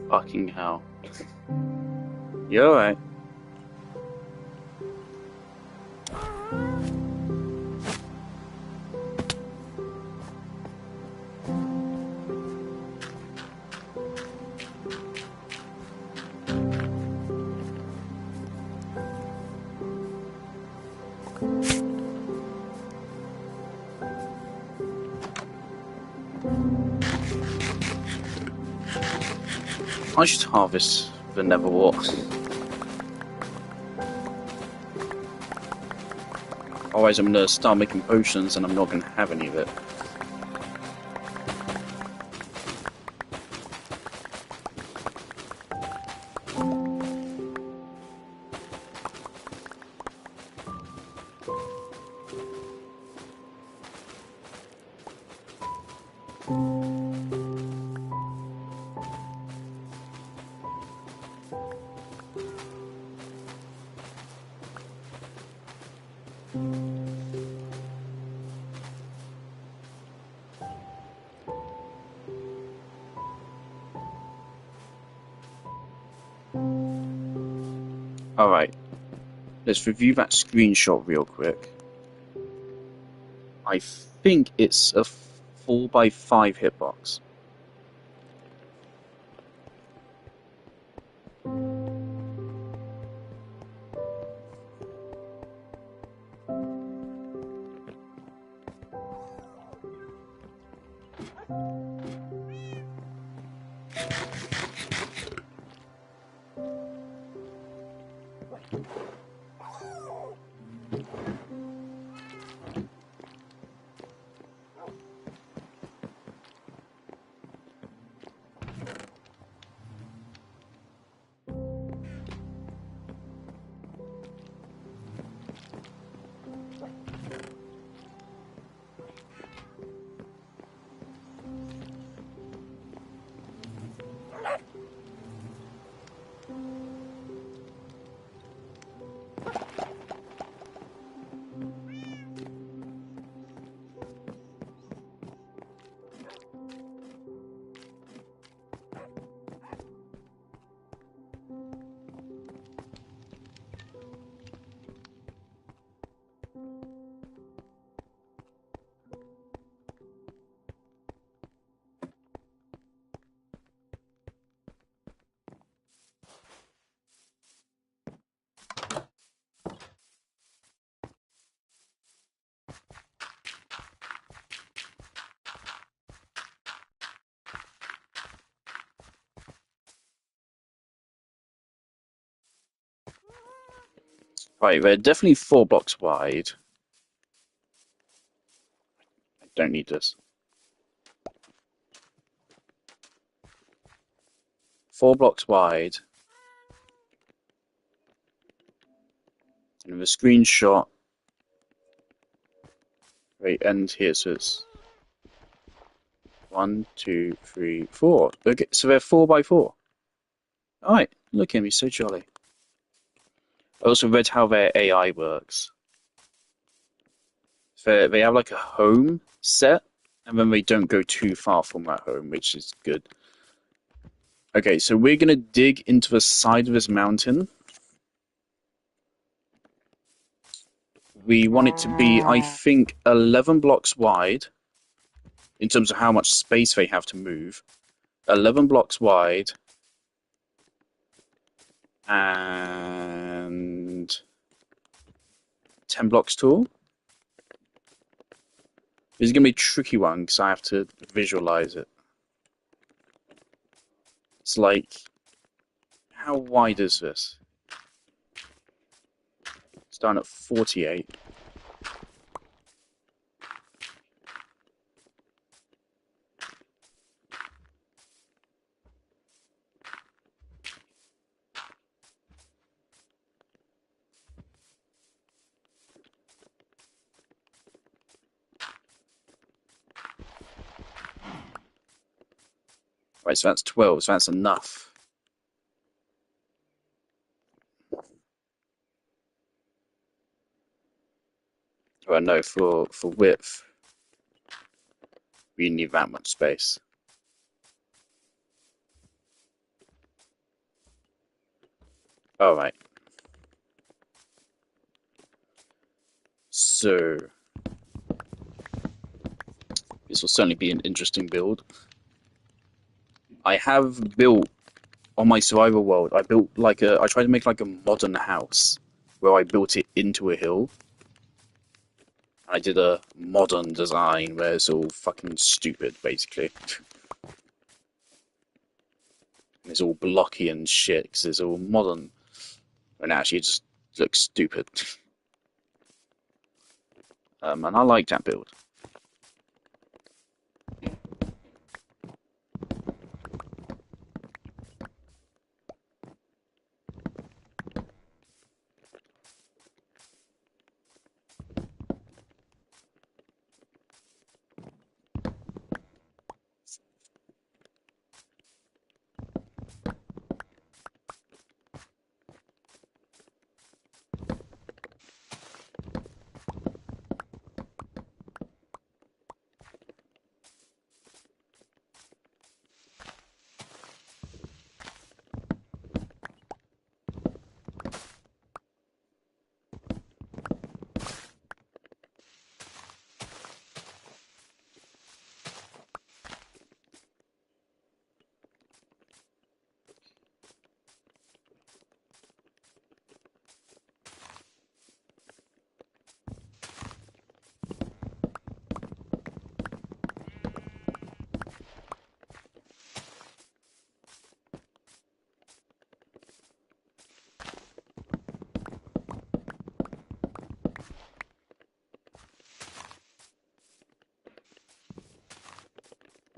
S1: Fucking hell. You alright? I should harvest the Neverwort. Otherwise, I'm gonna start making potions and I'm not gonna have any of it. Alright, let's review that screenshot real quick. I think it's a 4x5 hitbox. Right, they're definitely 4 blocks wide. I don't need this. 4 blocks wide. And with a screenshot, right, end here, so it's 1, 2, 3, 4. Okay, so they're 4 by 4. Alright, look at me, so jolly. I also read how their AI works. They have like a home set, and then they don't go too far from that home, which is good. Okay, so we're gonna dig into the side of this mountain. We want it to be, I think, 11 blocks wide in terms of how much space they have to move. 11 blocks wide and 10 blocks tall. This is going to be a tricky one because I have to visualize it. It's like, how wide is this? It's down at 48. Right, so that's 12, so that's enough. Well, no, for width, we need that much space. Alright. So, this will certainly be an interesting build. I have built, on my survival world, I tried to make like a modern house, where I built it into a hill. I did a modern design where it's all fucking stupid, basically. It's all blocky and shit, because it's all modern. And actually it just looks stupid. And I like that build.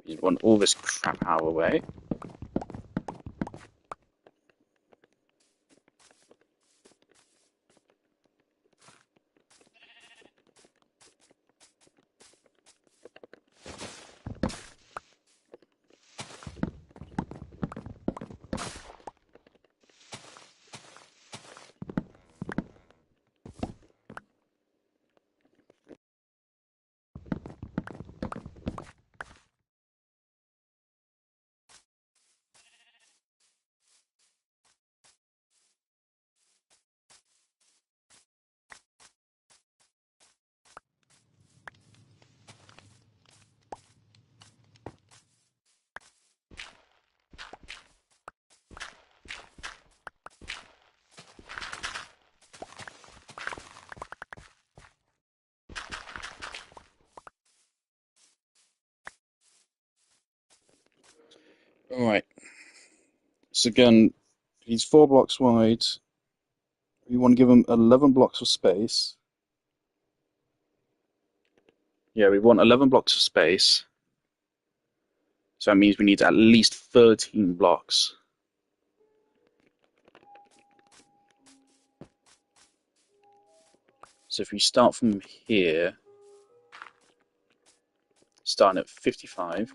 S1: You want all this crap out of the way. Alright. So again, he's 4 blocks wide. We want to give him 11 blocks of space. Yeah, we want 11 blocks of space. So that means we need at least 13 blocks. So if we start from here, starting at 55.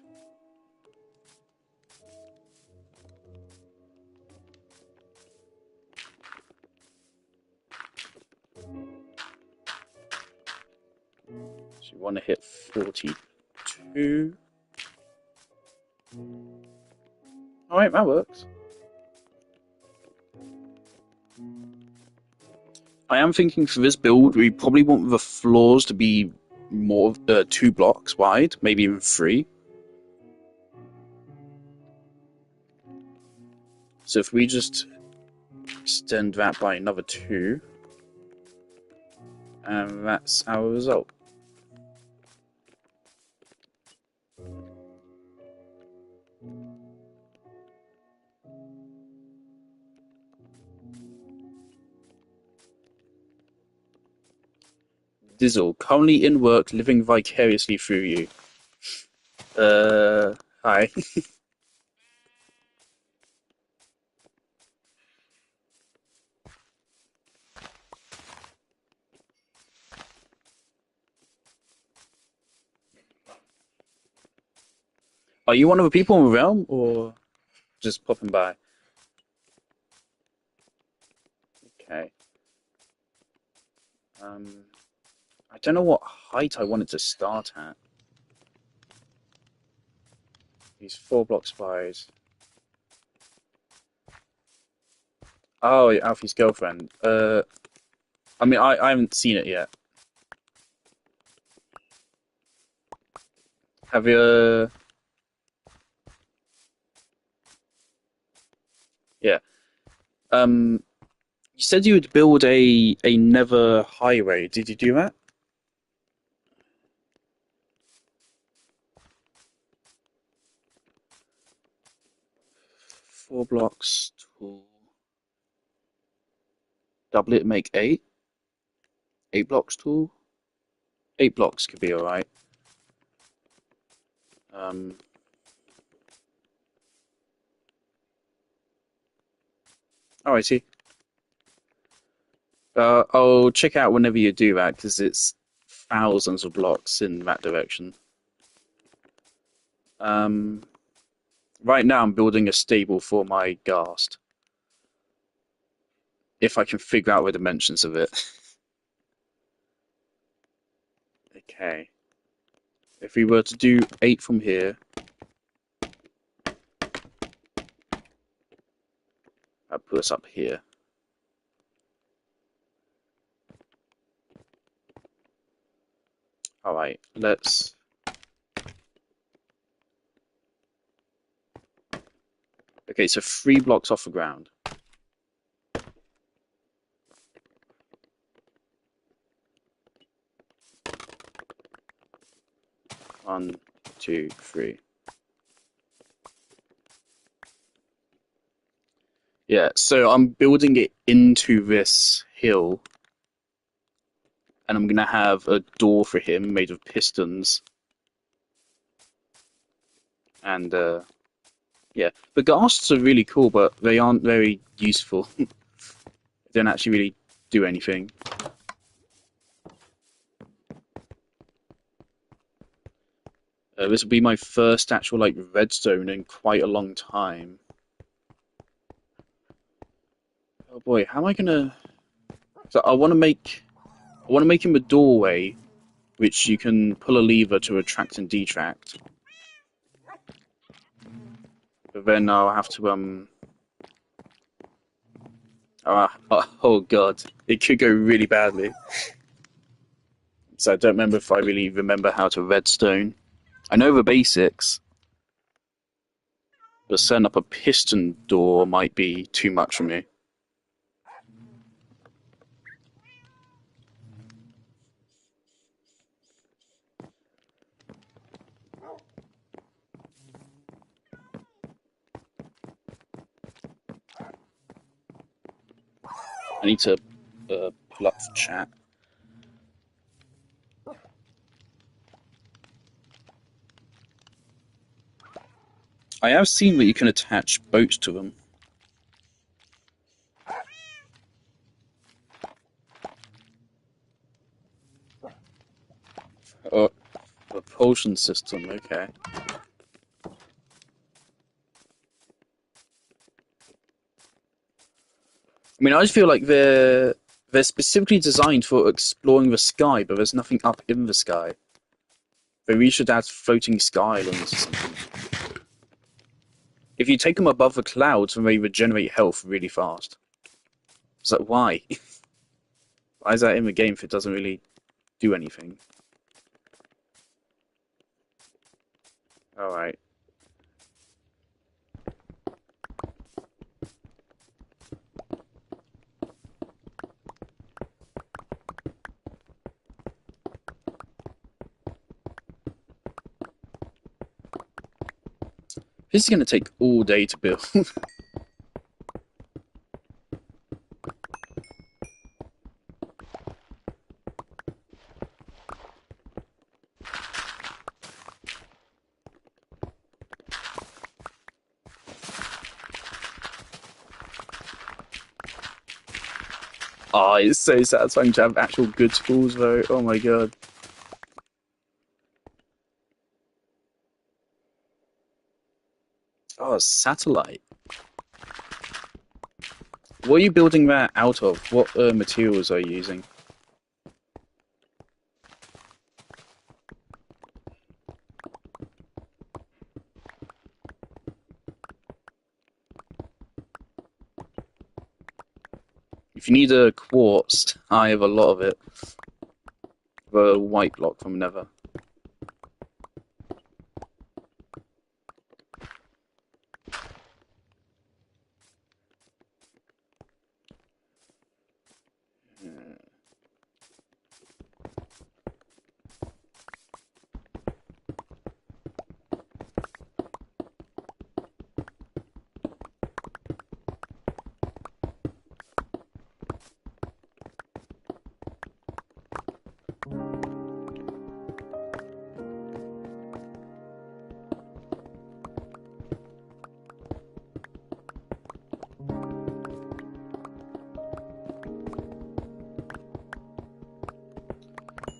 S1: So you want to hit 42. Alright, that works. I am thinking for this build, we probably want the floors to be more 2 blocks wide, maybe even 3. So if we just extend that by another 2, and that's our result. Dizzle, currently in work, living vicariously through you. Hi. Are you one of the people in the realm, or just popping by? Okay. I don't know what height I wanted to start at. He's 4 blocks wide. Oh, yeah, Alfie's girlfriend. I mean, I haven't seen it yet. Have you? Yeah. You said you would build a nether highway. Did you do that? 4 blocks tall. Double it, make 8. 8 blocks tall. 8 blocks could be alright. Um, Alrighty. I'll check out whenever you do that because it's thousands of blocks in that direction. Um, right now I'm building a stable for my ghast. If I can figure out the dimensions of it. Okay. If we were to do 8 from here, that put us up here. Alright, let's... Okay, so 3 blocks off the ground. 1, 2, 3. Yeah, so I'm building it into this hill, and I'm gonna have a door for him made of pistons. And yeah, the ghasts are really cool, but they aren't very useful. They don't actually really do anything. This will be my first actual like redstone in quite a long time. Oh boy, how am I gonna? So I want to make him a doorway, which you can pull a lever to attract and detract. But then I'll have to oh god, it could go really badly. So I don't remember if I really remember how to redstone. I know the basics, but setting up a piston door might be too much for me. I need to pull up the chat. I have seen that you can attach boats to them. Oh, propulsion system, okay. I mean, I just feel like they're specifically designed for exploring the sky, but there's nothing up in the sky. Maybe we should add floating sky islands or something. If you take them above the clouds, then they regenerate health really fast. It's like, why? Why is that in the game if it doesn't really do anything? Alright. This is going to take all day to build. Oh, it's so satisfying to have actual good tools, though. Oh my god. Oh, satellite. What are you building that out of? What materials are you using? If you need a quartz, I have a lot of it. The white block from Nether.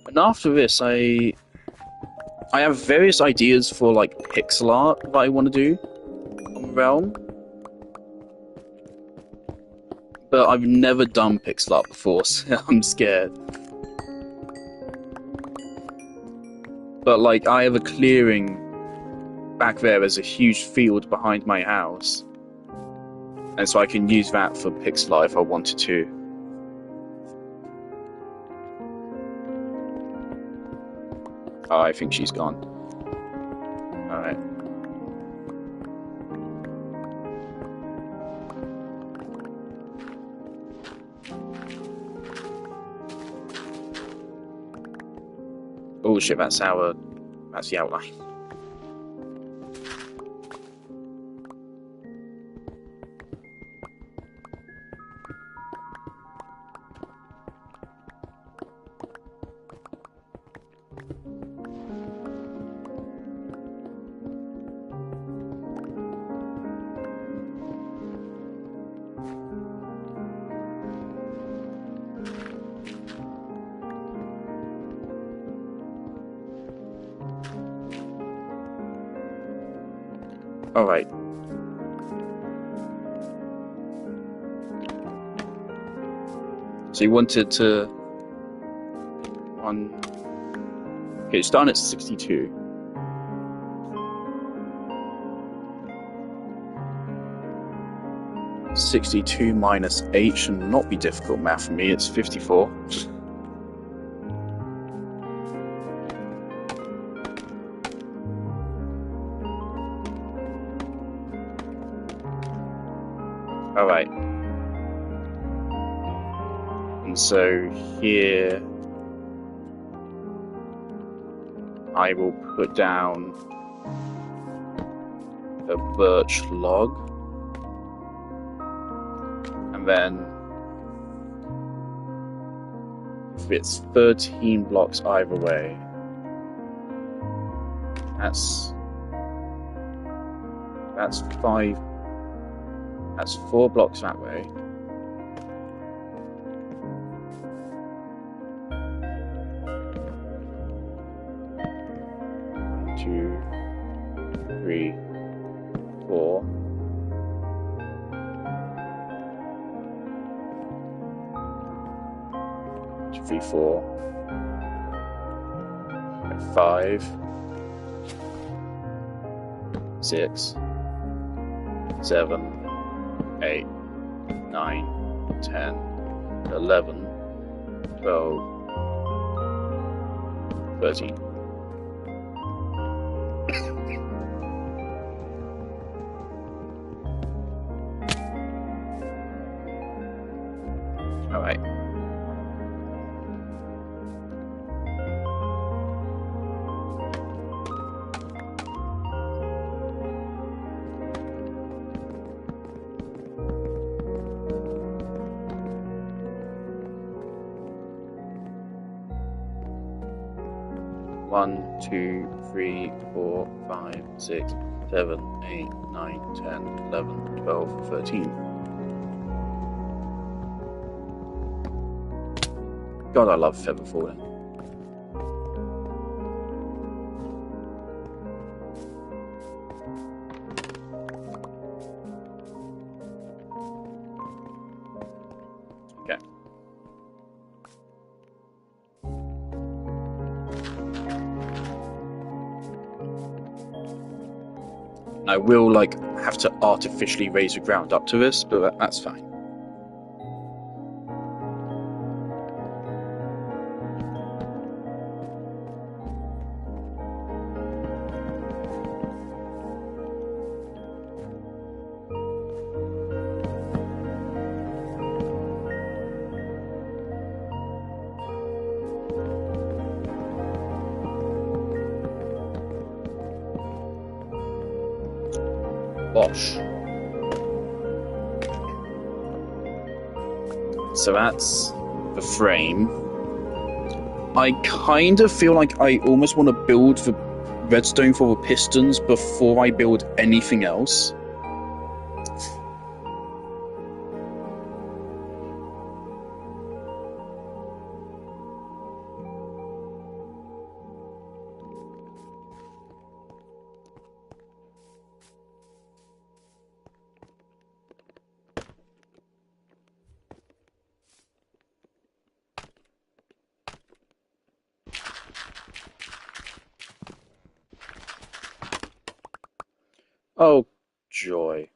S1: And after this, I have various ideas for like pixel art that I want to do on Realm, but I've never done pixel art before, so I'm scared. But like, I have a clearing back there. There's a huge field behind my house, and so I can use that for pixel art if I wanted to. Oh, I think she's gone. Alright. Oh shit, that's the outline. Alright. So you wanted to... Okay, starting at 62. (62 minus 8 should not be difficult math for me, it's 54. Alright. And so here I will put down a birch log, and then if it's 13 blocks either way, that's 4 blocks that way. 3, 4. 3, 4, 5, 6, 7, 8, 9, 10, 11, 12, 13. All right. One, 2, 3, 4, 5, 6, 7, 8, 9, 10, 11, 12, 13. God, I love feather falling. Okay. I will have to artificially raise the ground up to this, but that's fine. Bosh. So that's the frame. I kind of feel like I almost want to build the redstone for the pistons before I build anything else. Oh, joy.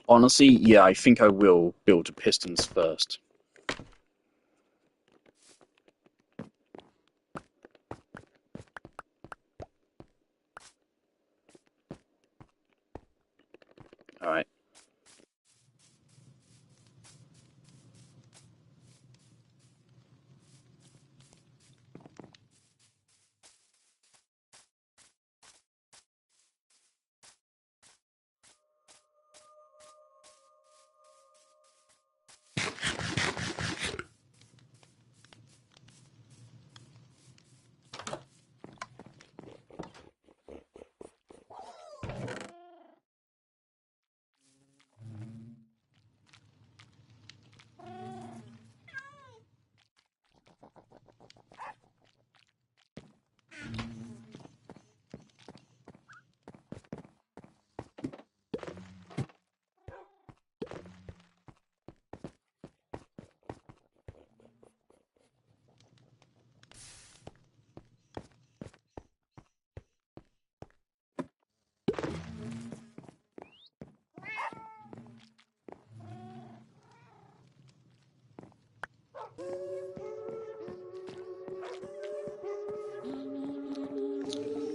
S1: Honestly, yeah, I think I will build the pistons first. Alright.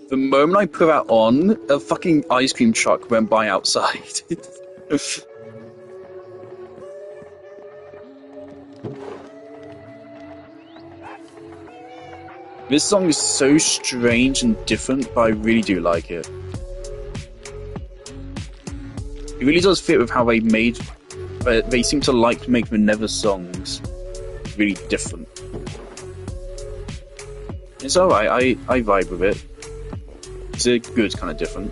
S1: The moment I put that on, a fucking ice cream truck went by outside. This song is so strange and different, but I really do like it. It really does fit with how they made. They seem to like to make the Nether songs really different. It's alright. I vibe with it. It's a good kind of different.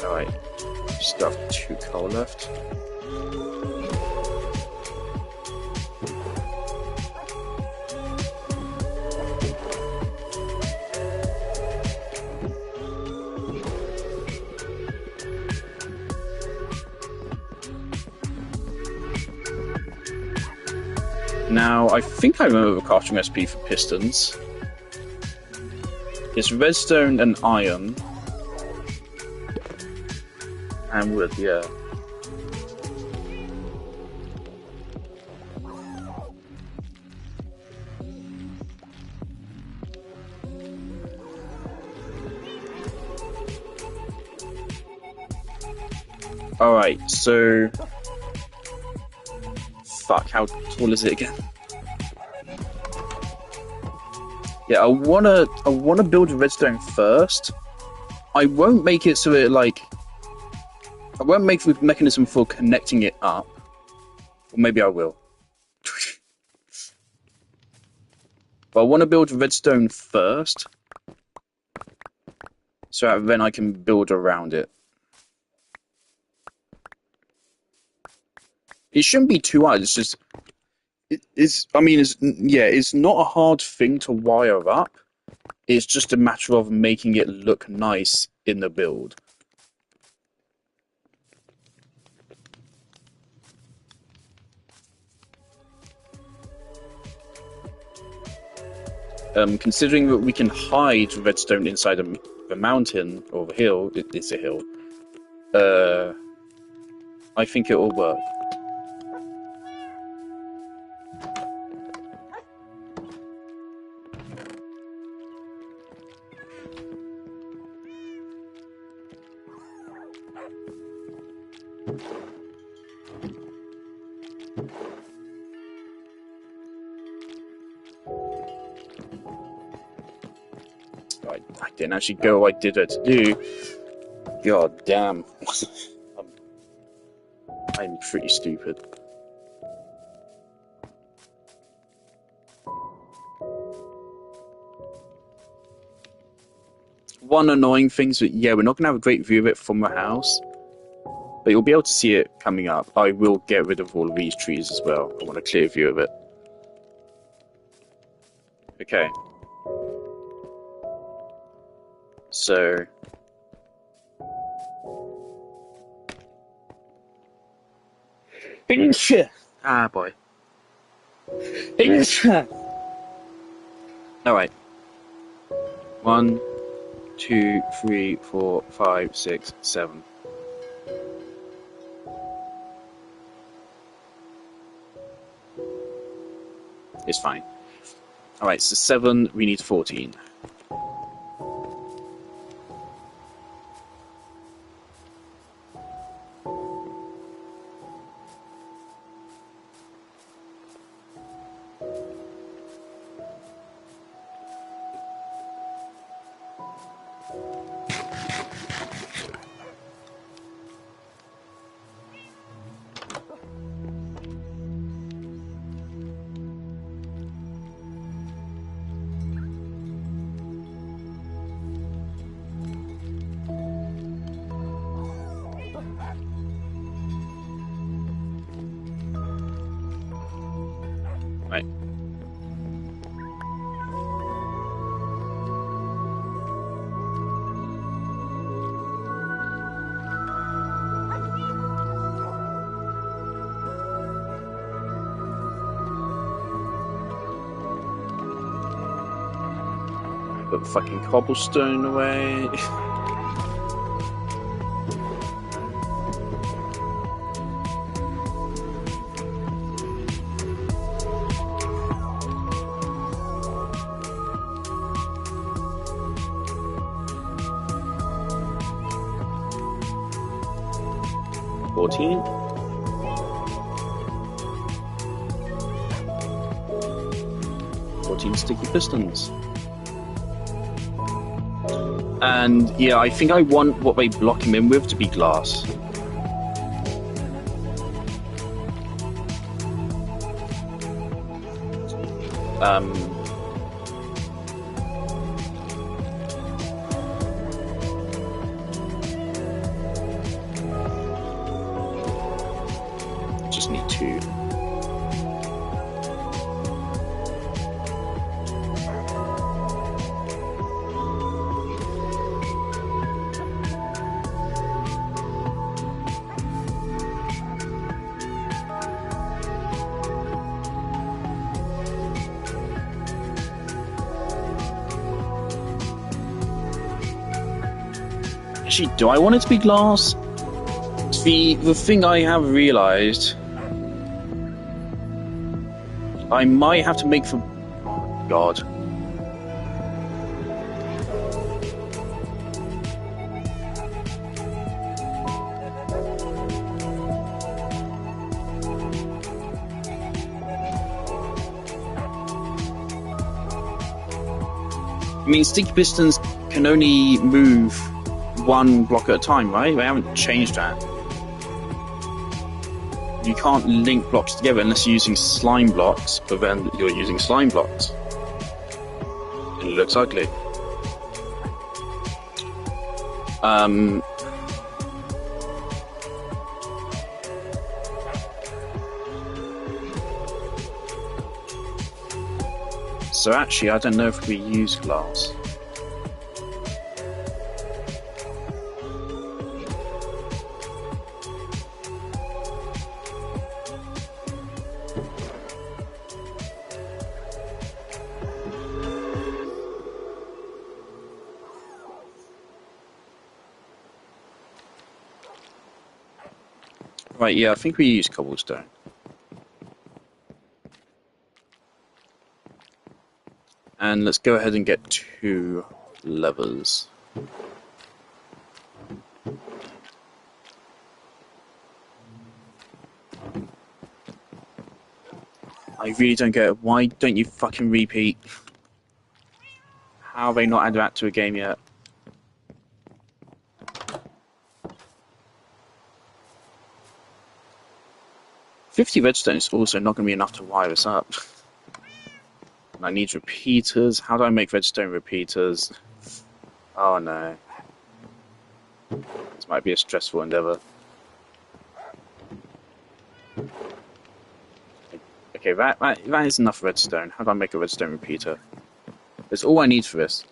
S1: Alright, still have 2 coal left. Now, I think I remember the crafting recipe for pistons. It's redstone and iron. And wood, yeah. Alright, so... Fuck, how tall is it again? Yeah, I wanna build a redstone first. I won't make it so it like... I won't make the mechanism for connecting it up. Or maybe I will. But I want to build redstone first. So that then I can build around it. It shouldn't be too hard, it's just... it's not a hard thing to wire up. It's just a matter of making it look nice in the build. Considering that we can hide redstone inside the mountain or the hill, it's a hill. I think it will work. I didn't actually go what I did it to do. God damn. I'm pretty stupid. One annoying thing is that, yeah, we're not going to have a great view of it from the house. But you'll be able to see it coming up. I will get rid of all of these trees as well. I want a clear view of it. Okay. So... Ah, boy. Alright. 1, 2, 3, 4, 5, 6, 7. It's fine. Alright, so 7, we need 14. Right. Put fucking cobblestone away. 14. Sticky pistons. And yeah, I think I want what they block him in with to be glass. Just need 2. Actually, do I want it to be glass? The thing I have realised, I might have to make for... Oh, God. I mean, sticky pistons can only move 1 block at a time, right? They haven't changed that. You can't link blocks together unless you're using slime blocks, but then you're using slime blocks. It looks ugly. So actually, I don't know if we use glass. Right, yeah, I think we use cobblestone. And let's go ahead and get 2 levers. I really don't get it. Why don't you fucking repeat? How have they not added that to a game yet? $50 redstone is also not going to be enough to wire this up. And I need repeaters. How do I make redstone repeaters? Oh no. This might be a stressful endeavor. Okay, that is enough redstone. How do I make a redstone repeater? That's all I need for this.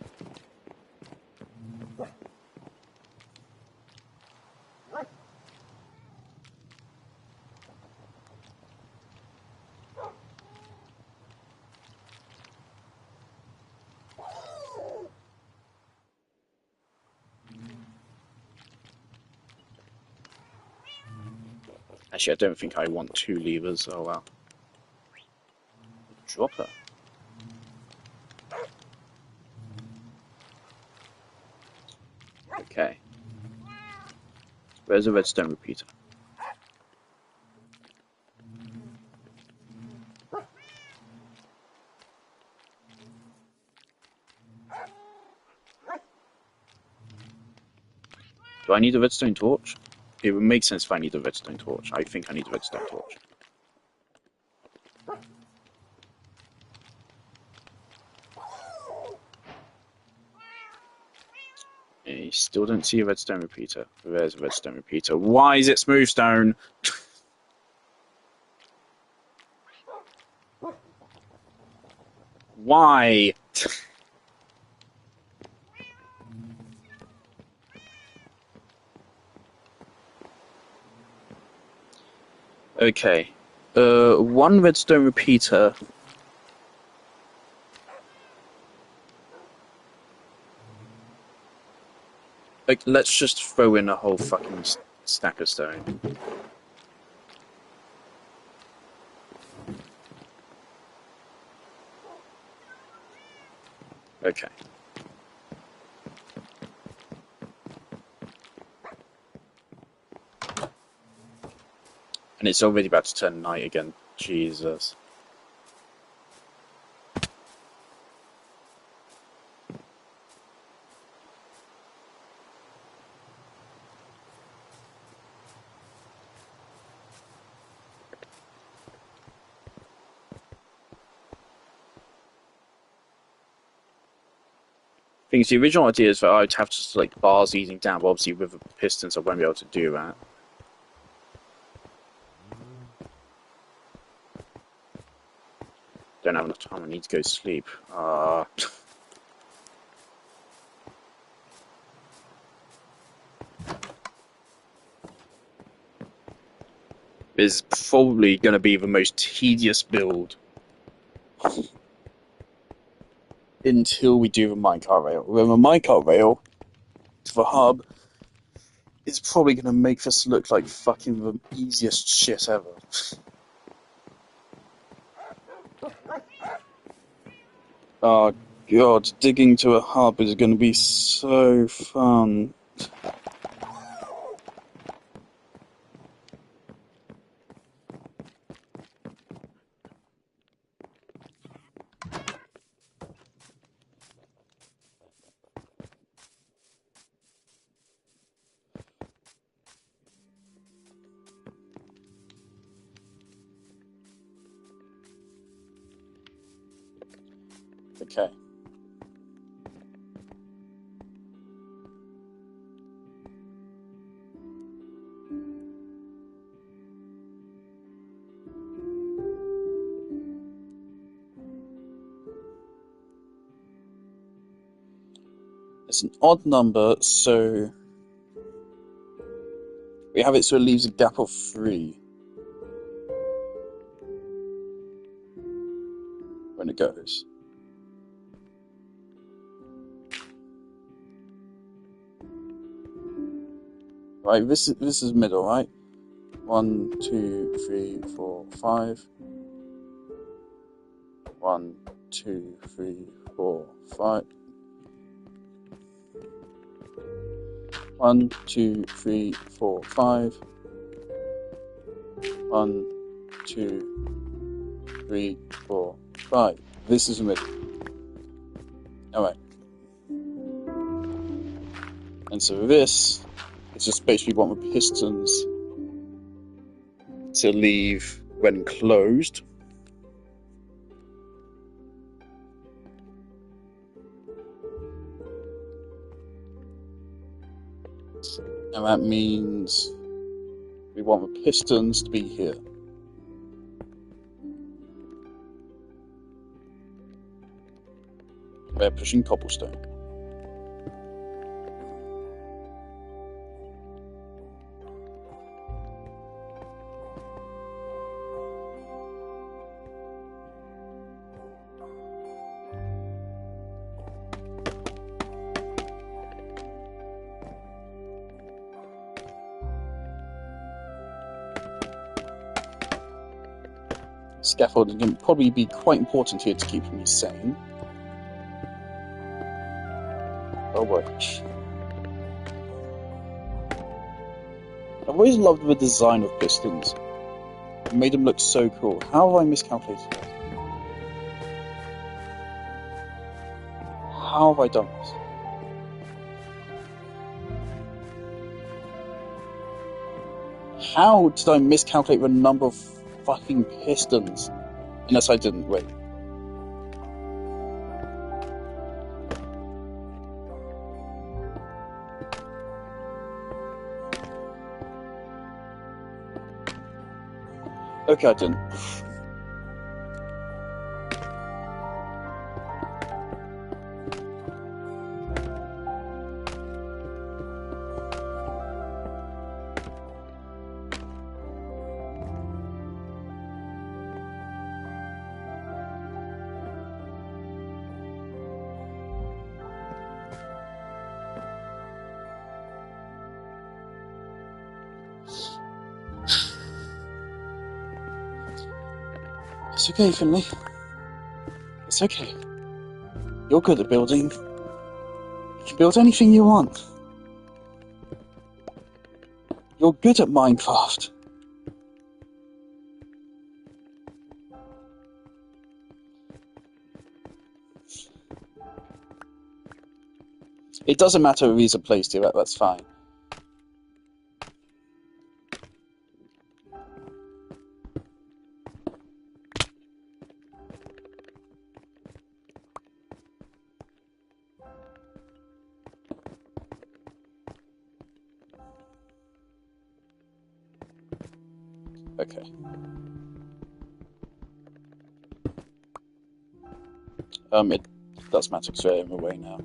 S1: Actually, I don't think I want 2 levers. Oh well. Dropper. Okay. Where's a redstone repeater? Do I need a redstone torch? It would make sense if I need a redstone torch. I think I need a redstone torch. You still don't see a redstone repeater. There's a redstone repeater. Why is it smooth stone? Why? Okay. 1 redstone repeater. Like, let's just throw in a whole fucking stack of stone. Okay. And it's already about to turn night again. Jesus. Things the original idea is that I'd have to select bars leading down, but obviously with the pistons I won't be able to do that. Don't have enough time, I need to go to sleep. This is probably going to be the most tedious build until we do the minecart rail. Then the minecart rail to the hub is probably going to make this look like fucking the easiest shit ever. Oh god, digging to a hub is going to be so fun. Okay. It's an odd number, so we have it so it leaves a gap of 3 when it goes. Right, this is middle, right? 1, 2, 3, 4, 5. 1, 2, 3, 4, 5. 1, 2, 3, 4, 5. 1, 2, 3, 4, 5. This is the middle. Alright. And so this is just basically what the pistons to leave when closed. And that means we want the pistons to be here. We're pushing cobblestone. Scaffolding can probably be quite important here to keep me sane. Oh boy. I've always loved the design of pistons. It made them look so cool. How have I miscalculated it? How have I done this? How did I miscalculate the number of fucking pistons? Unless I didn't, wait. Okay, I didn't. It's okay, Finley. It's okay. You're good at building. You can build anything you want. You're good at Minecraft. It doesn't matter if these are placed here, that's fine. Okay. It does matter because we're in the way now.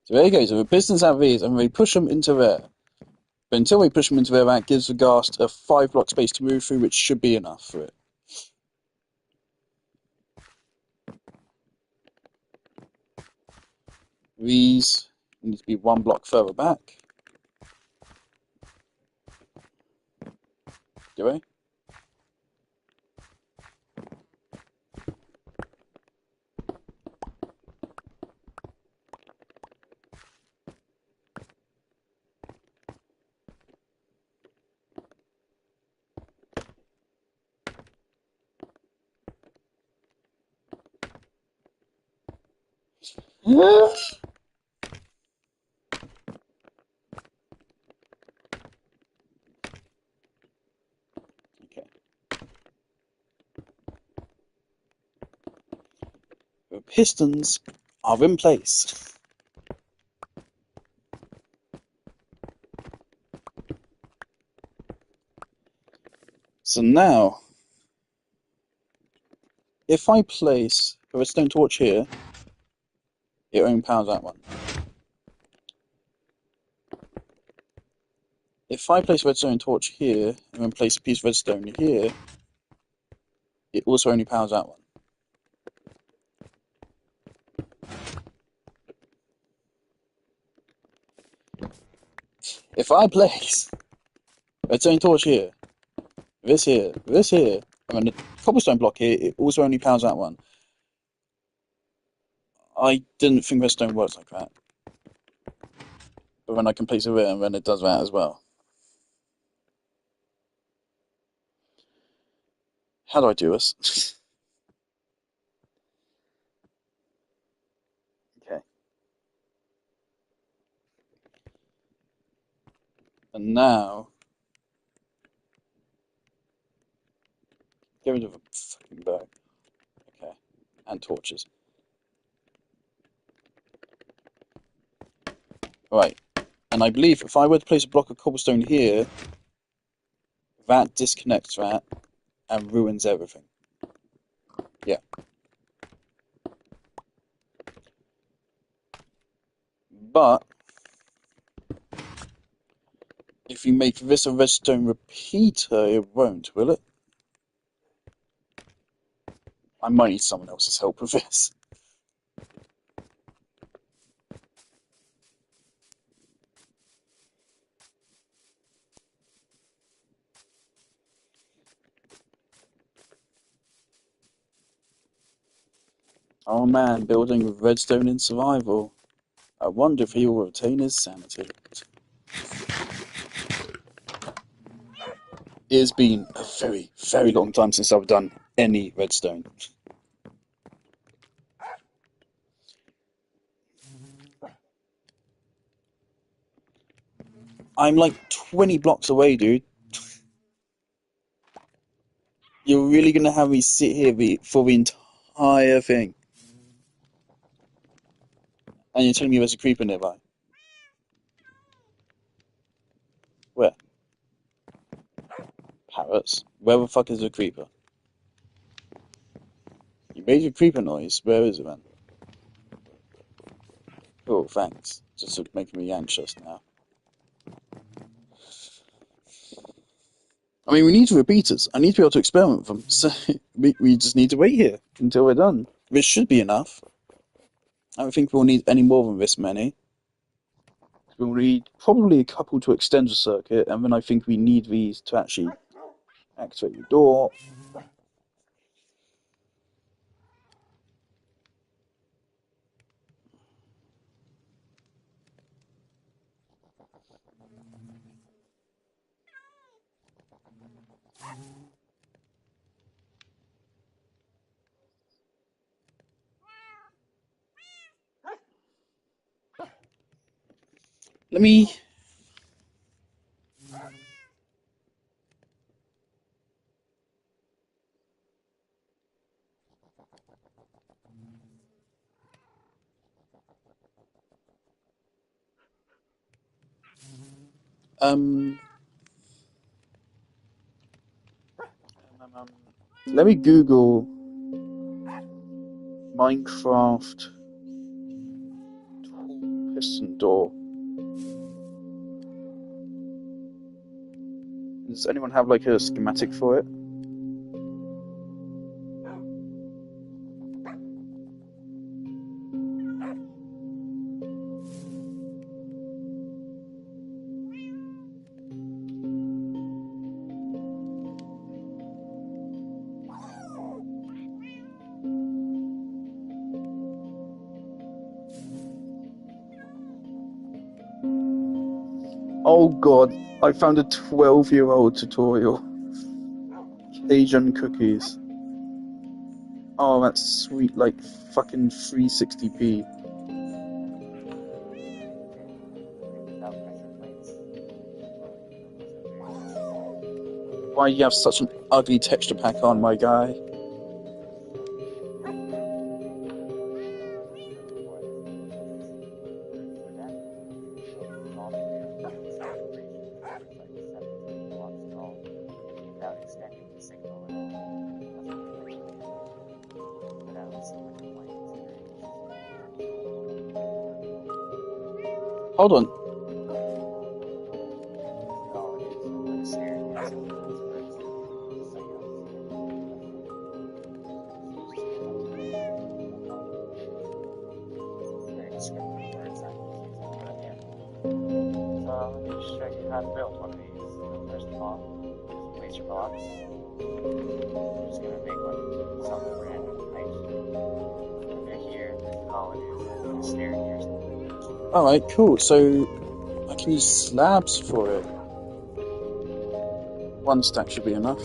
S1: So there you go. So the pistons have these, and we push them into there. But until we push them into there, that gives the ghast a 5-block space to move through, which should be enough for it. These need to be 1 block further back. Do we? Okay. The pistons are in place. So now, if I place a redstone torch here, it only powers that one. If I place a redstone torch here, and then place a piece of redstone here, it also only powers that one. If I place a redstone torch here, this here, and then a cobblestone block here, it also only powers that one. I didn't think redstone works like that. But then I can place it there, and then it does that as well. How do I do this? Okay. And now, get rid of a fucking bow. Okay. And torches. Right. And I believe if I were to place a block of cobblestone here, that disconnects that and ruins everything. Yeah. But if you make this a redstone repeater, it won't, will it? I might need someone else's help with this. Oh man, building with redstone in survival. I wonder if he will retain his sanity. It has been a very, very long time since I've done any redstone. I'm like 20 blocks away, dude. You're really gonna have me sit here for the entire thing? And you're telling me there's a creeper nearby? Where? Parrots? Where the fuck is the creeper? You made a creeper noise. Where is it, man? Oh, thanks. Just making me anxious now. I mean, we need repeaters. I need to be able to experiment with them. So we just need to wait here until we're done. This should be enough. I don't think we'll need any more than this many. We'll need probably a couple to extend the circuit, and then I think we need these to actually activate the door. Let me... let me Google Minecraft tall piston door. Does anyone have like a schematic for it? Oh god, I found a 12-year-old tutorial. Cajun cookies. Oh, that's sweet, like fucking 360p. Why do you have such an ugly texture pack on, my guy? Hold on.
S2: Let me show you how to build one of these. First of all, just place your blocks. I'm just gonna make one some random height. Under here, call it a staircase.
S1: Alright, cool. So I can use slabs for it. One stack should be enough.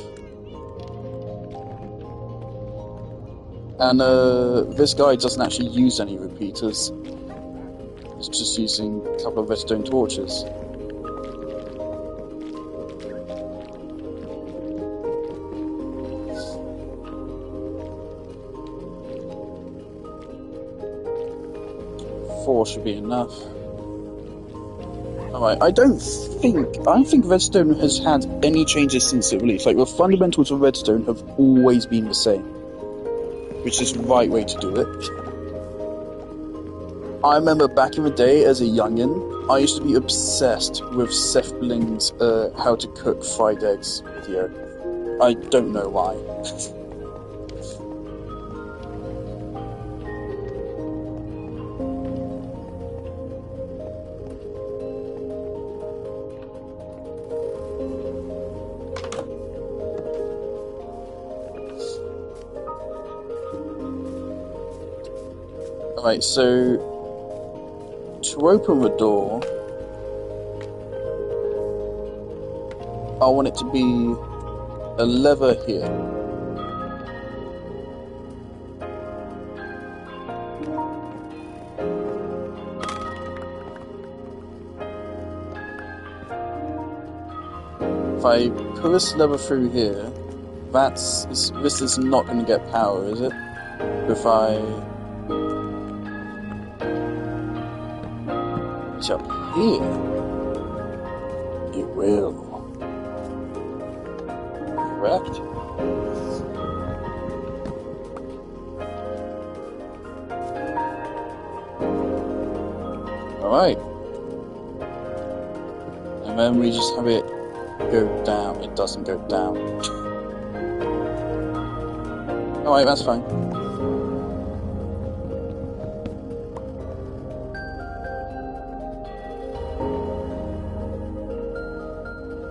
S1: And this guy doesn't actually use any repeaters. It's just using a couple of redstone torches. Four should be enough. Alright, I don't think redstone has had any changes since it released. Like, the fundamentals of redstone have always been the same. Which is the right way to do it. I remember back in the day as a youngin', I used to be obsessed with Seth Bling's how to cook fried eggs video. I don't know why. Alright, so to open the door, I want it to be a lever here. If I put this lever through here, this is not going to get power, is it? If I reach up here, it will. Correct? Alright. And then we just have it go down. It doesn't go down. Alright, that's fine.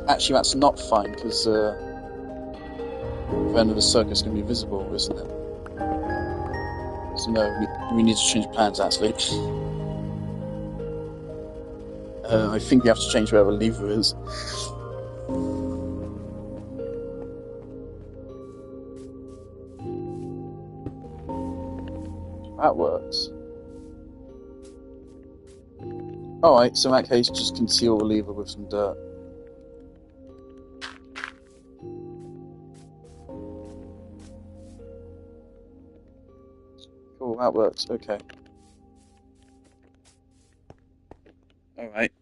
S1: Actually, that's not fine, because the end of the circuit's going to be visible, isn't it? So no, we need to change plans, actually. I think we have to change where the lever is. That works. Alright, so in that case, just conceal the lever with some dirt. Cool, that works, okay. Alright.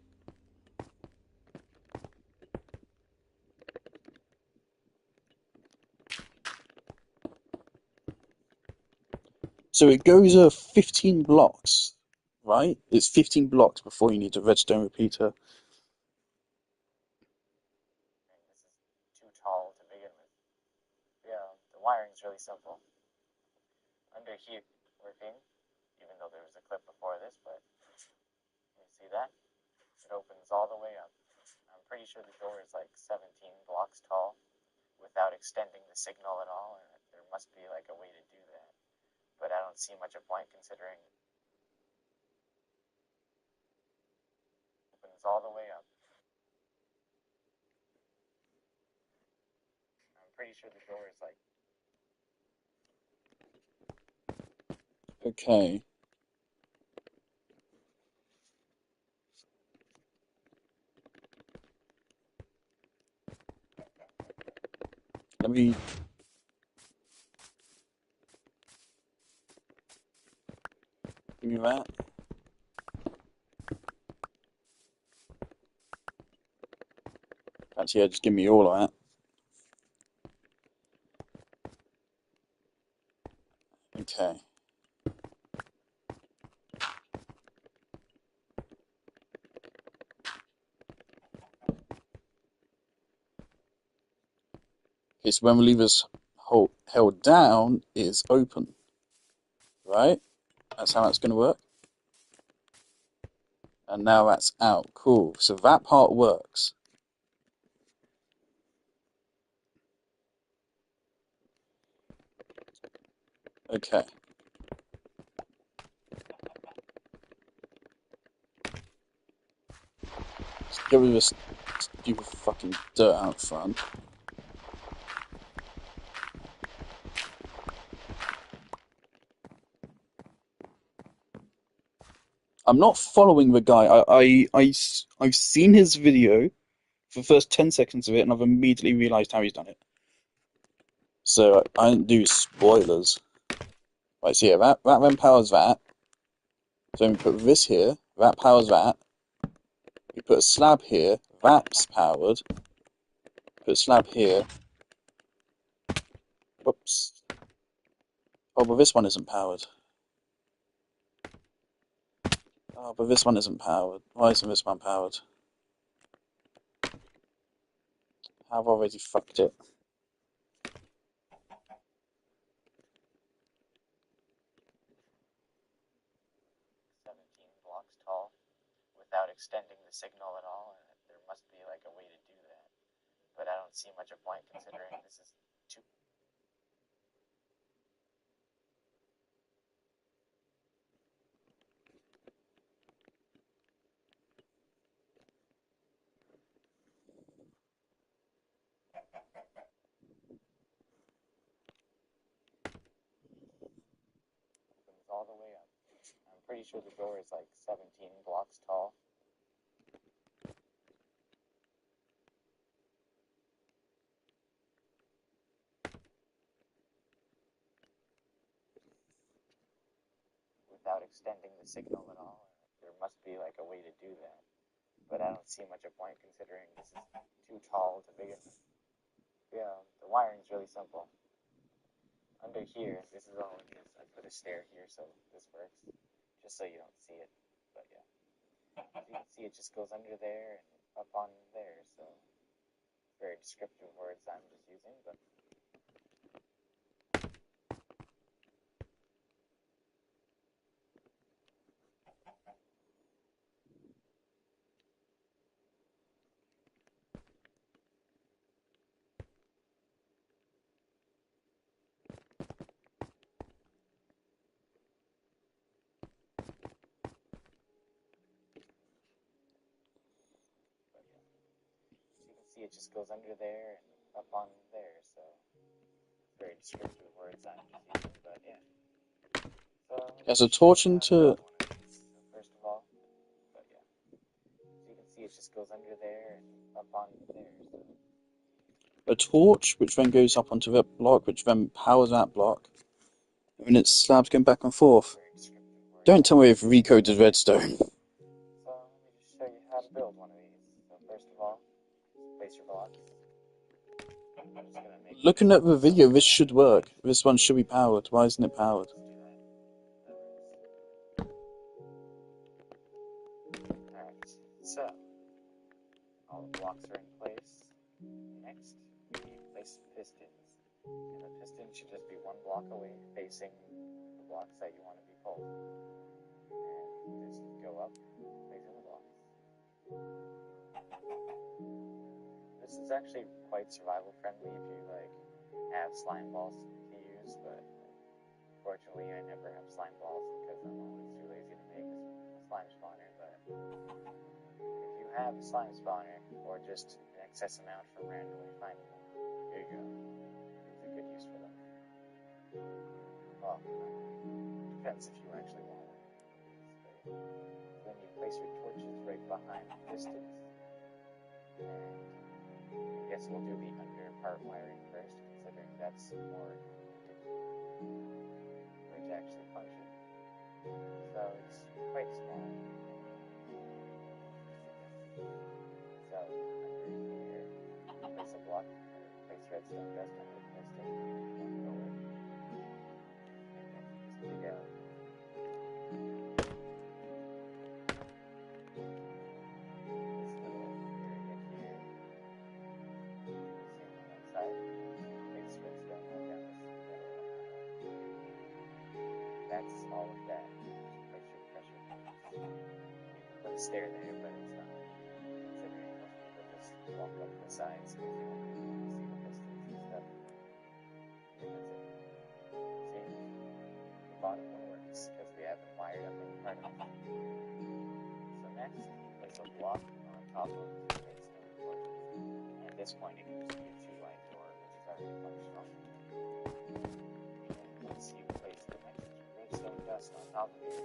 S1: So it goes 15 blocks, right? It's 15 blocks before you need a redstone repeater.
S2: And this is too tall to begin with. Yeah, the wiring's really simple. Under here, working, even though there was a clip before this, but you see that? It opens all the way up. I'm pretty sure the door is like 17 blocks tall without extending the signal at all, and there must be like a way to do that. But I don't see much of a point considering it opens all the way up. I'm pretty sure the door is like
S1: Okay. Let me... Give me that. Actually, yeah, just give me all of that. Okay. Okay, so when the lever's held down, it's open. Right? That's how that's going to work. And now that's out. Cool. So that part works. Okay. Let's get rid of this stupid fucking dirt out front. I'm not following the guy. I've seen his video for the first 10 seconds of it, and I've immediately realised how he's done it. So I don't do spoilers. Right, so yeah, that then powers that. So then we put this here, that powers that. We put a slab here, that's powered. Put a slab here. Whoops. Oh, but this one isn't powered. Oh, but this one isn't powered. Why isn't this one powered? I've already fucked it.
S2: 17 blocks tall without extending the signal at all, and there must be like a way to do that. But I don't see much of a point considering this is too opens all the way up. I'm pretty sure the door is like 17 blocks tall. Without extending the signal at all. There must be like a way to do that. But I don't see much of a point considering this is too tall to begin with. Yeah, the wiring's really simple. Under here, this is all it is. I put a stair here so this works. Just so you don't see it. But yeah. As you can see, it just goes under there and up on there, so very descriptive words I'm just using, but see it just goes under there and up on there, so it's very descriptive words I'm just using, but yeah. So let me
S1: There's a
S2: just show you
S1: torch
S2: how to build
S1: into
S2: one of these. So first of all, but yeah. So you can see it just goes under there and up on there, so
S1: a torch, which then goes up onto that block, which then powers that block. And its slabs going back and forth.
S2: very descriptive words
S1: Don't
S2: I'm
S1: tell me
S2: just
S1: if
S2: using.
S1: recoded redstone.
S2: So let me just show you how to build one of these. So first of all, place your blocks. I'm just gonna make one
S1: Looking at the
S2: some
S1: video, this should
S2: random
S1: work.
S2: height.
S1: This one should be powered. Why isn't it powered?
S2: Let's do that. That works. Alright, so all the blocks are in place. Next, you place the pistons. And the piston should just be one block away, facing the blocks that you want to be pulled. And just go up, facing the blocks. This is actually quite survival friendly if you have slime balls to use, but fortunately I never have slime balls because I'm always too lazy to make a slime spawner. But if you have a slime spawner or just an excess amount from randomly finding them, here you go. It's a good use for them. Well, depends if you actually want one. Then you place your torches right behind the pistons, and I guess we'll do the under part wiring first, considering that's more for it to actually function. So it's quite small. So under here, place a block, or place redstone dust under the piston, one pillar, and then just dig out. That's all of that. Place your pressure pumps. You can put a stair there, but it's not. Considering most people just walk up the sides because you don't see the pistons and stuff. And that's it. See? The bottom one works because we haven't wired up any part of it. So next, place a block on top of the redstone torches. And at this point, it can just be a 2-wide door, which is already functional. And once you place the next redstone dust on top of it,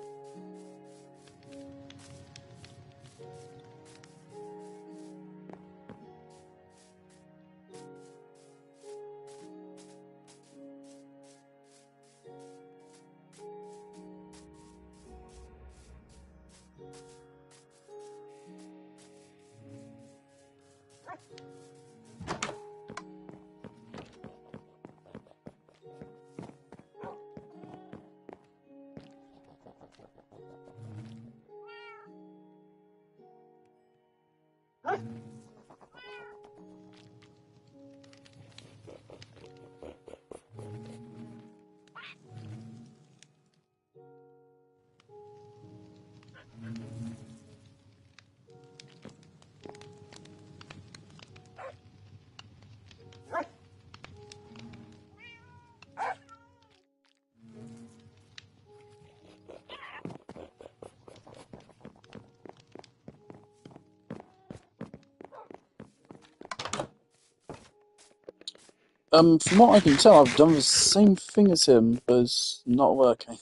S1: From what I can tell, I've done the same thing as him, but it's not working.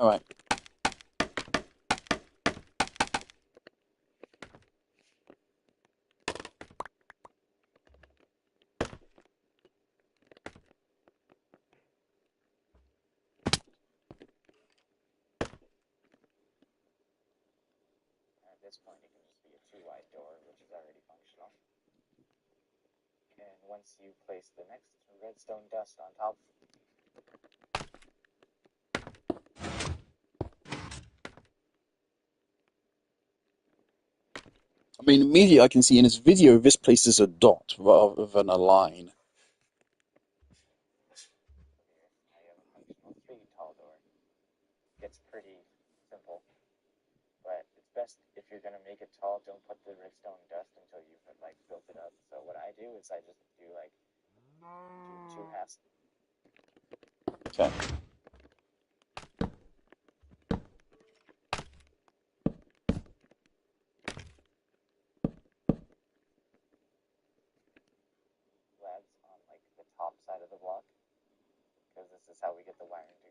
S1: Alright.
S2: at this point, it can just be a 2-wide door, which is already functional. And once you place the next redstone dust on top of it,
S1: I mean, immediately I can see in his video this place is a dot rather than a line.
S2: I you're gonna make it tall, don't put the redstone dust until you've like built it up. So what I do is I just do like two halves
S1: Okay.
S2: slabs on like the top side of the block because this is how we get the wiring to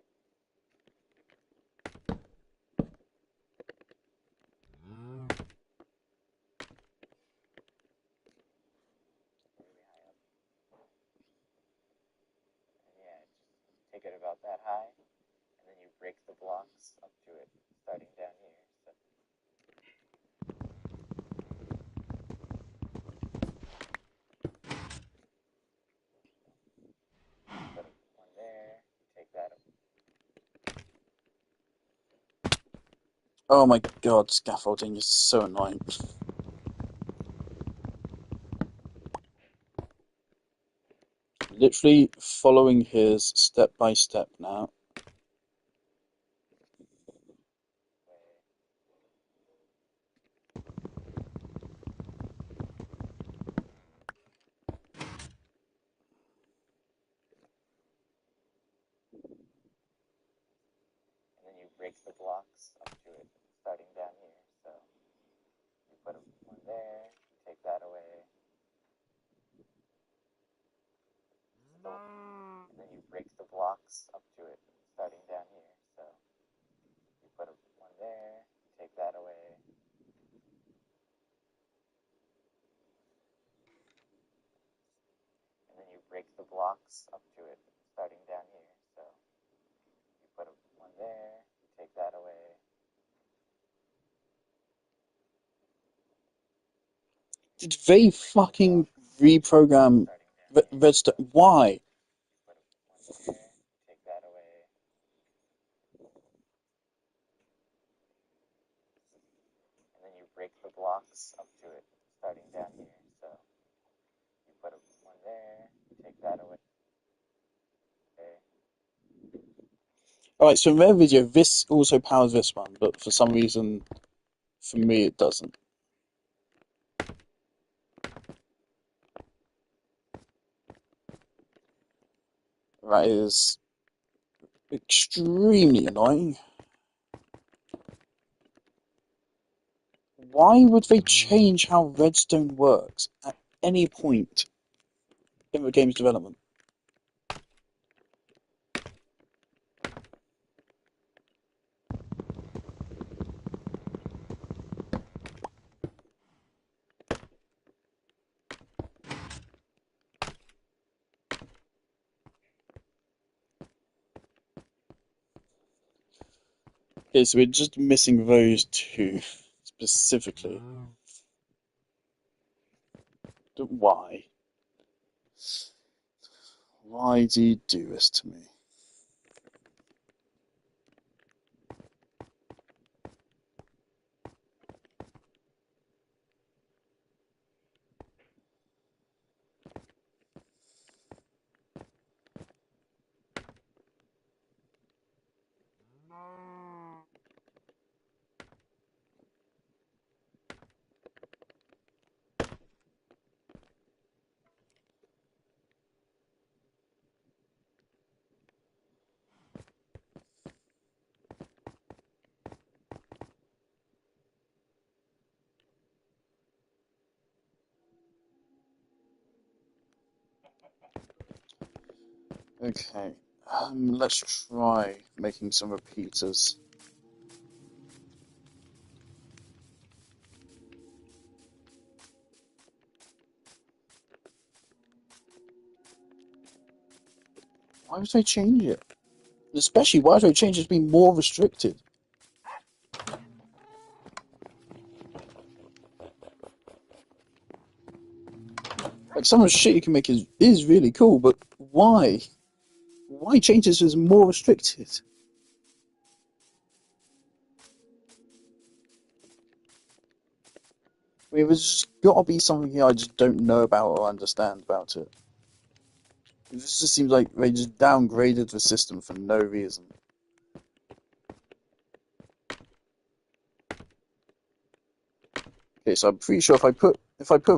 S2: really high up. And yeah, just take it about that high, and then you break the blocks up to it, starting down here. So put one there, take that.
S1: Oh my god, scaffolding is so annoying. Literally following his step by step now.
S2: And then you break the blocks up to it, starting down here. So you put one there, take that away. So, and then you break the blocks up to it, starting down here. So you put one there, take that away. And then you break the blocks up to it, starting down here. So you put one there, take that away.
S1: Did they fucking reprogram Redstone? Why?
S2: Put one there, take that away. And then you break the blocks up to it, starting down here. So you put one there, take that away.
S1: Alright, so in their video, this also powers this one, but for some reason, for me, it doesn't. That is extremely annoying. Why would they change how redstone works at any point in the game's development? Okay, so we're just missing those two specifically. Why? Why do you do this to me? Okay, let's try making some repeaters. Why would they change it? Especially, why would they change it to be more restricted? Like, some of the shit you can make is really cool, but why? Why change this as more restricted? I mean, there's just gotta be something here I just don't know about or understand about it. This just seems like they just downgraded the system for no reason. Okay, so I'm pretty sure if I put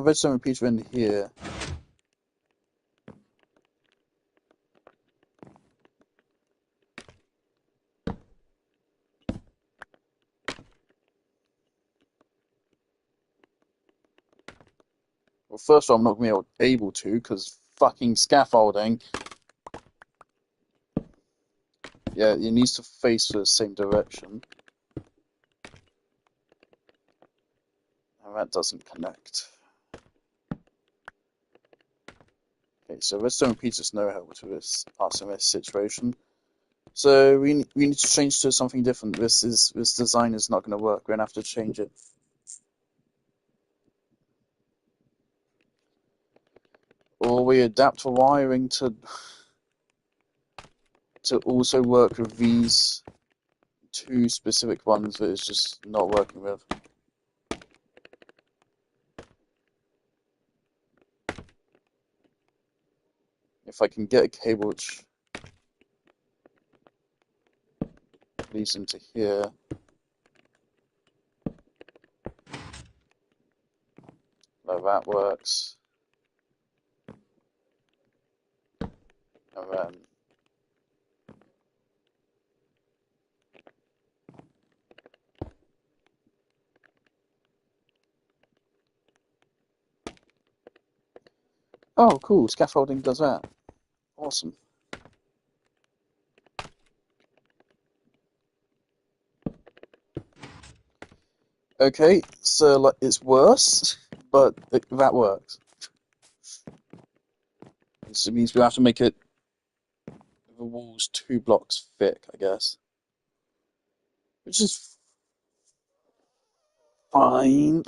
S1: redstone repeater in here, well, first of all, I'm not going to be able to because fucking scaffolding. Yeah, it needs to face the same direction, and that doesn't connect. Okay, so redstone repeaters no help to us in this situation. So we need to change to something different. This design is not going to work. We're gonna have to change it. Or we adapt the wiring to also work with these two specific ones that it's just not working with. If I can get a cable which leads into here, like that works. And then oh cool, scaffolding does that. Awesome. Okay, so like it's worse, but that works. This means we have to make it the walls 2 blocks thick, I guess. Which is fine.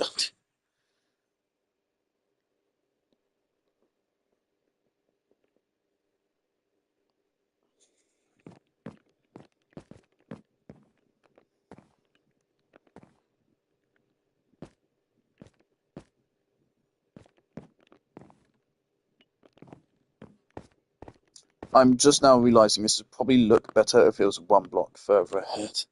S1: I'm just now realizing this would probably look better if it was 1 block further ahead.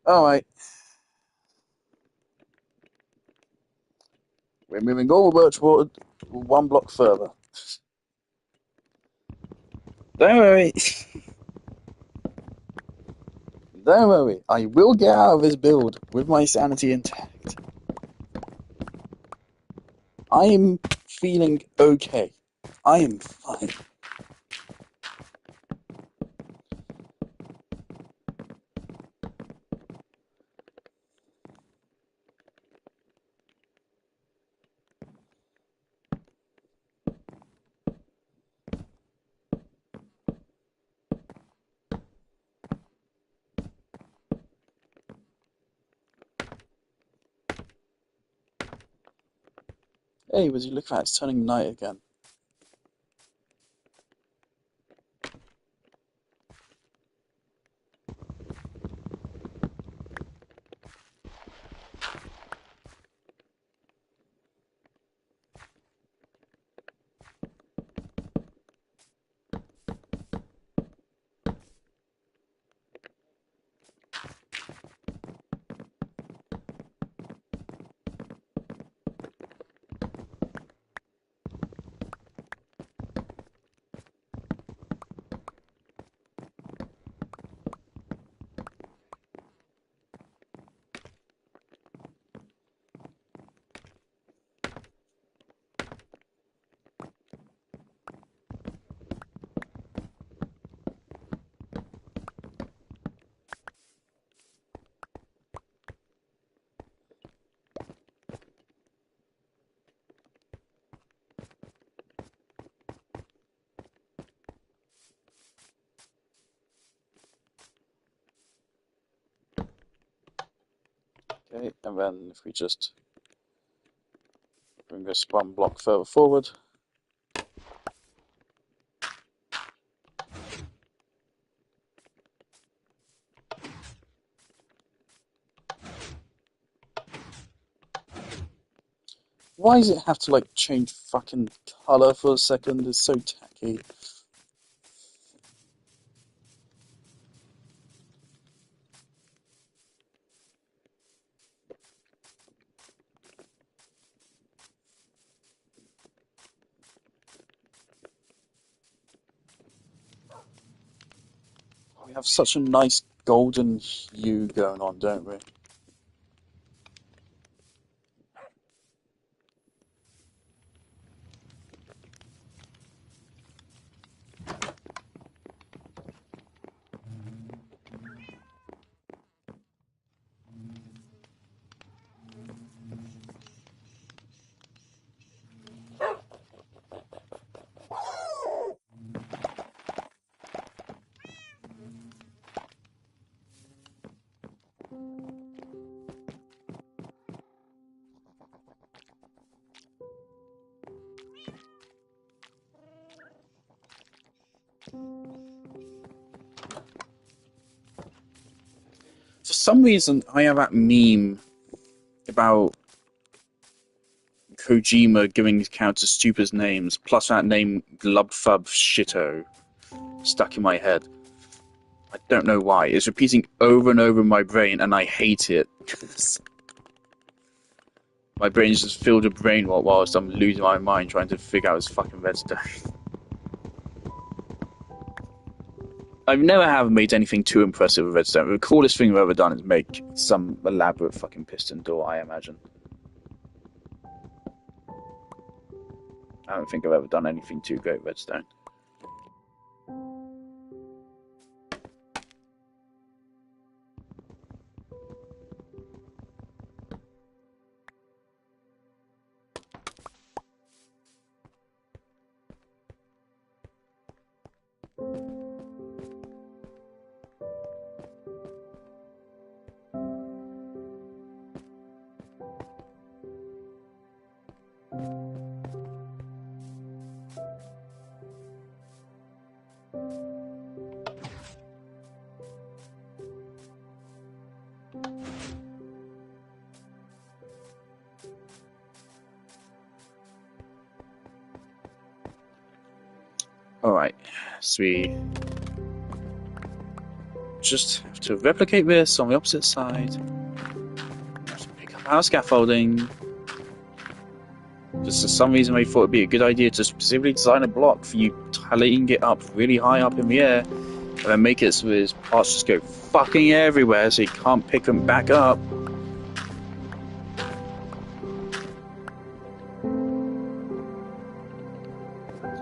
S1: Alright, we're moving over toward 1 block further. Don't worry. Don't worry. I will get out of this build with my sanity intact. I am feeling okay. I am fine. Hey, would you look at that? It's turning night again. Okay, and then if we just bring this 1 block further forward. Why does it have to, like, change fucking colour for a second? It's so tacky. We have such a nice golden hue going on, don't we? For some reason, I have that meme about Kojima giving his characters stupid names, plus that name Glubfub Shito, stuck in my head. I don't know why. It's repeating over and over in my brain, and I hate it. My brain's just filled with brain rot whilst I'm losing my mind trying to figure out this fucking redstone. I've never have made anything too impressive with redstone. The coolest thing I've ever done is make some elaborate fucking piston door, I imagine. I don't think I've ever done anything too great with redstone. Alright, so we just have to replicate this on the opposite side. Just pick up our scaffolding. Just for some reason, I thought it'd be a good idea to specifically design a block for you tallying it up really high up in the air, and then make it so his parts just go fucking everywhere so you can't pick them back up.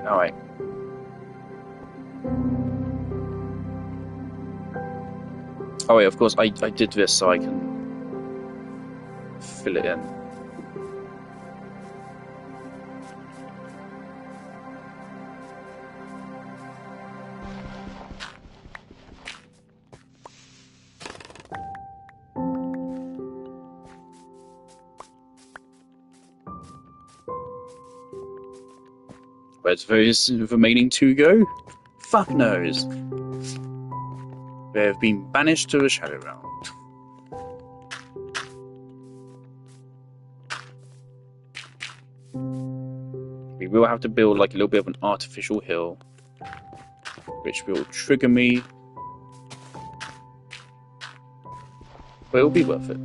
S1: Alright. Oh wait, of course, I did this so I can fill it in. Where's those remaining two go? Fuck knows. They have been banished to the Shadow Realm. We will have to build like a little bit of an artificial hill, which will trigger me, but it'll be worth it.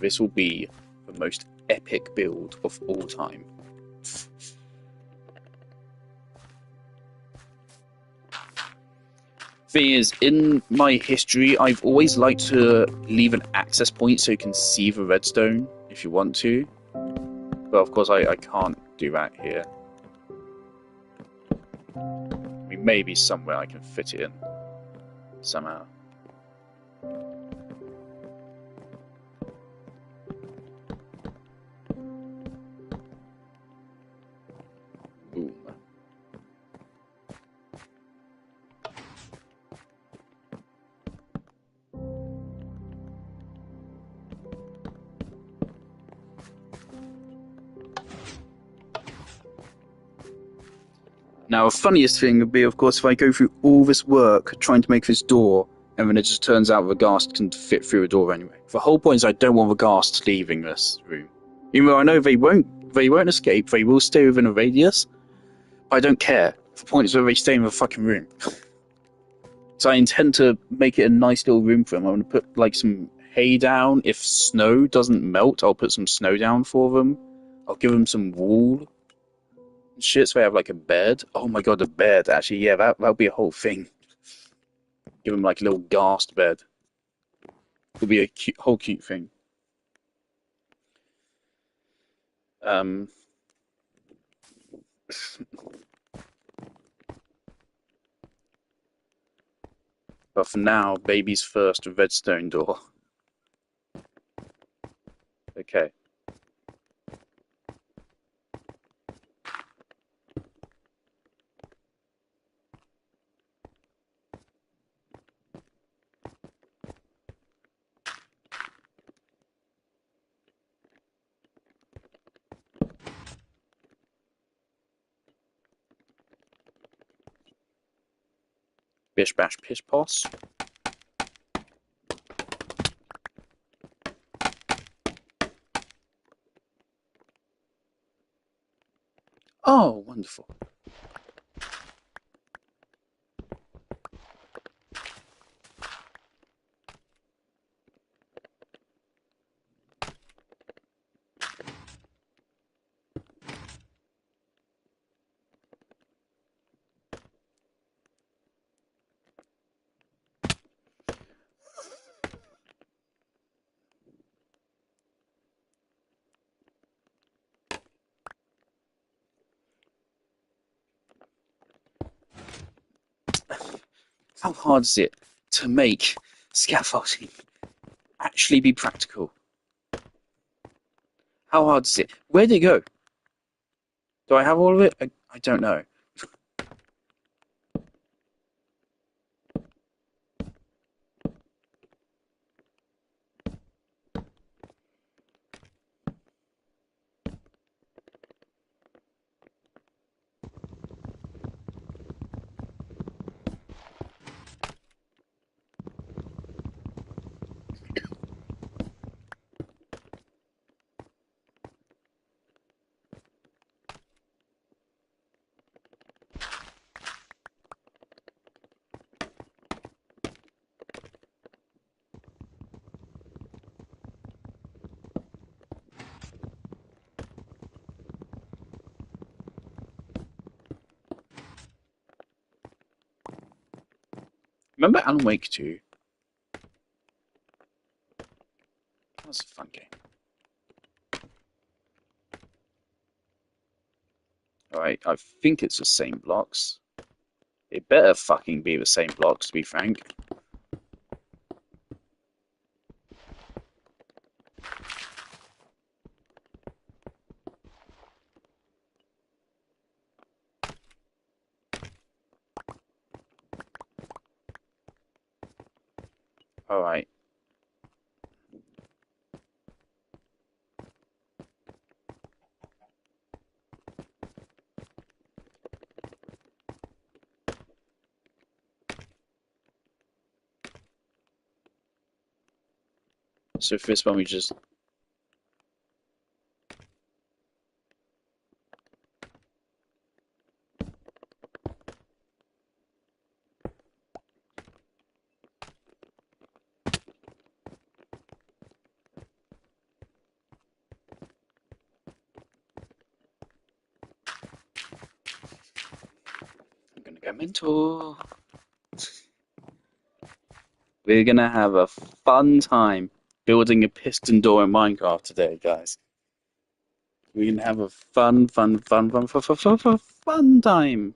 S1: This will be the most epic build of all time. Thing is, in my history, I've always liked to leave an access point so you can see the redstone if you want to. But of course, I can't do that here. I mean, maybe somewhere I can fit it in somehow. Boom. Now, the funniest thing would be, of course, if I go through all this work trying to make this door, and then it just turns out the ghast can fit through a door anyway. The whole point is I don't want the ghast leaving this room. Even though I know they won't escape, they will stay within a radius. I don't care. The point is whether they stay in the fucking room. So I intend to make it a nice little room for them. I'm going to put like some hay down. If snow doesn't melt, I'll put some snow down for them. I'll give them some wool and shit so they have like a bed. Oh my god, a bed. Actually, yeah, that'll be a whole thing. Give them like a little ghast bed. It'll be a whole cute thing. Um, but for now, baby's first redstone door. Okay. Bish bash pish poss. Oh, wonderful. How hard is it to make scaffolding actually be practical? How hard is it? Where did it go? Do I have all of it? I don't know. Remember Alan Wake 2? That was a fun game. Alright, I think it's the same blocks. It better fucking be the same blocks, to be frank. Alright. So for this one we just... I'm gonna go mental. We're gonna have a fun time building a piston door in Minecraft today, guys. We're gonna have a fun time.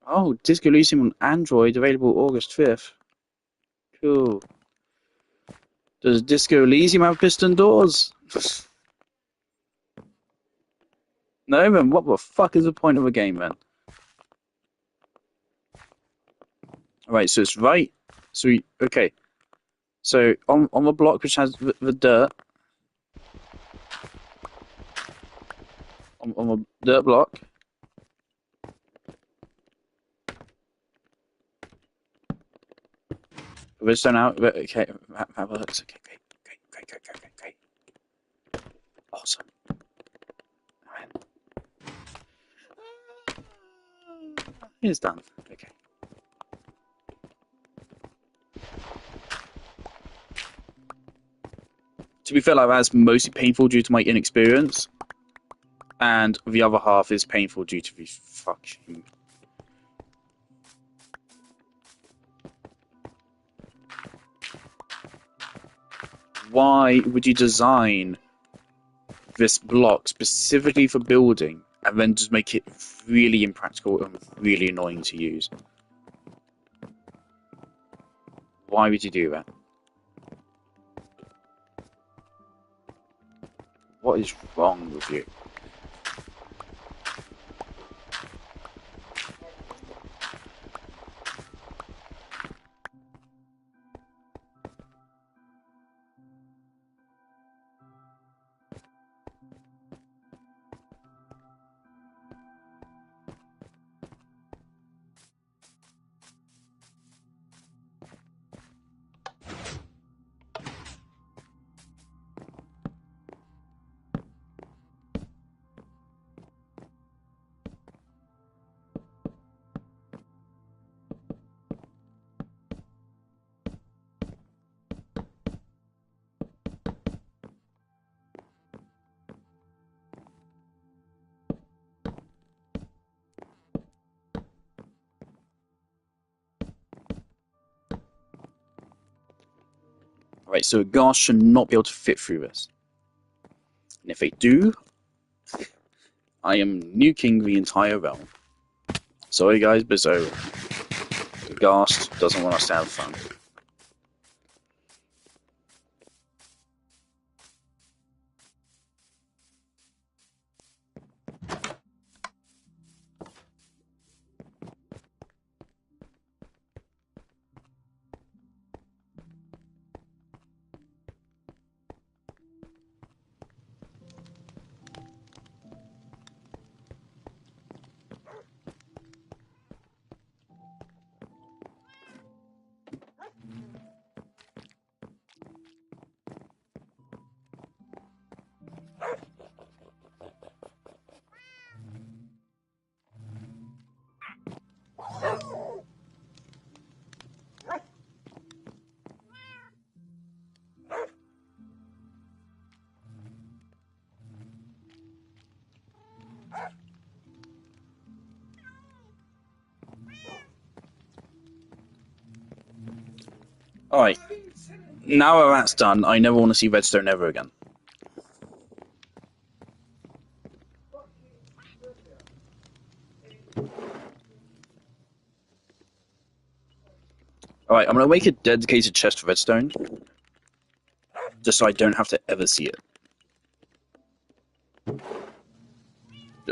S1: Oh, Disco Elysium on Android, available August 5th. Cool. Does Disco Elysium have piston doors? No, then what the fuck is the point of a game then? Alright, so it's right. So okay. So on the block which has the dirt, on the dirt block, Redstone out. Okay. Have a look. Okay. Okay. Awesome. Alright. It's done. Okay. To be fair, like that's mostly painful due to my inexperience, and the other half is painful due to the fucking. Why would you design this block specifically for building and then just make it really impractical and really annoying to use? Why would you do that? What is wrong with you? Right, so a ghast should not be able to fit through this. And if they do, I am nuking the entire realm. Sorry guys, but so the ghast doesn't want us to have fun. Alright, now that that's done, I never want to see redstone ever again. Alright, I'm going to make a dedicated chest for redstone, just so I don't have to ever see it.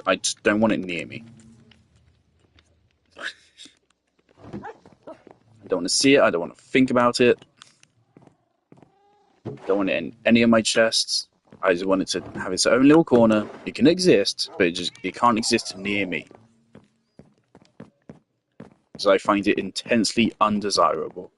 S1: I just don't want it near me. I don't want to see it, I don't want to think about it. I don't want it in any of my chests. I just want it to have its own little corner. It can exist, but it can't exist near me. So I find it intensely undesirable.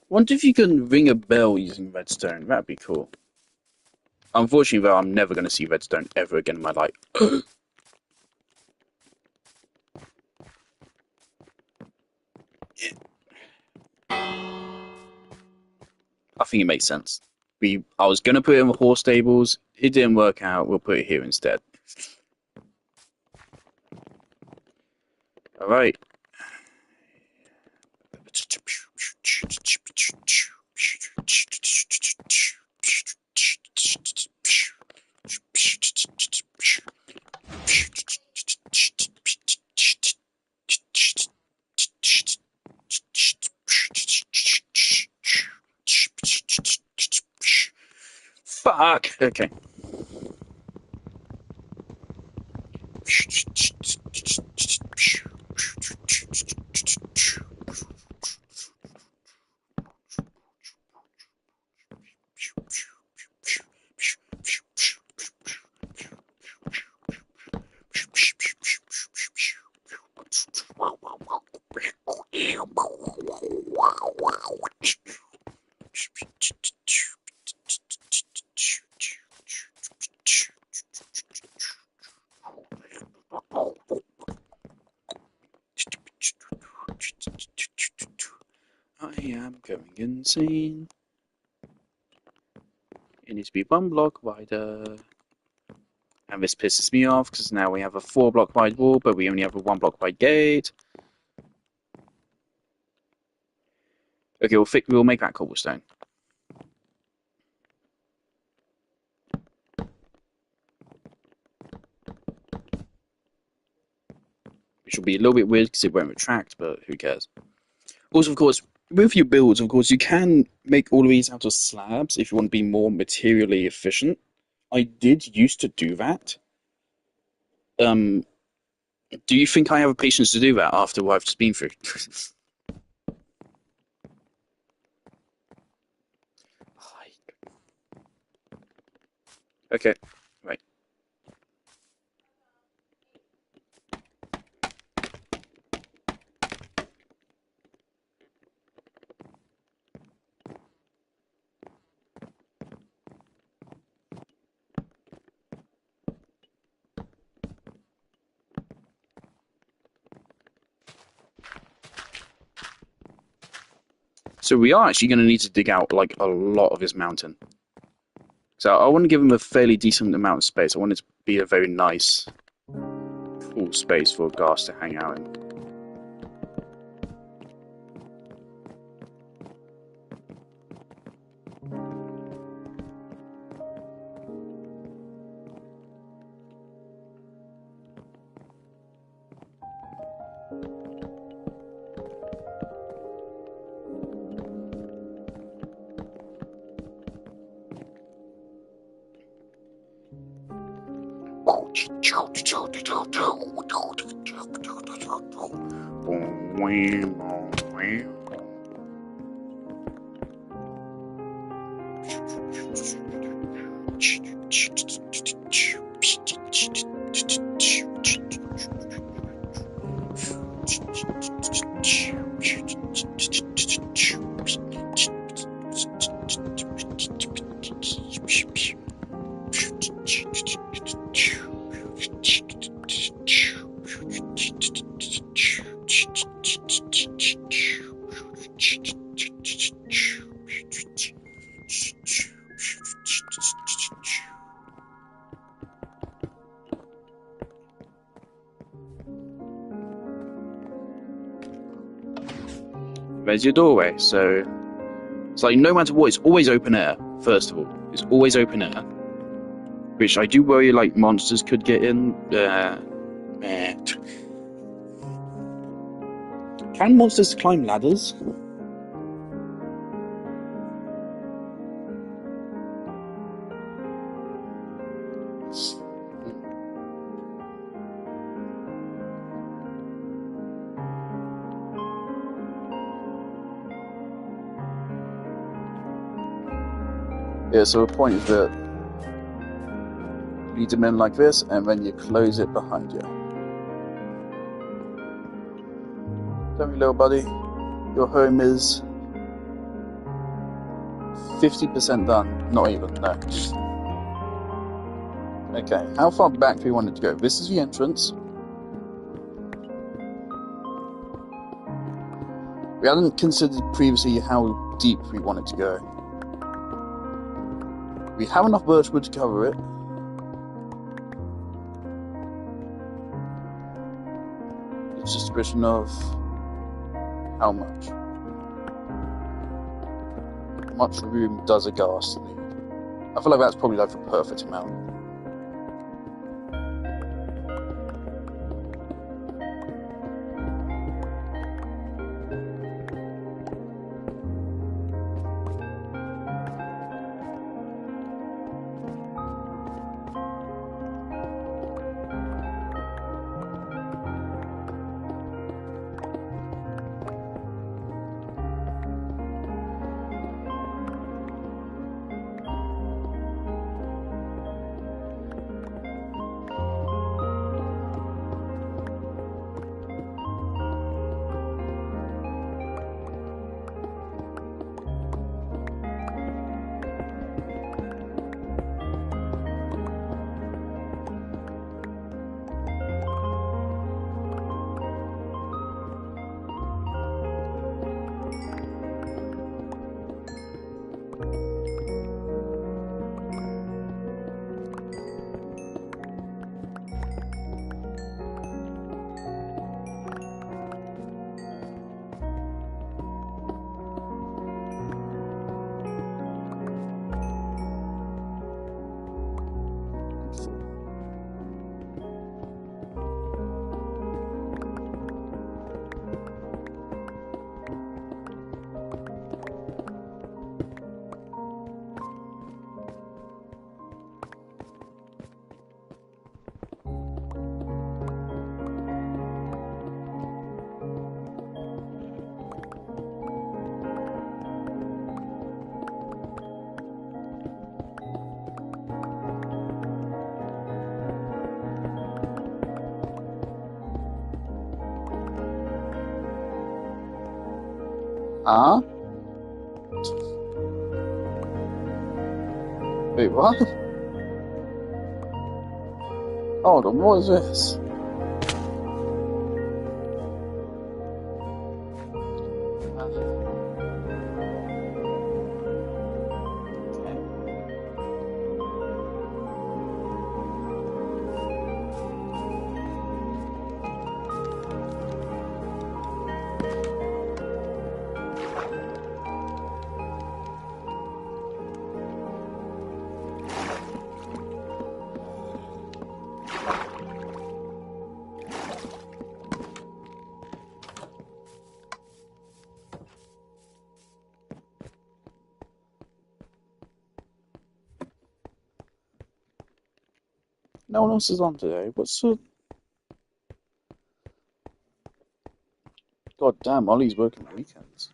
S1: Wonder if you can ring a bell using redstone. That'd be cool. Unfortunately, though, I'm never going to see redstone ever again in my life. I think it makes sense. I was going to put it in the horse stables. It didn't work out. We'll put it here instead. All right. Fuck. Okay. I am going insane. It needs to be 1 block wider. And this pisses me off because now we have a 4 block wide wall, but we only have a 1 block wide gate. Okay, we'll make that cobblestone. Which will be a little bit weird because it won't retract, but who cares? Also, of course, with your builds, of course, you can make all of these out of slabs if you want to be more materially efficient. I did used to do that. Um, do you think I have the patience to do that after what I've just been through? Okay, right. So we are actually going to need to dig out like a lot of this mountain. So I want to give him a fairly decent amount of space. I want it to be a very nice, cool space for Ghast to hang out in. There's your doorway, so it's like no matter what, it's always open air. First of all, it's always open air, which I do worry like monsters could get in. Can monsters climb ladders? Yeah, so the point is that you lead them in like this, and then you close it behind you. Tell me, little buddy, your home is 50% done. Not even, no. Okay, how far back do we want it to go? This is the entrance. We hadn't considered previously how deep we want it to go. We have enough birchwood to cover it. It's just a question of how much. How much room does a ghast need? I feel like that's probably like the perfect amount. Huh? Wait, what? Hold on, what is this? No one else is on today. What's the... God damn, Ollie's working weekends.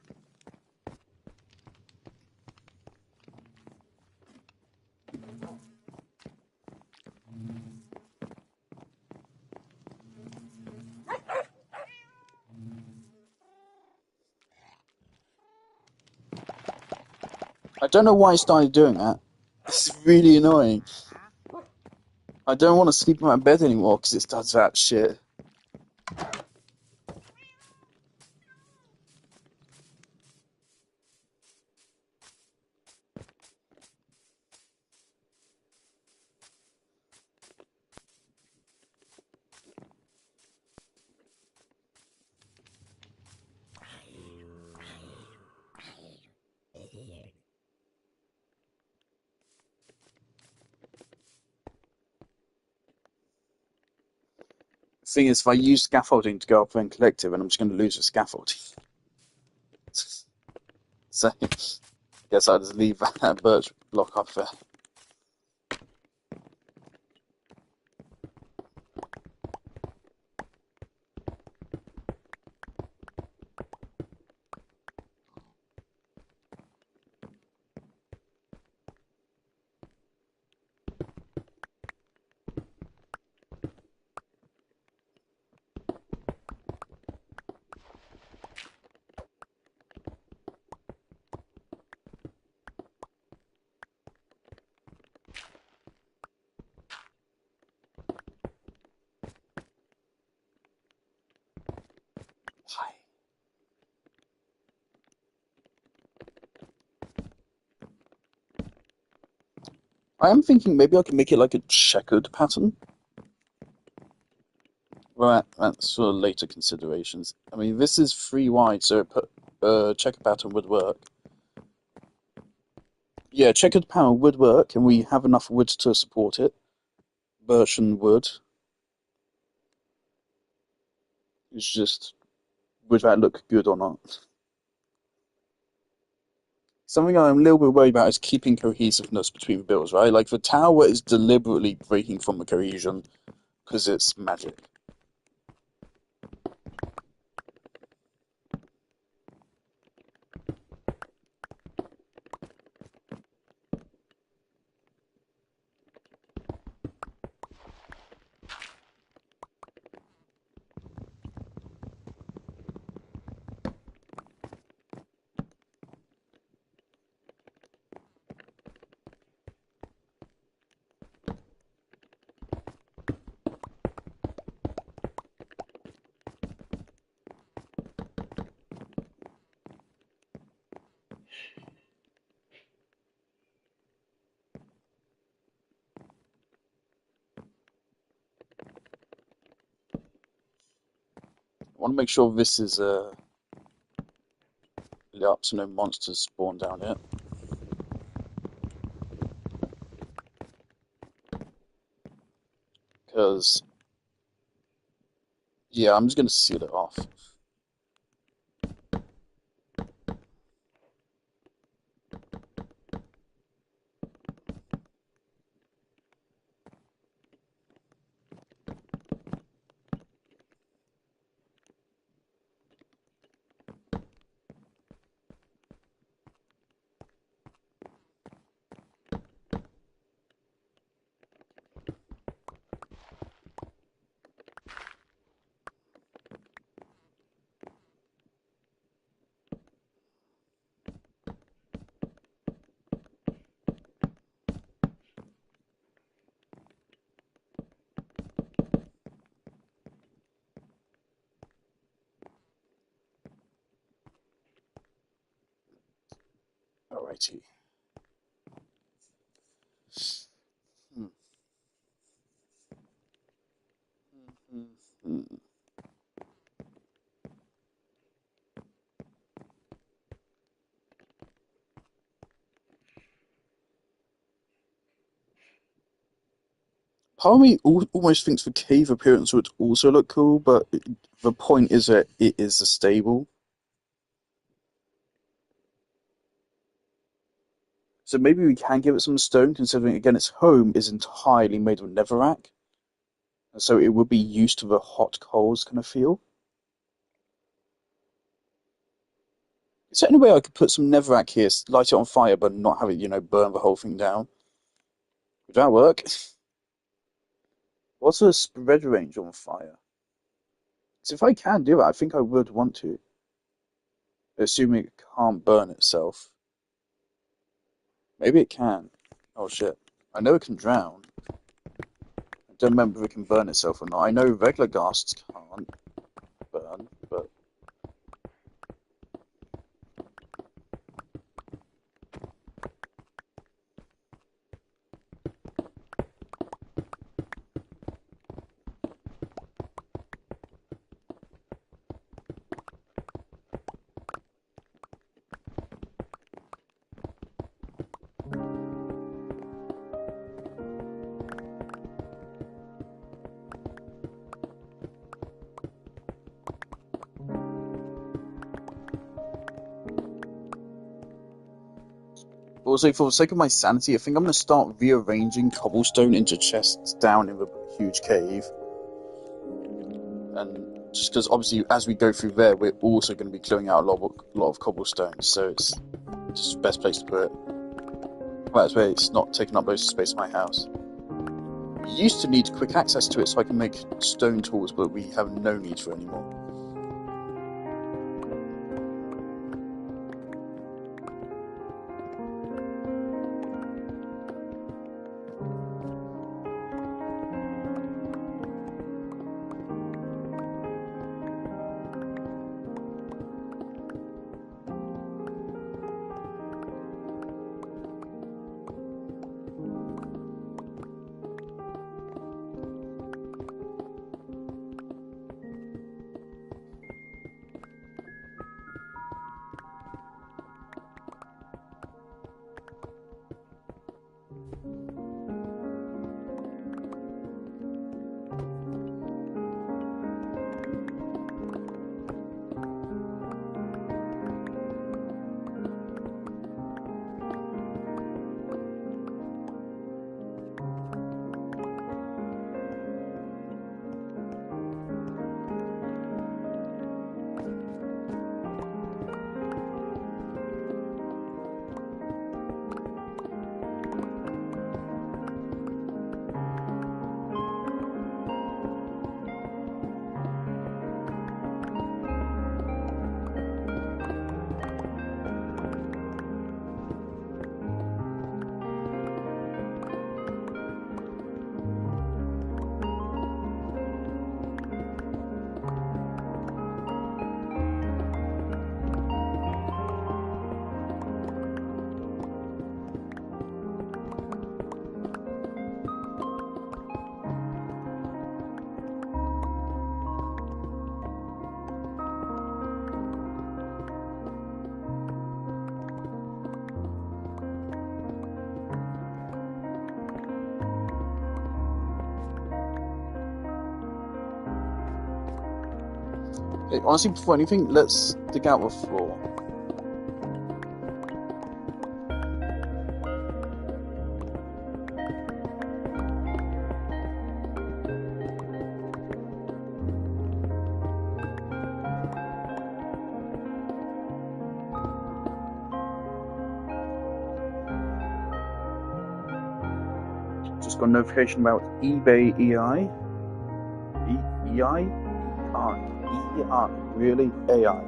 S1: I don't know why I started doing that. It's really annoying. I don't want to sleep in my bed anymore because it does that shit. The thing is, if I use scaffolding to go up and collective, and I'm just going to lose the scaffolding. So, guess I'll just leave that birch block up there. I am thinking maybe I can make it like a checkered pattern. Well, that's for later considerations. I mean, this is 3 wide, so checker pattern would work. Yeah, checkered pattern would work, and we have enough wood to support it. Birch and wood. It's just, would that look good or not? Something I'm a little bit worried about is keeping cohesiveness between the builds, right? Like the tower is deliberately breaking from the cohesion because it's magic. I want to make sure this is lit up so no monsters spawn down it. Because, yeah, I'm just going to seal it off. Alrighty. Hmm. Hmm. Hmm. Part of me almost thinks the cave appearance would also look cool, but the point is that it is a stable. So maybe we can give it some stone, considering again its home is entirely made of netherrack, so it would be used to the hot coals kind of feel. Is there any way I could put some netherrack here, light it on fire, but not have it, burn the whole thing down? Would that work? What's the spread range on fire? So if I can do it, I think I would want to, assuming it can't burn itself. Maybe it can. Oh shit. I know it can drown. I don't remember if it can burn itself or not. I know regular ghasts can't burn, but also for the sake of my sanity, I think I'm going to start rearranging cobblestone into chests down in the huge cave. And just because obviously as we go through there, we're also going to be clearing out a lot of cobblestone, so it's just the best place to put it. Well, that's where it's not taking up most of the space in my house. We used to need quick access to it so I can make stone tools, but we have no need for it anymore. Hey, honestly, before anything, let's dig out the floor. Just got a notification about eBay EI. EI? EI. EI. Really? AI.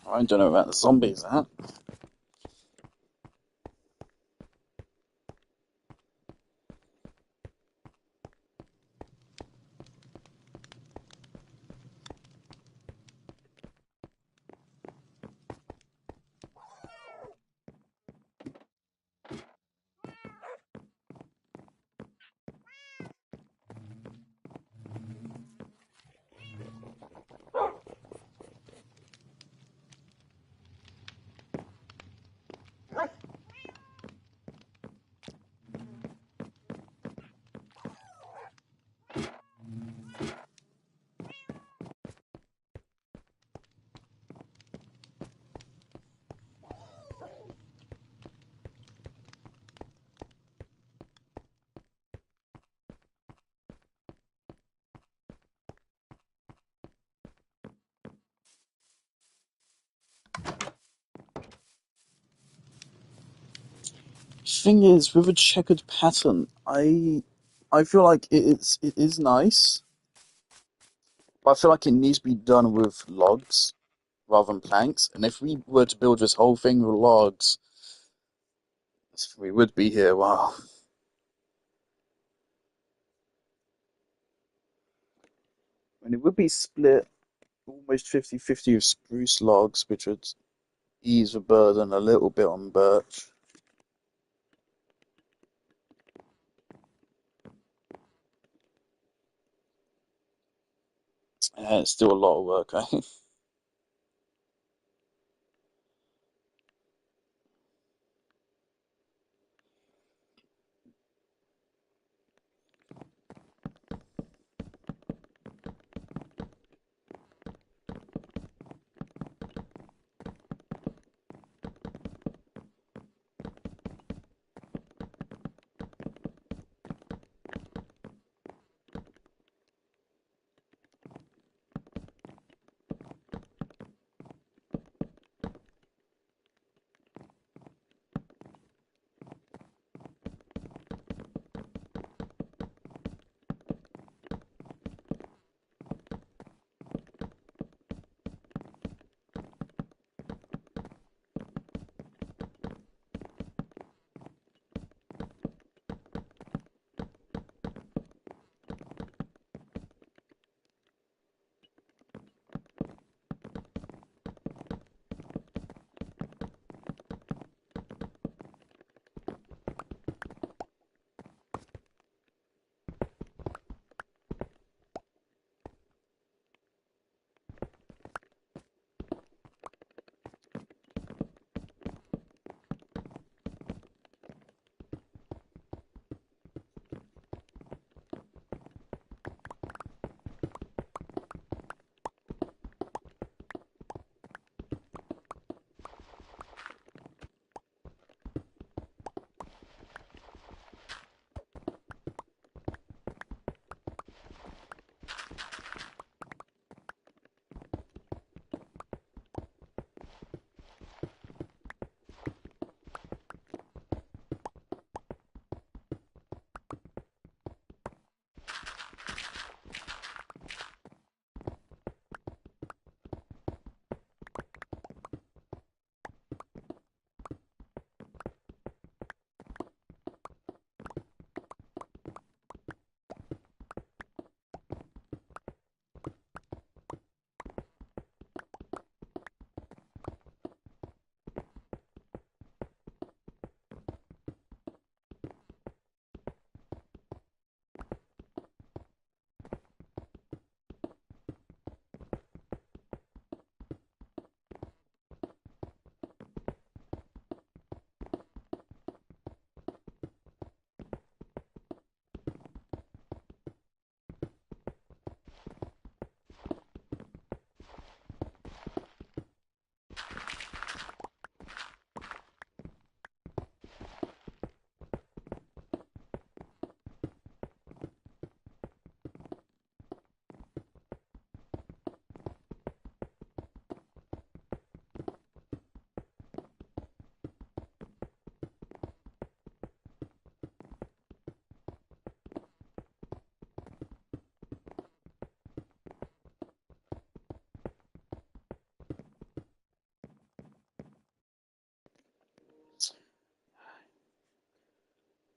S1: I don't know about the zombies, huh? Thing is, with a checkered pattern, I feel like it is nice, but I feel like it needs to be done with logs rather than planks. And if we were to build this whole thing with logs, we would be here. Wow. And it would be split almost 50-50 with spruce logs, which would ease the burden a little bit on birch. Yeah, it's still a lot of work, eh?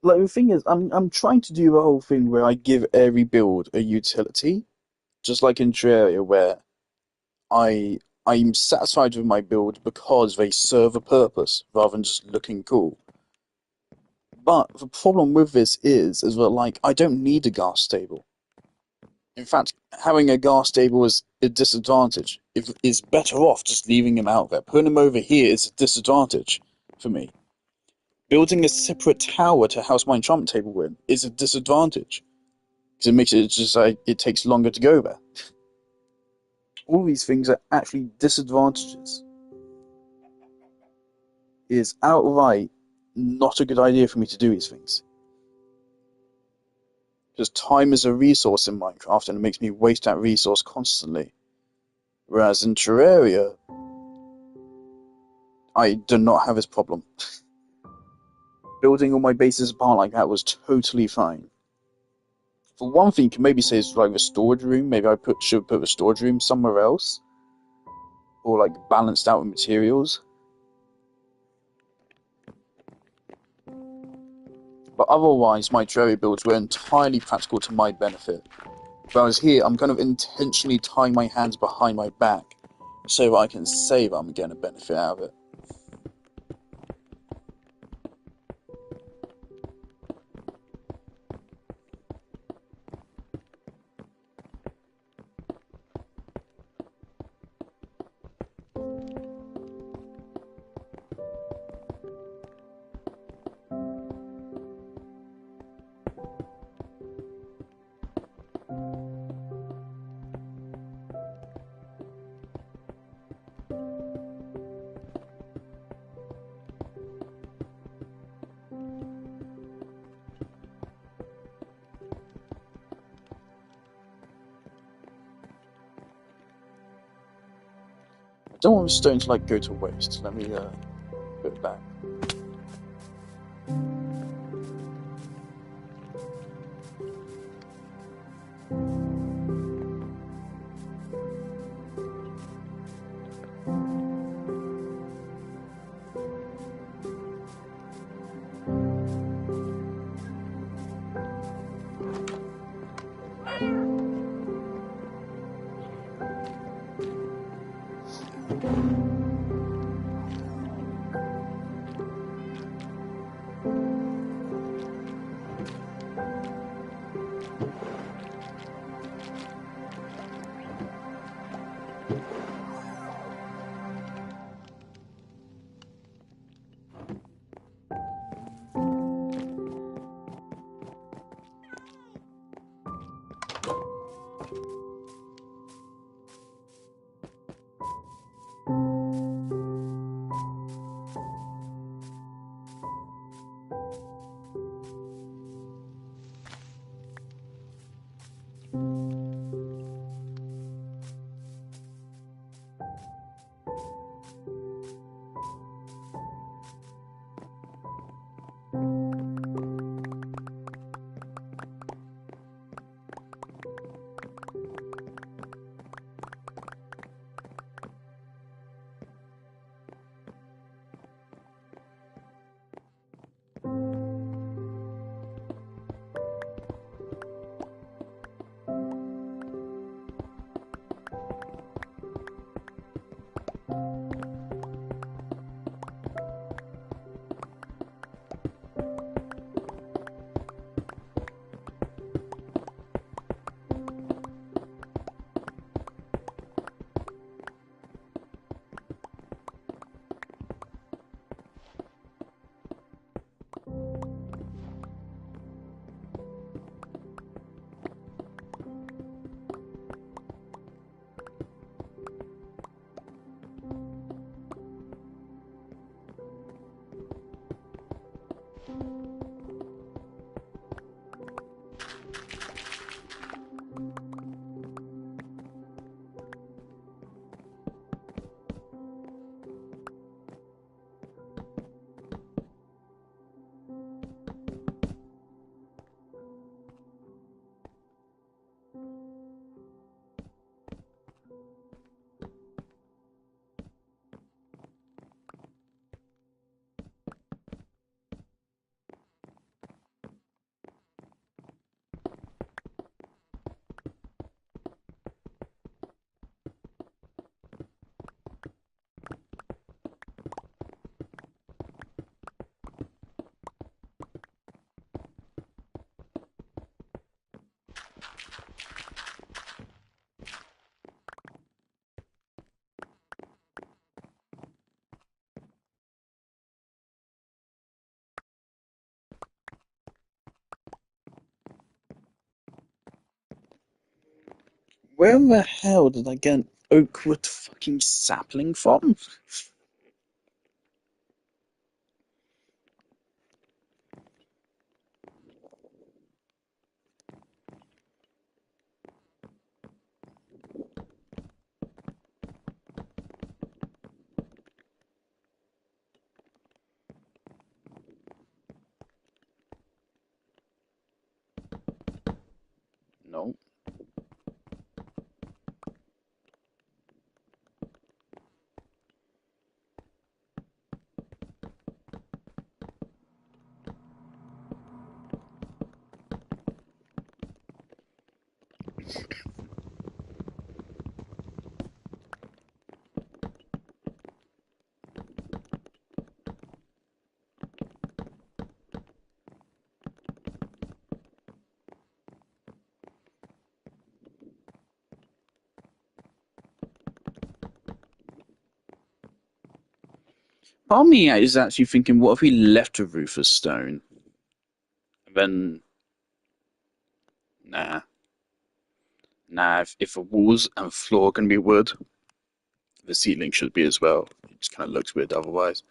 S1: Like the thing is, I'm trying to do the whole thing where I give every build a utility, just like in Terraria, where I'm satisfied with my build because they serve a purpose rather than just looking cool. But the problem with this is that like I don't need a gas stable. In fact, having a gas stable is a disadvantage. If it's better off just leaving him out there. Putting him over here is a disadvantage for me. Building a separate tower to house my enchantment table in is a disadvantage because it makes it just like it takes longer to go there. All these things are actually disadvantages. It is outright not a good idea for me to do these things. Because time is a resource in Minecraft and it makes me waste that resource constantly. Whereas in Terraria, I do not have this problem. Building all my bases apart like that was totally fine. For one thing, you can maybe say it's like the storage room. Maybe should put the storage room somewhere else. Or like balanced out with materials. But otherwise, my Terraria builds were entirely practical to my benefit. Whereas here, I'm kind of intentionally tying my hands behind my back so that I can say that I'm getting a benefit out of it. I don't want the stone to like go to waste. Let me put it back. Where the hell did I get an oakwood fucking sapling from? No. Part of me is actually thinking, what if we left the roof of stone? And then, nah. Nah, if the walls and floor can be wood, the ceiling should be as well. It just kind of looks weird otherwise.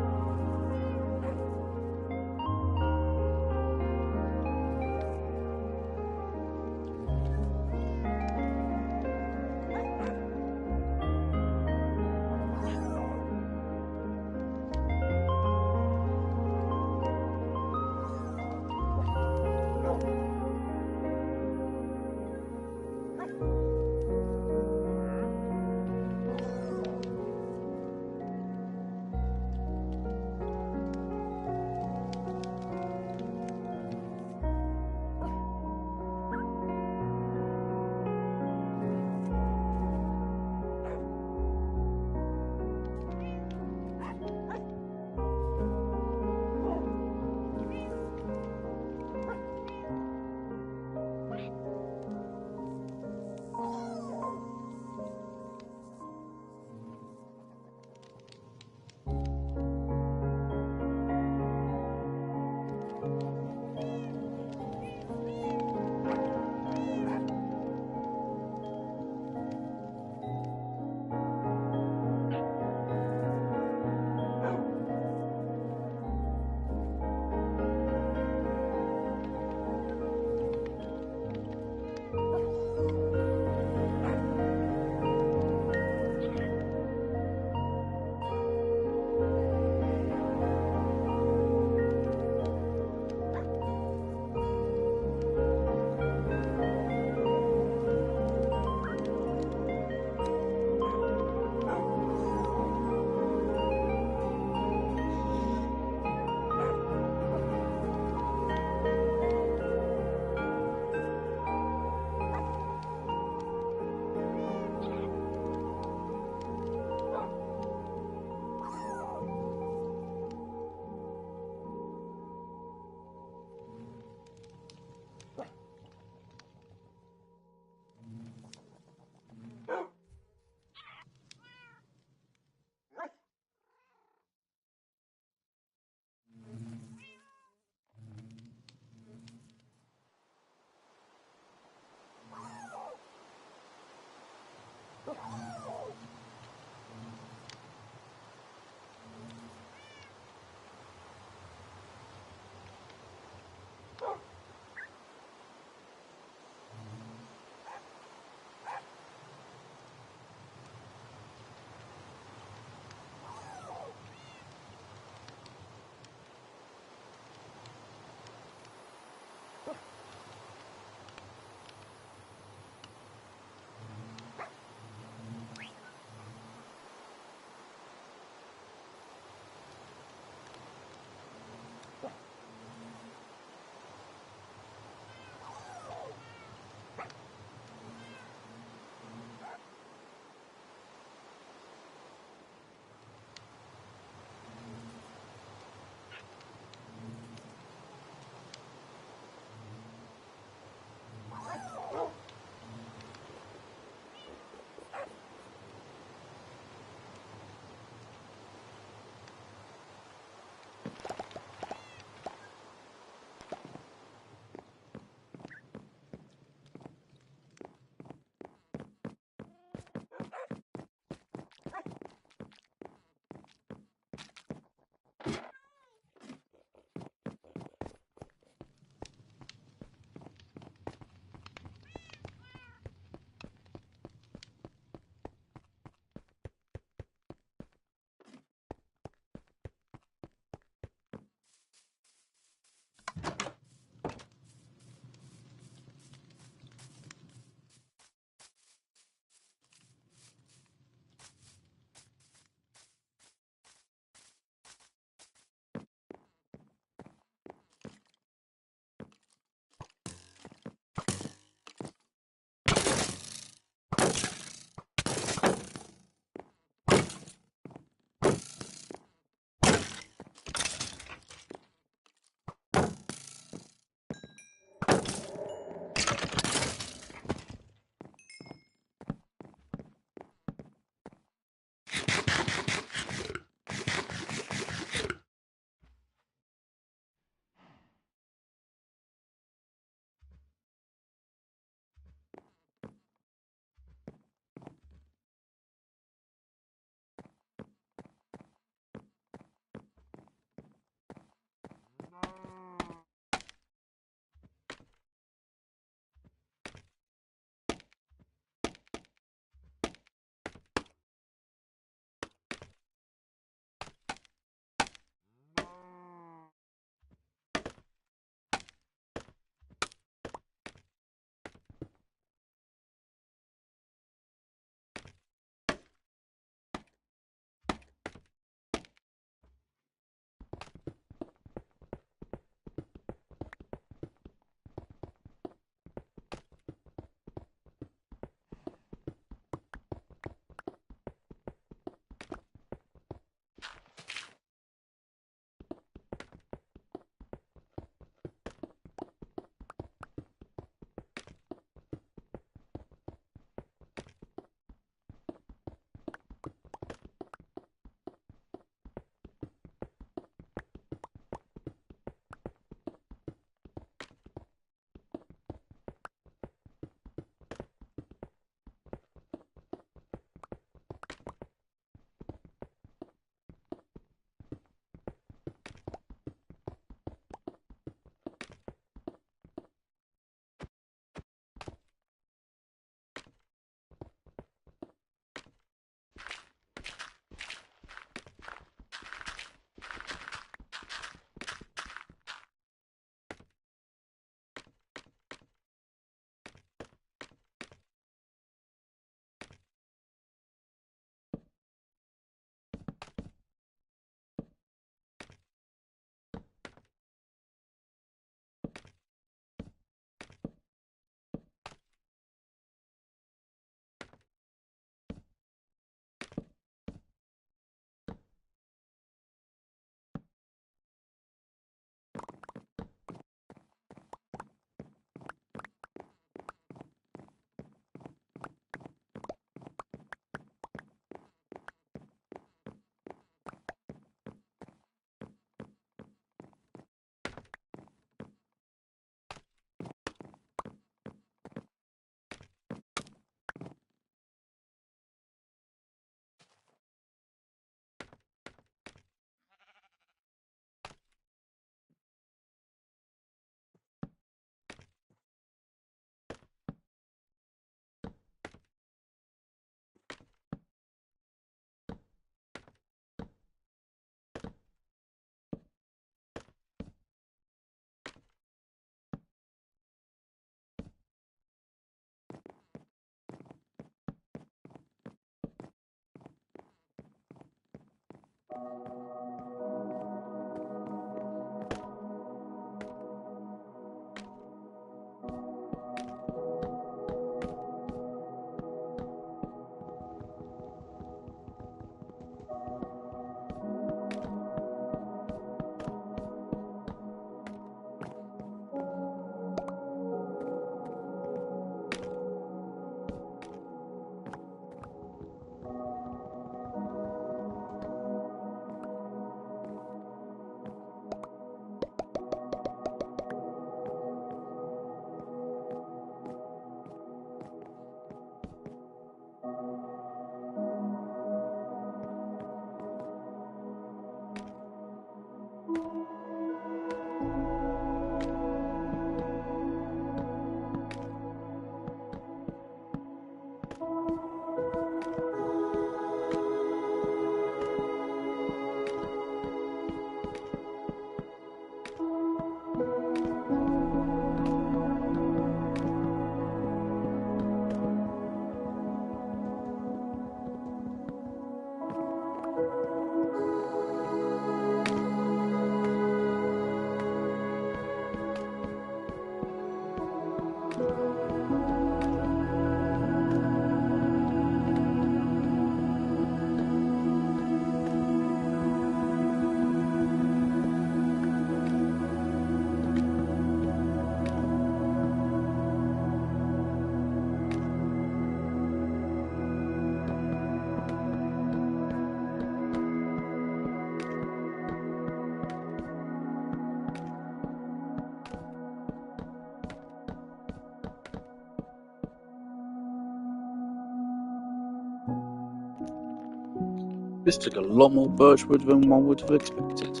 S1: This took a lot more birchwood than one would have expected.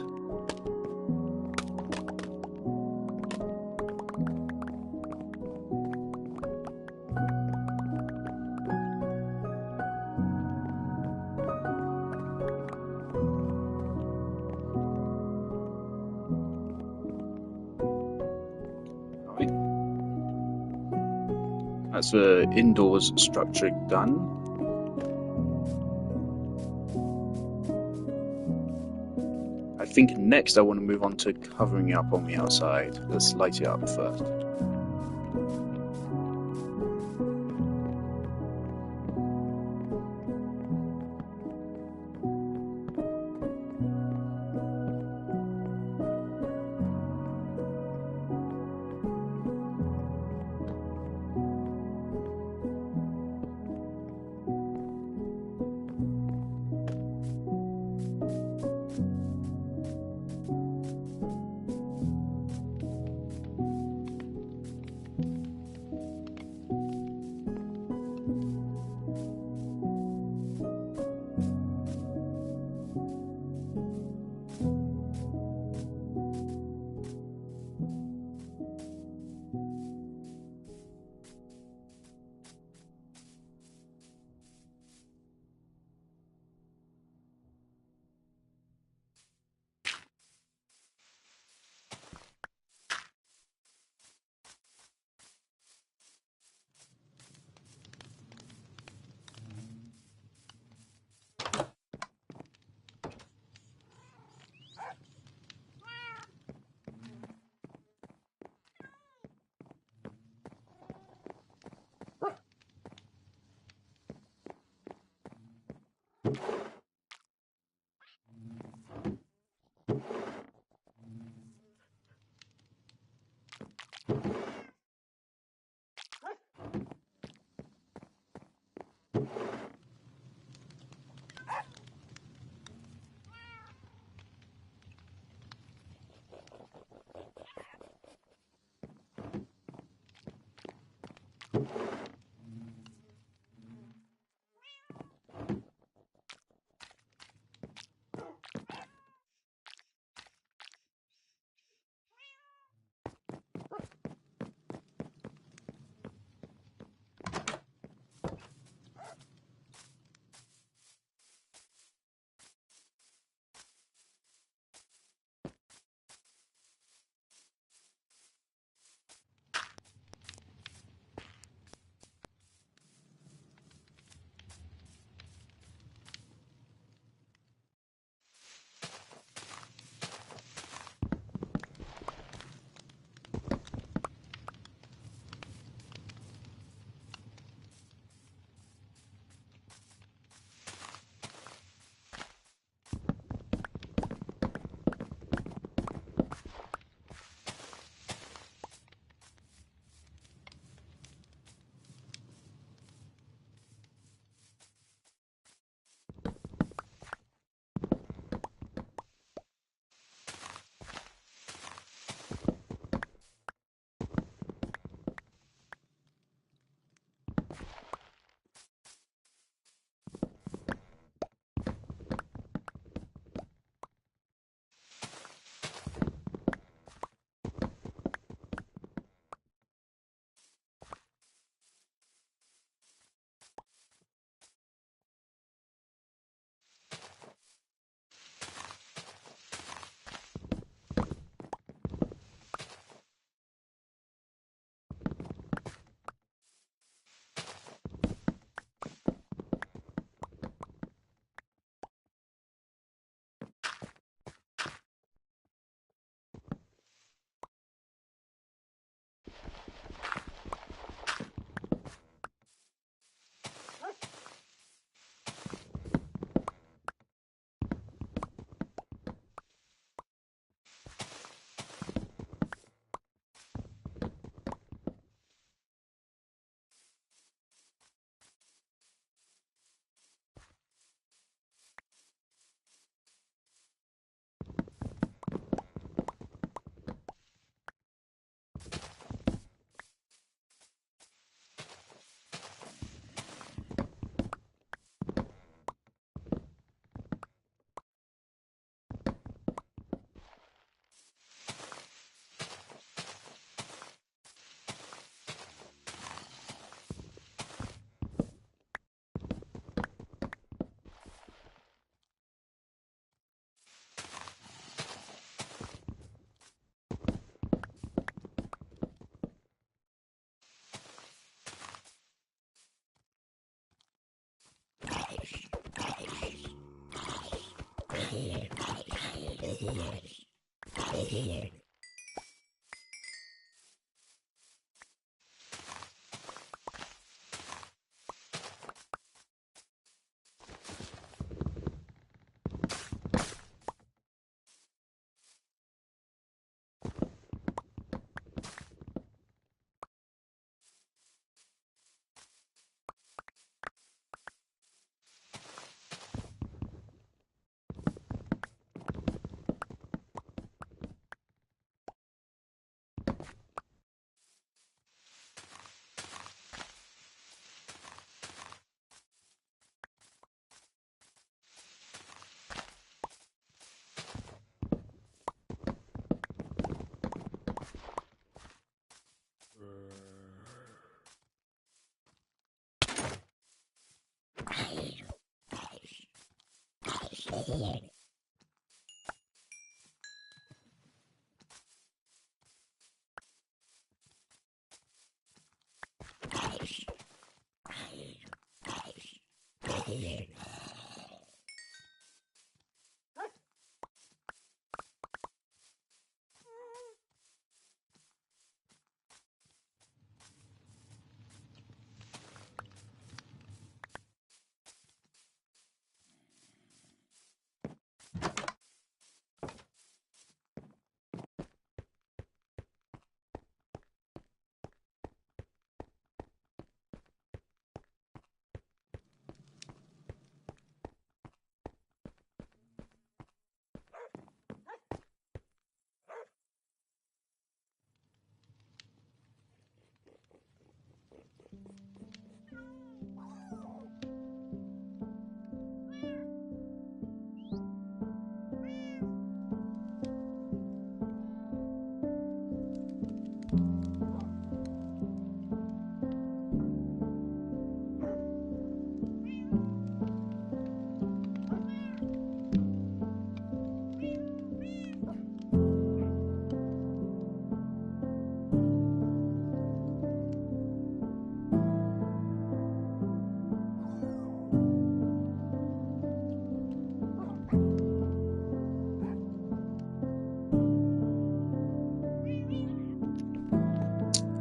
S1: Right. That's the indoors structure done. I think next I want to move on to covering up on the outside. Let's light it up first.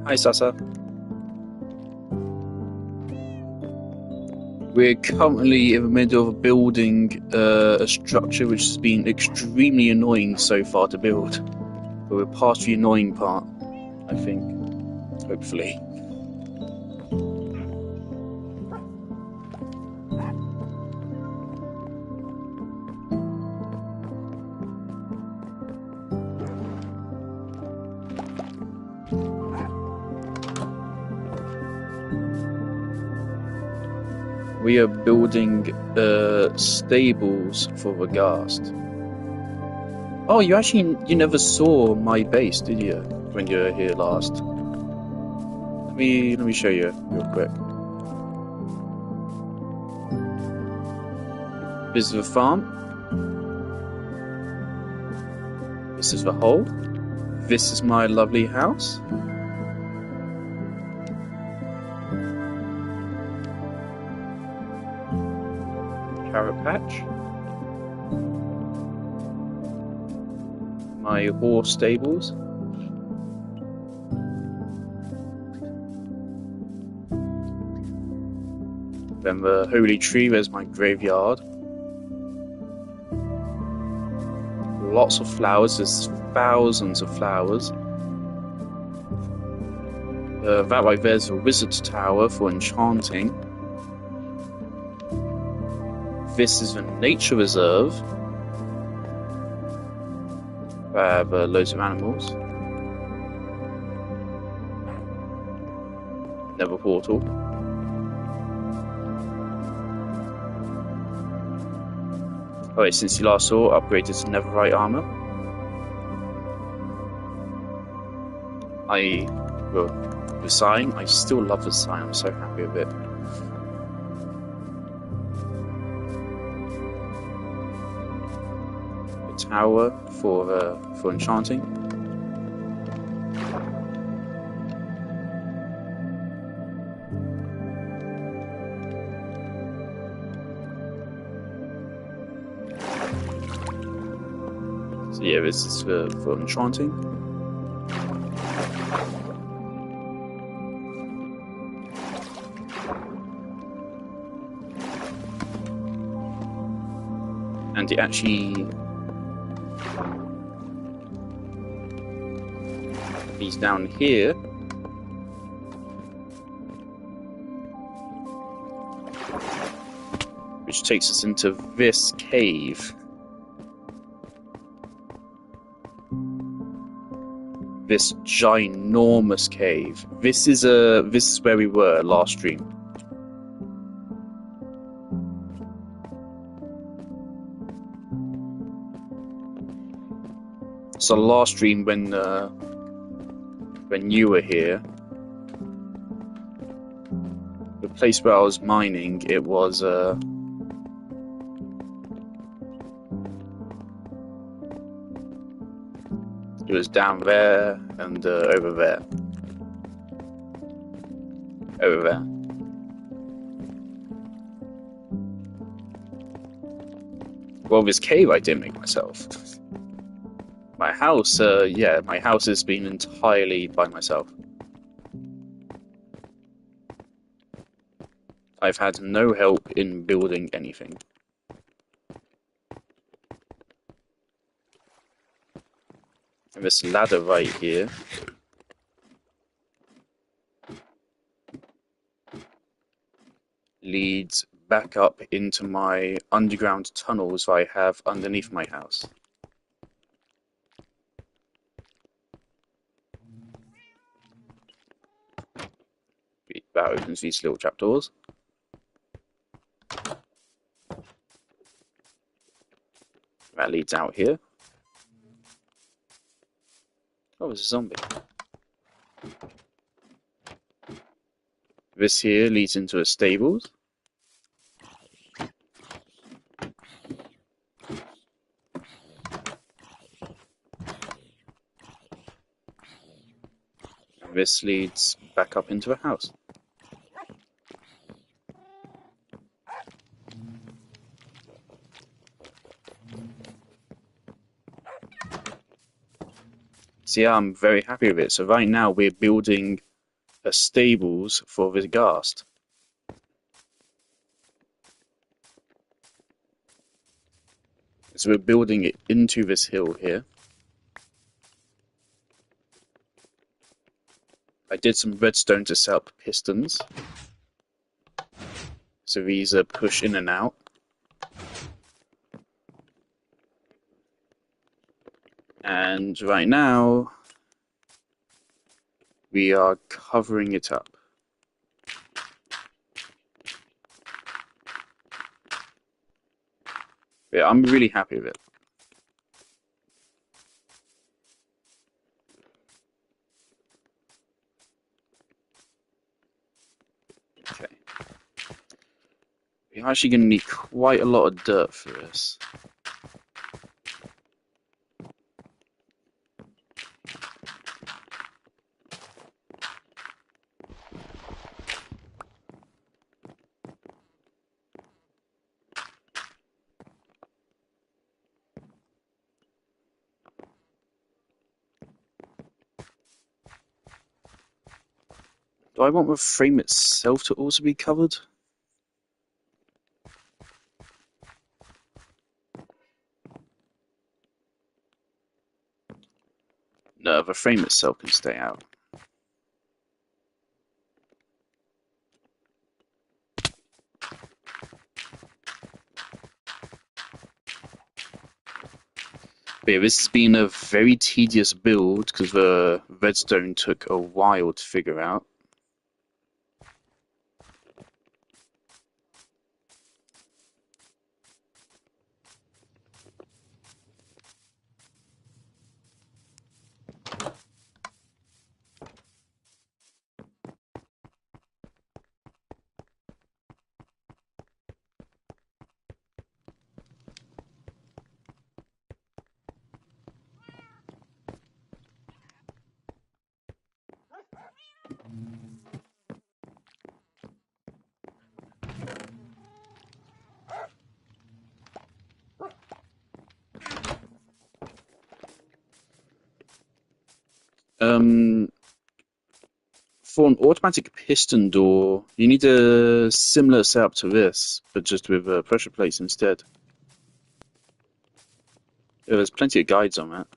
S1: Hi, Sasa. We're currently in the middle of building a structure which has been extremely annoying so far to build. But we're past the annoying part, I think. Hopefully. We are building stables for the ghast. Oh, you never saw my base, did you? When you were here last. Let me show you real quick. This is the farm. This is the hole. This is my lovely house. Carrot patch. My horse stables. Then the holy tree, there's my graveyard. Lots of flowers, there's thousands of flowers. That right there's a wizard's tower for enchanting. This is the nature reserve. I have loads of animals. Nether portal. Oh wait, since you last saw, upgraded to netherite armor. The sign, I still love the sign, I'm so happy with it. The tower for enchanting. So yeah, this is for enchanting. And it actually leads down here. Which takes us into this cave. This ginormous cave. This is where we were last stream. So last stream when you were here, the place where I was mining, it was down there and over there. Over there. Well, this cave I didn't make myself. My house, yeah, my house has been entirely by myself. I've had no help in building anything. And this ladder right here leads back up into my underground tunnels I have underneath my house. That opens these little trapdoors. That leads out here. Oh, there's a zombie. This here leads into a stables. And this leads back up into a house. So yeah, I'm very happy with it. So right now we're building a stables for the ghast. So we're building it into this hill here. I did some redstone to set up pistons. So these are push in and out. And right now, we are covering it up. Yeah, I'm really happy with it. Okay. We're actually going to need quite a lot of dirt for this. Do I want the frame itself to also be covered? No, the frame itself can stay out. But yeah, this has been a very tedious build because the redstone took a while to figure out. Um, for an automatic piston door, you need a similar setup to this, but just with pressure plates instead. Yeah, there's plenty of guides on that.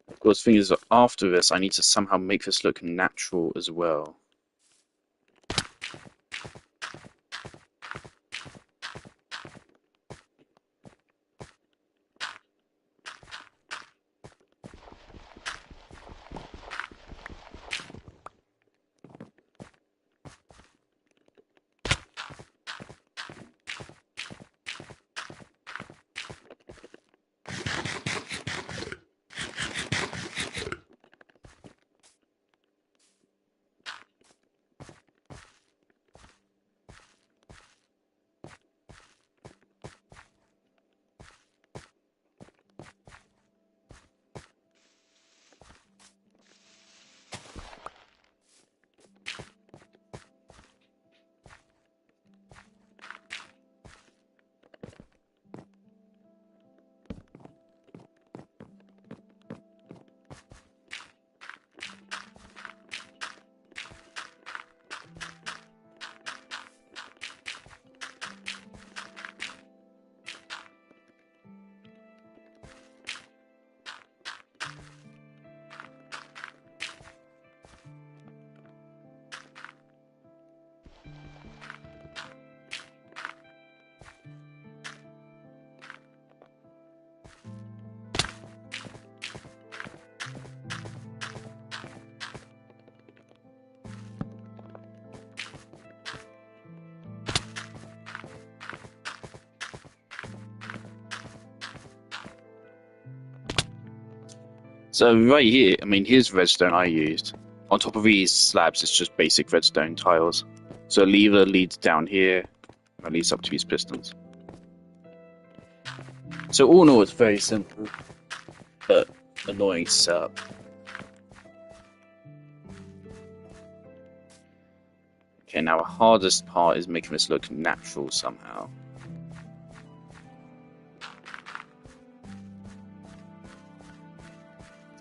S1: Of course, the thing is, that after this, I need to somehow make this look natural as well. So right here, I mean, here's redstone I used. On top of these slabs, it's just basic redstone tiles. So a lever leads down here, and leads up to these pistons. So all in all, it's very simple, but annoying to set up. Okay, now the hardest part is making this look natural somehow.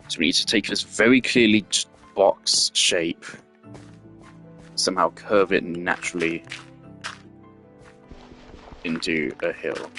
S1: So we need to take this very clearly box shape, somehow curve it naturally into a hill.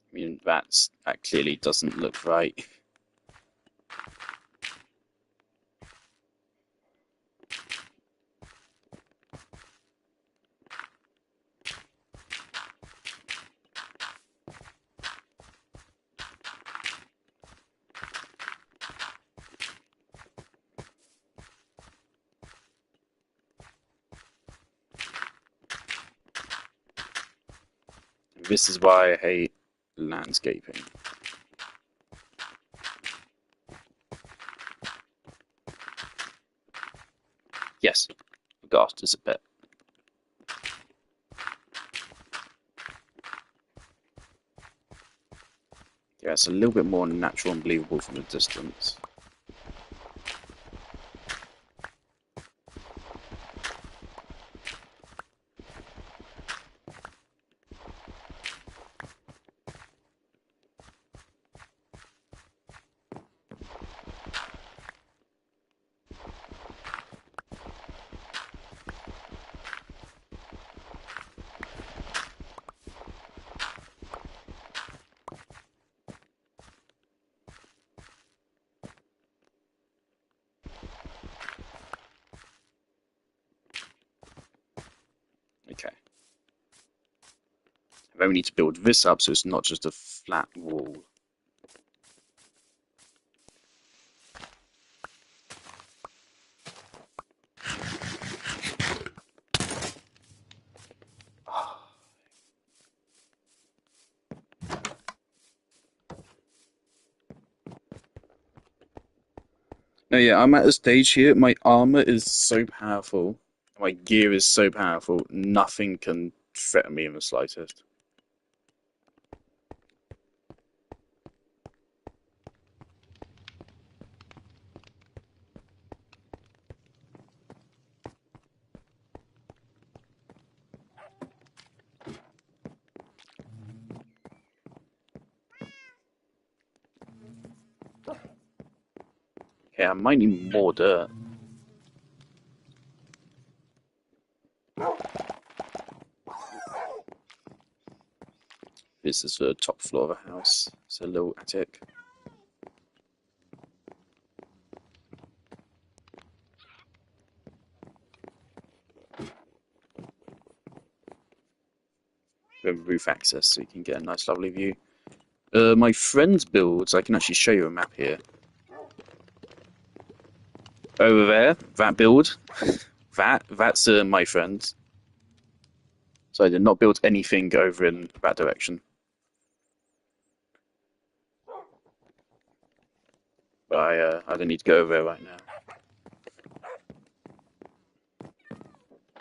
S1: I mean, that clearly doesn't look right. This is why I hate landscaping. Yes, Ghast is a bit. Yeah, it's a little bit more natural and believable from a distance. Okay. I only need to build this up so it's not just a flat wall. No, yeah, I'm at a stage here. My armor is so powerful. My gear is so powerful. Nothing can threaten me in the slightest. Okay, I might need more dirt. This is the top floor of a house. It's a little attic. With roof access, so you can get a nice, lovely view. My friend's builds, I can actually show you a map here. Over there, that build, that's my friend's. So I did not build anything over in that direction. But I don't need to go over there right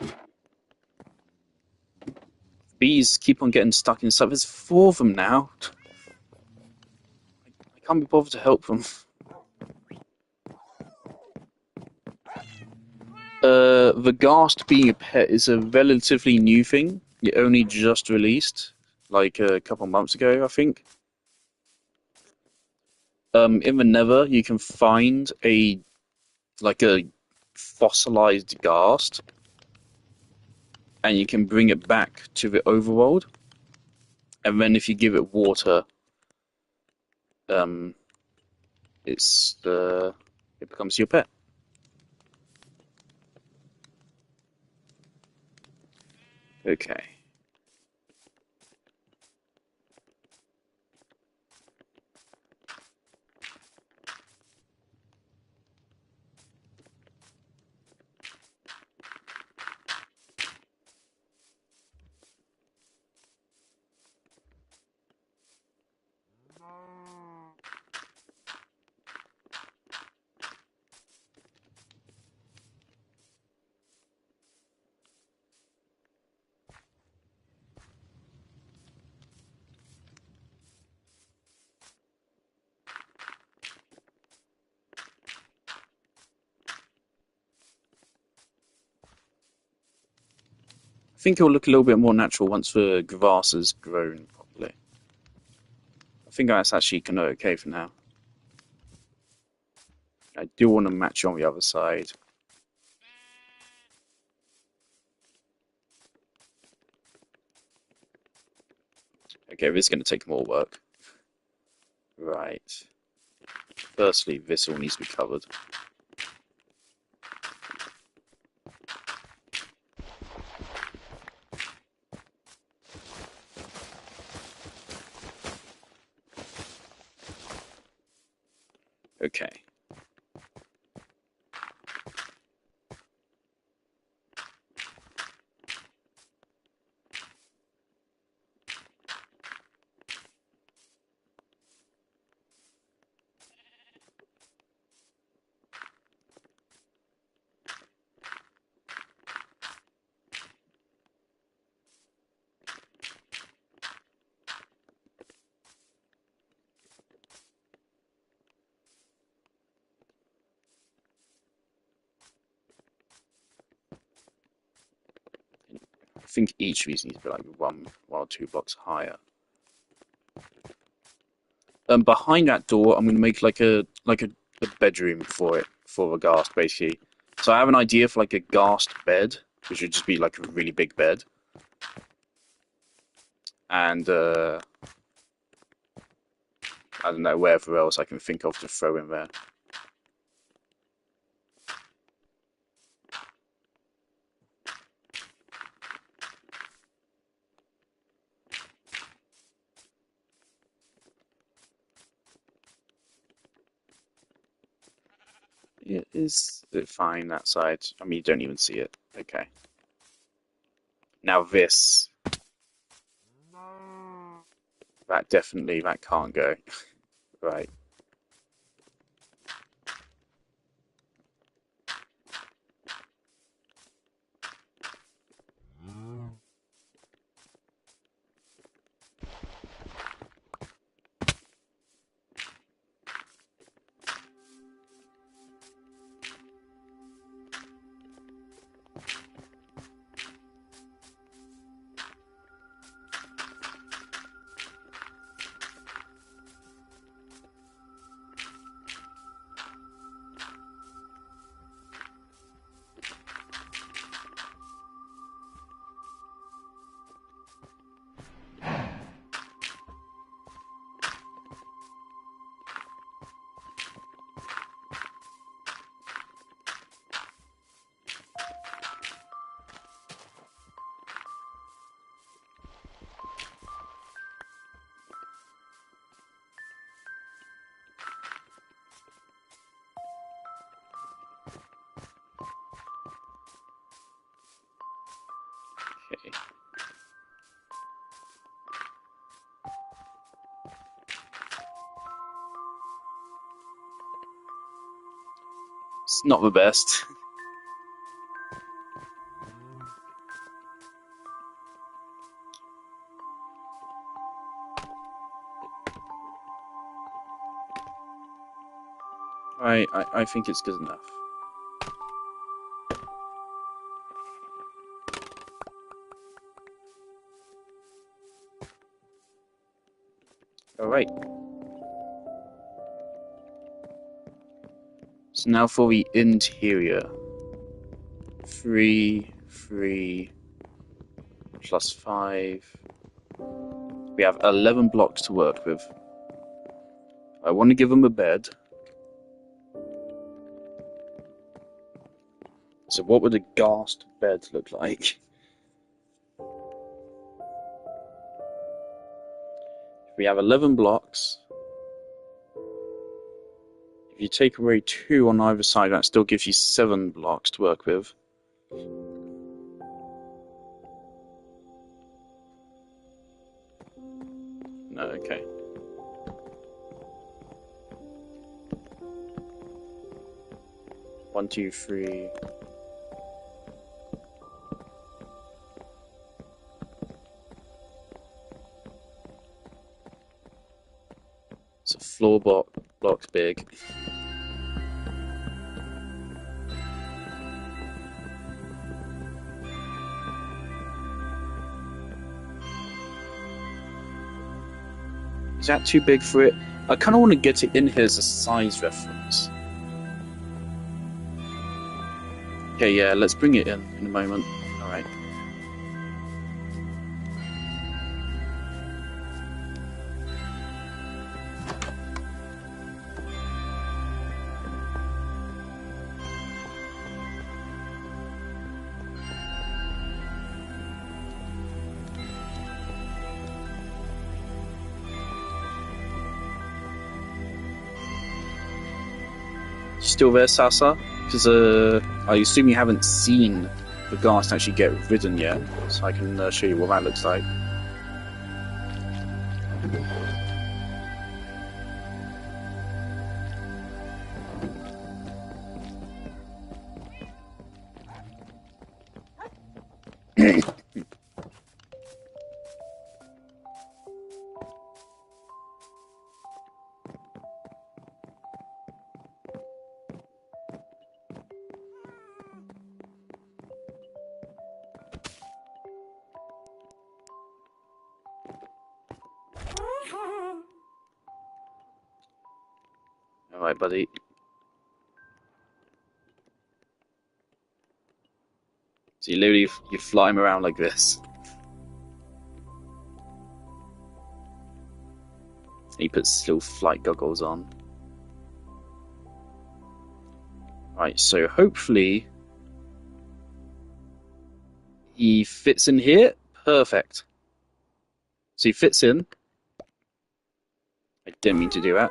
S1: now. Bees keep on getting stuck in stuff. There's four of them now. I can't be bothered to help them. The ghast being a pet is a relatively new thing. It only just released, like a couple months ago, I think. In the Nether, you can find a fossilized ghast, and you can bring it back to the overworld. And then if you give it water, um, it becomes your pet. Okay. I think it'll look a little bit more natural once the grass has grown properly. I think that's actually kind of okay for now. I do want to match on the other side. Okay, this is going to take more work. Right. Firstly, this all needs to be covered. Okay. I think each of these needs to be like one or two blocks higher. Behind that door, I'm going to make a bedroom for it for a ghast, basically. So I have an idea for like a ghast bed, which would just be like a really big bed, and I don't know wherever else I can think of to throw in there. Is it fine that side? I mean, you don't even see it. Okay. Now this, that can't go. Right. It's not the best. I think it's good enough. Alright. So now for the interior. 3, 3, plus 5. We have 11 blocks to work with. I want to give them a bed. So what would a ghast bed look like? We have 11 blocks. If you take away 2 on either side, that still gives you 7 blocks to work with. No, okay. One, two, three. So floor block's big. Is that too big for it? I kind of want to get it in here as a size reference. Okay, yeah, let's bring it in a moment. Alright. Still there, Sasa? Because I assume you haven't seen the ghast actually get ridden yet, so I can show you what that looks like. Alright, buddy. So you literally you fly him around like this. He puts little flight goggles on. Right, so hopefully he fits in here. Perfect. So he fits in. I didn't mean to do that.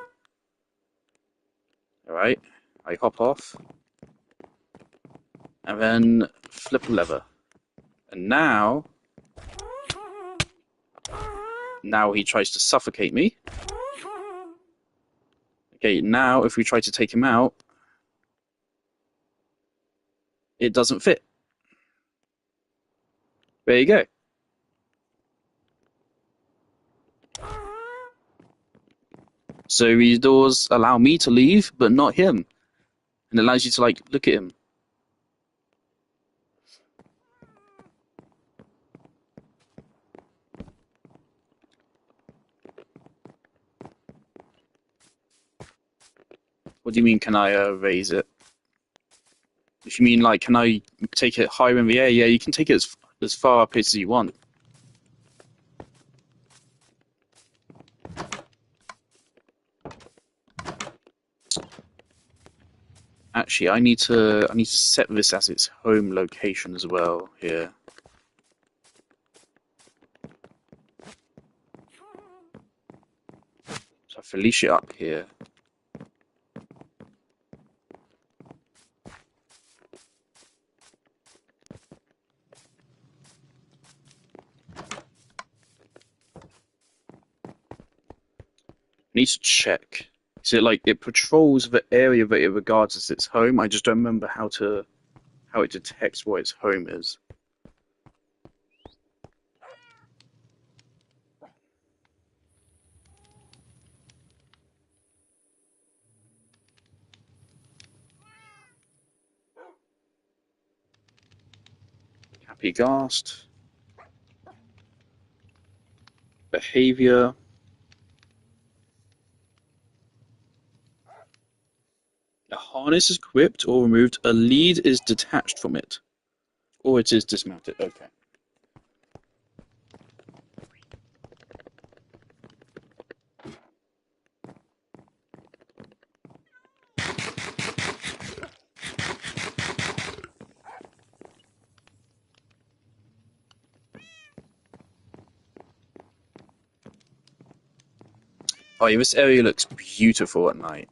S1: Alright, I hop off. And then flip a lever. And now he tries to suffocate me. Okay, now if we try to take him out, it doesn't fit. There you go. So these doors allow me to leave, but not him. And it allows you to, like, look at him. What do you mean, can I raise it? If you mean, like, can I take it higher in the air? Yeah, you can take it as far up as you want. Actually, I need to set this as its home location as well here. So I release it up here. Need to check So it patrols the area that it regards as its home. I just don't remember how it detects what its home is. Happy Ghast. Behavior. A harness is equipped or removed. A lead is detached from it. Or it is dismounted. Okay. Oh yeah, this area looks beautiful at night.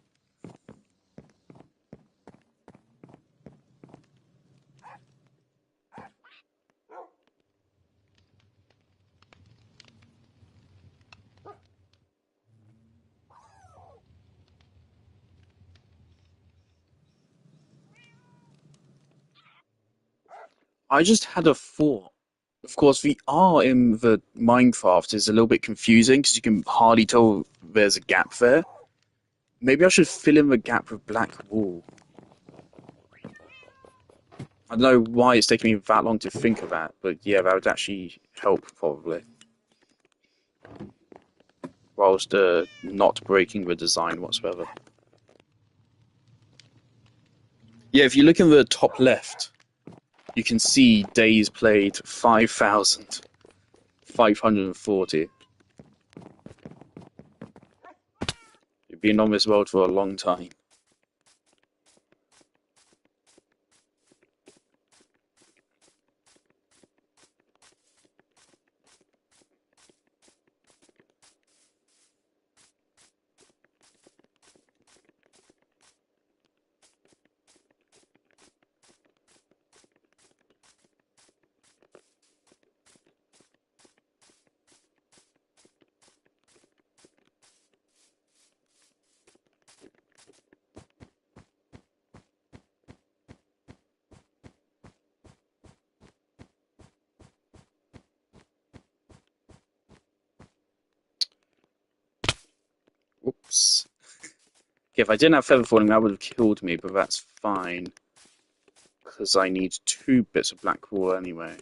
S1: I just had a thought. Of course, the R in the Minecraft is a little bit confusing because you can hardly tell there's a gap there. Maybe I should fill in the gap with black wool. I don't know why it's taking me that long to think of that, but yeah, that would actually help probably. Whilst not breaking the design whatsoever. Yeah, if you look in the top left, you can see days played 5,540. You've been on this world for a long time. Whoops. Yeah, if I didn't have feather falling, that would have killed me, but that's fine. Because I need 2 bits of black wool anyway.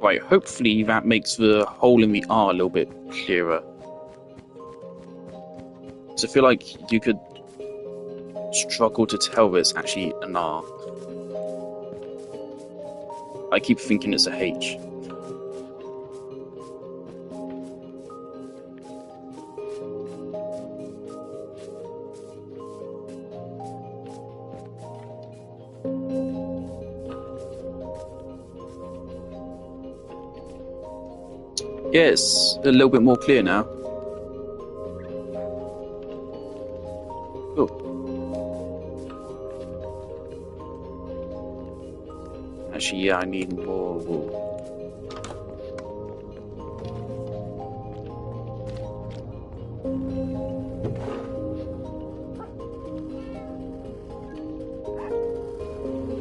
S1: Right, hopefully that makes the hole in the R a little bit clearer. So I feel like you could struggle to tell that it's actually an R. I keep thinking it's a H. Yeah, it's a little bit more clear now. Actually, yeah, I need more wool.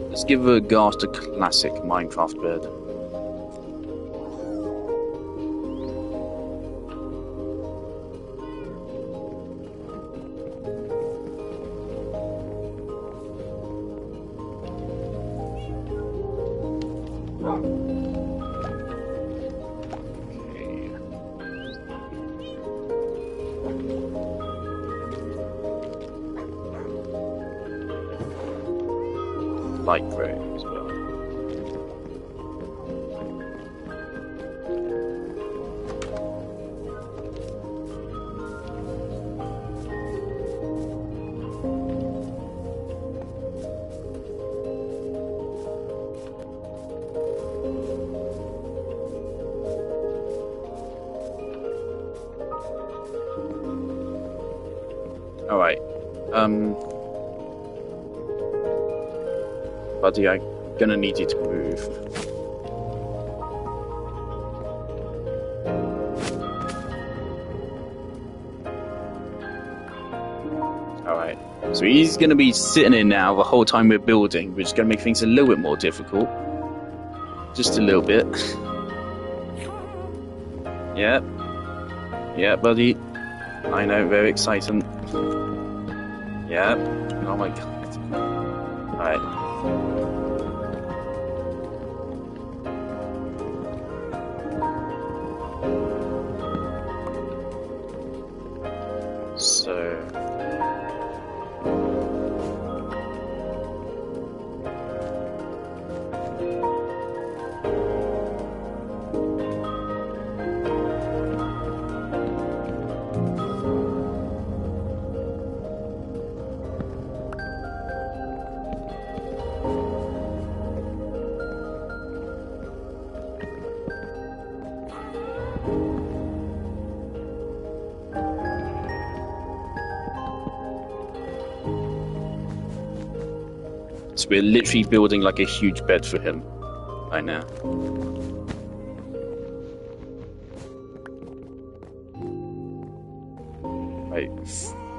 S1: Let's give a Ghast a classic Minecraft bed. Light grey as well. Alright. Buddy, I'm gonna need you to move. Alright. So he's gonna be sitting here now the whole time we're building, which is gonna make things a little bit more difficult. Just a little bit. Yep. Yeah, buddy. I know, very exciting. Yep. Oh my god. Alright. So... So we're literally building like a huge bed for him right now. Right,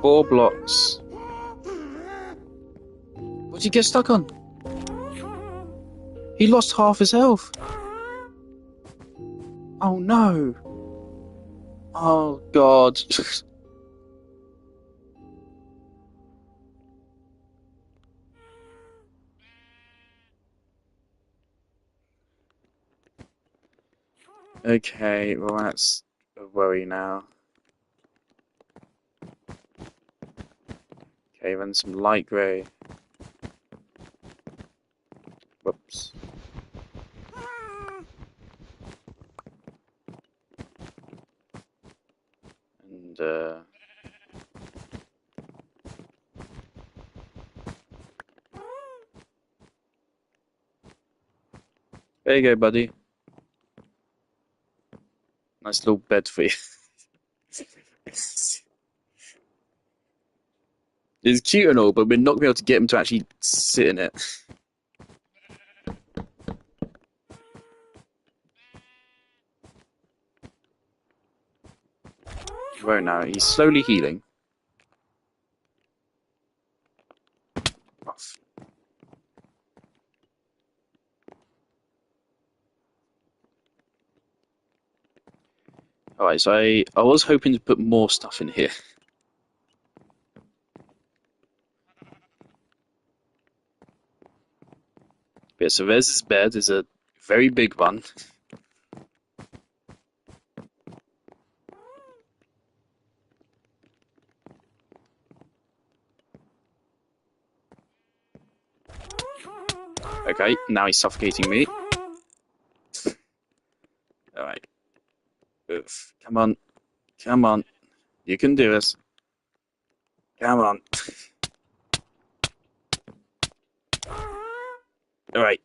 S1: 4 blocks. What did he get stuck on? He lost half his health. Oh no. Oh god. Okay, well that's a worry now. Okay, then some light grey. Whoops. And there you go, buddy. Nice little bed for you. It's cute and all, but we're not going to be able to get him to actually sit in it. Right now, he's slowly healing. Off. Alright, so I was hoping to put more stuff in here. Yeah, so there's this bed, there's a very big one. Okay, now he's suffocating me. Alright. Come on. Come on. You can do this. Come on. Alright.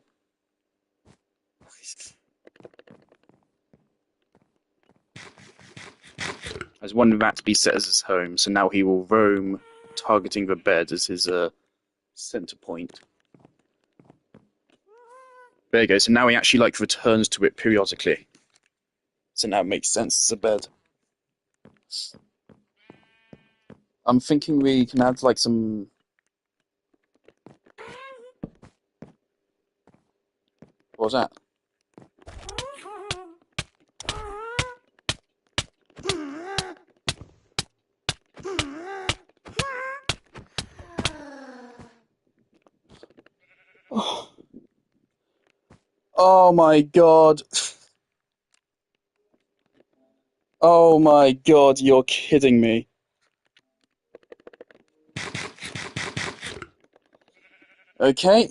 S1: I was wanting that to be set as his home, so now he will roam, targeting the bed as his center point. There you go. So now he actually like returns to it periodically. So now it makes sense as a bed. I'm thinking we can add like some. What was that? Oh, oh my god. Oh my god, you're kidding me. Okay.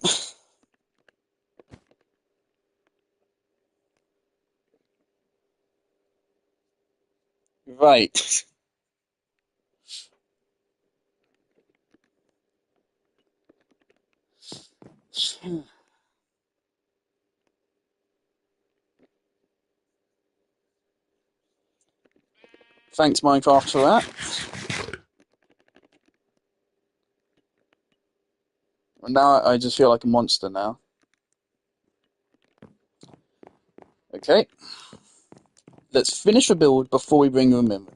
S1: Right. Thanks, Minecraft, for that. And now I just feel like a monster now. Okay. Let's finish the build before we bring them in.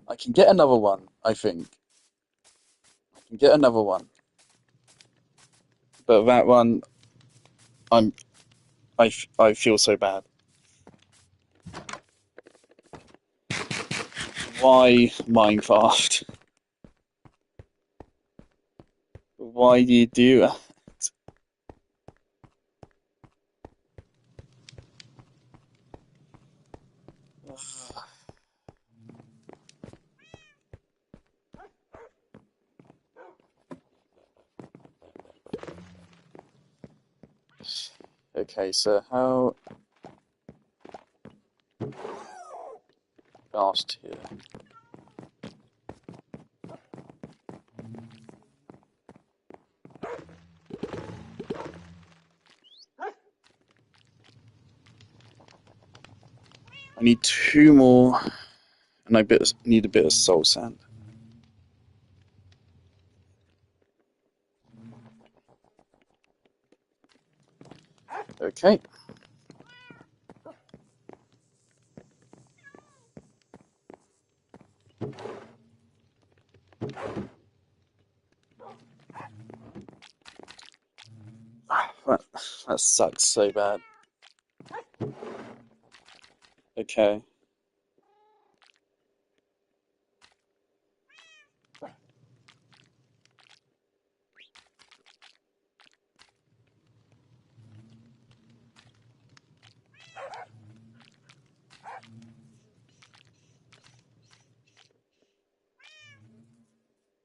S1: I can get another one, I think. I can get another one. But that one, I'm, I feel so bad. Why Minecraft? Why do you do that? Okay, so how fast here? I need two more, and I need a bit of soul sand. Okay. That, that sucks so bad. Okay.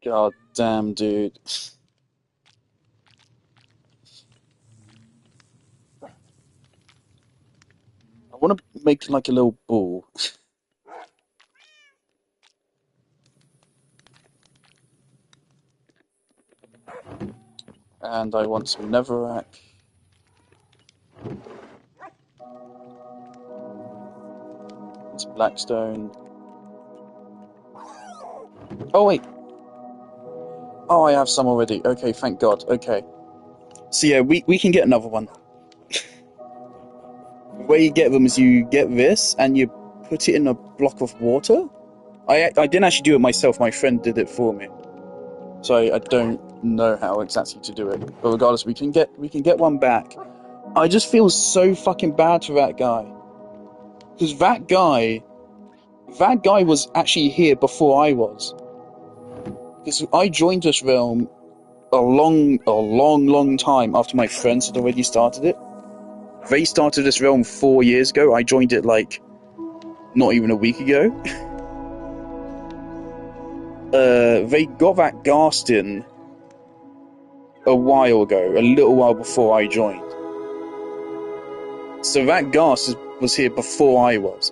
S1: God damn, dude. I want to make like a little ball. And I want some netherrack. And some blackstone. Oh, wait. Oh, I have some already. Okay, thank God. Okay. So yeah, we can get another one. The way you get them is you get this and you put it in a block of water. I didn't actually do it myself. My friend did it for me. So I don't know how exactly to do it. But regardless, we can get one back. I just feel so fucking bad for that guy. Because that guy was actually here before I was. Because I joined this realm a long time after my friends had already started it. They started this realm 4 years ago. I joined it like not even a week ago. They got that Ghastly a while ago, a little while before I joined. So that Ghast was here before I was.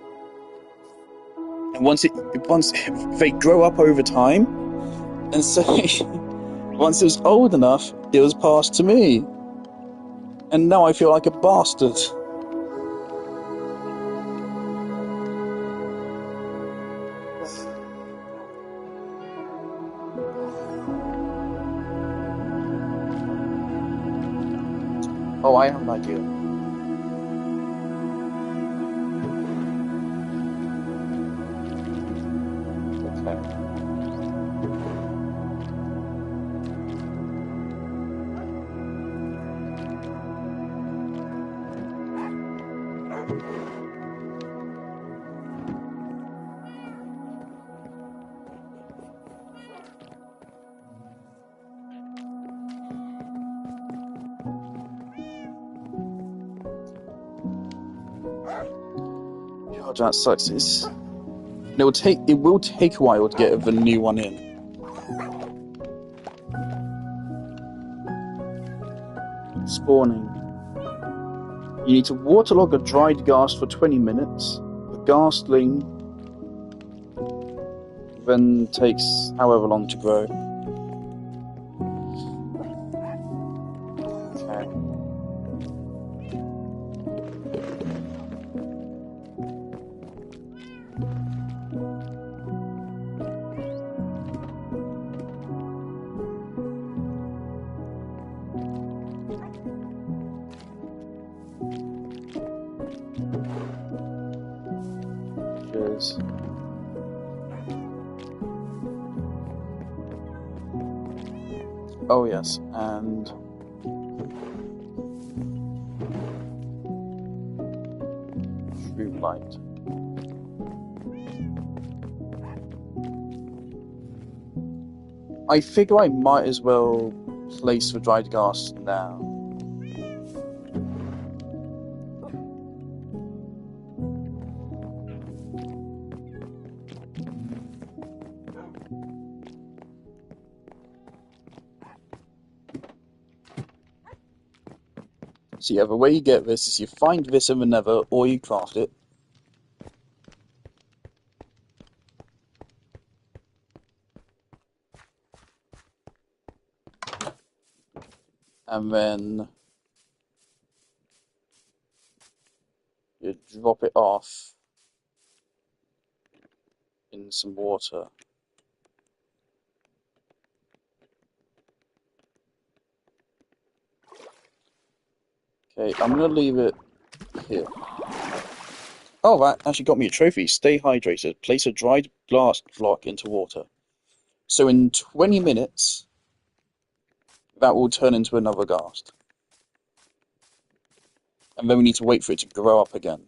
S1: And once they grow up over time, and so once it was old enough, it was passed to me. And now I feel like a bastard. Oh, I have an idea. Okay. God, that sucks. It will take a while to get the new one in. Spawning. You need to waterlog a dried ghast for 20 minutes. The ghastling then takes however long to grow. Okay. Cheers. Oh yes, and true light. I figure I might as well place the dried ghast now. So yeah, the way you get this is you find this in the nether, or you craft it. And then you drop it off in some water. Okay, I'm gonna leave it here. Oh, that actually got me a trophy. Stay hydrated. Place a dried glass block into water. So in 20 minutes, that will turn into another ghast. And then we need to wait for it to grow up again.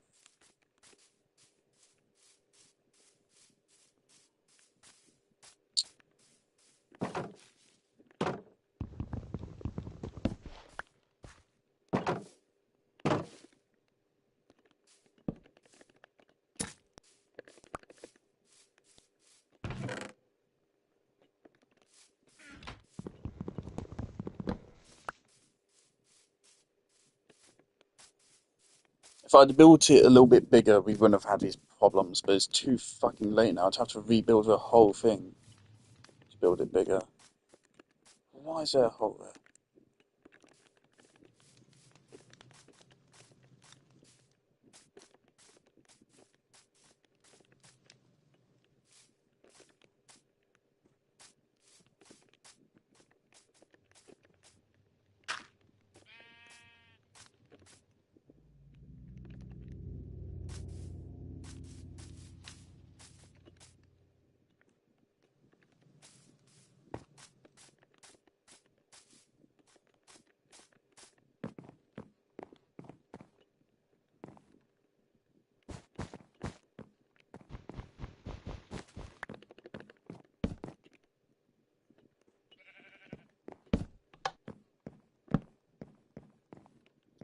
S1: If I'd built it a little bit bigger, we wouldn't have had these problems, but it's too fucking late now. I'd have to rebuild the whole thing to build it bigger. Why is there a hole there?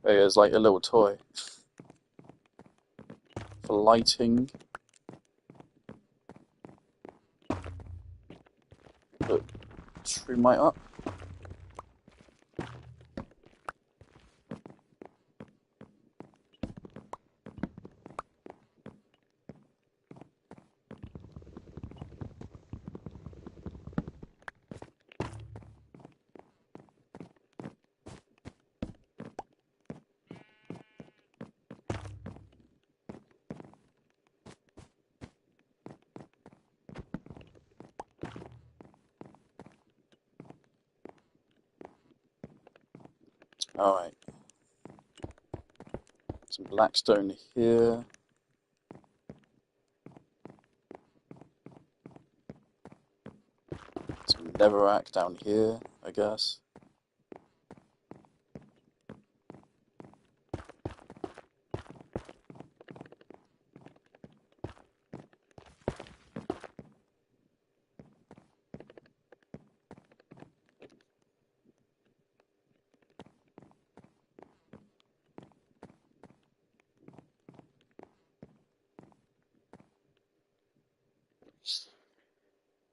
S1: There's like a little toy for lighting. Put true light up. Alright. Some blackstone here. Some netherrack down here, I guess.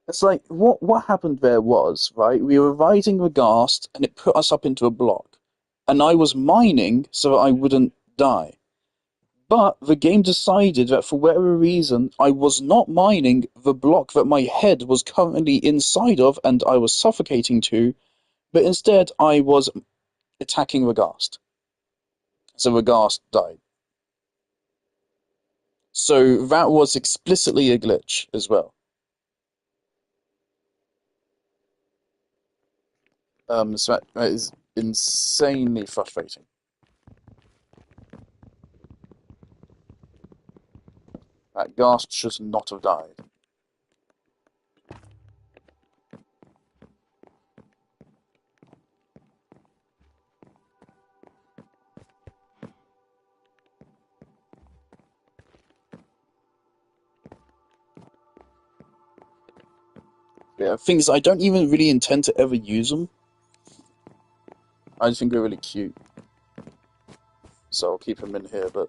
S1: It's like what happened there was, right? We were riding the ghast and it put us up into a block. And I was mining so that I wouldn't die. But the game decided that for whatever reason I was not mining the block that my head was currently inside of and I was suffocating to, but instead I was attacking the ghast. So the ghast died. So that was explicitly a glitch as well. So that is insanely frustrating. That ghast should not have died. Yeah, things I don't even really intend to ever use them. I just think they're really cute, so I'll keep them in here. But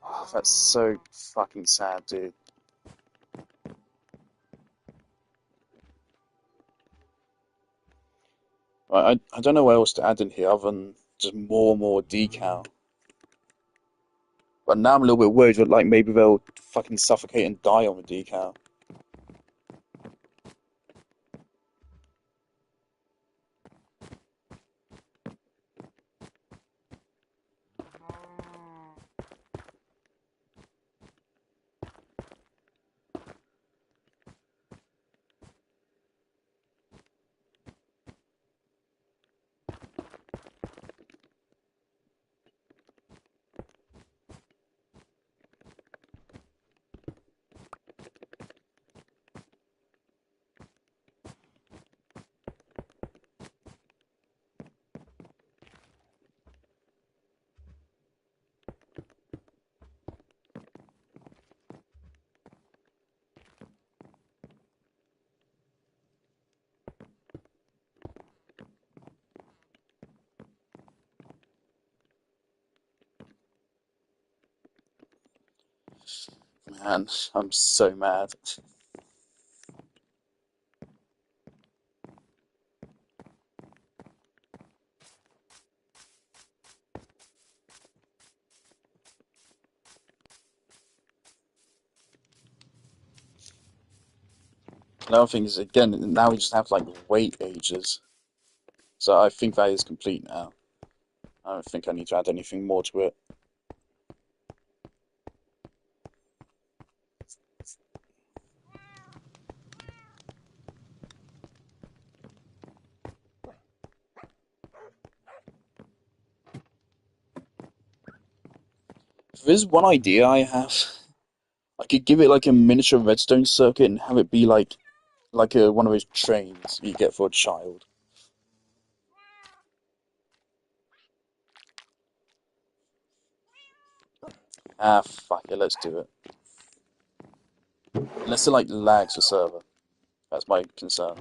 S1: oh, that's so fucking sad, dude. I don't know what else to add in here other than just more and more decal. But now I'm a little bit worried that like maybe they'll fucking suffocate and die on the decal. Man, I'm so mad. Another thing is again now we just have to like wait ages. So I think that is complete now. I don't think I need to add anything more to it. There's one idea I have. I could give it like a miniature redstone circuit and have it be like a one of those trains you get for a child. Ah, fuck it, let's do it. Unless it like lags the server. That's my concern.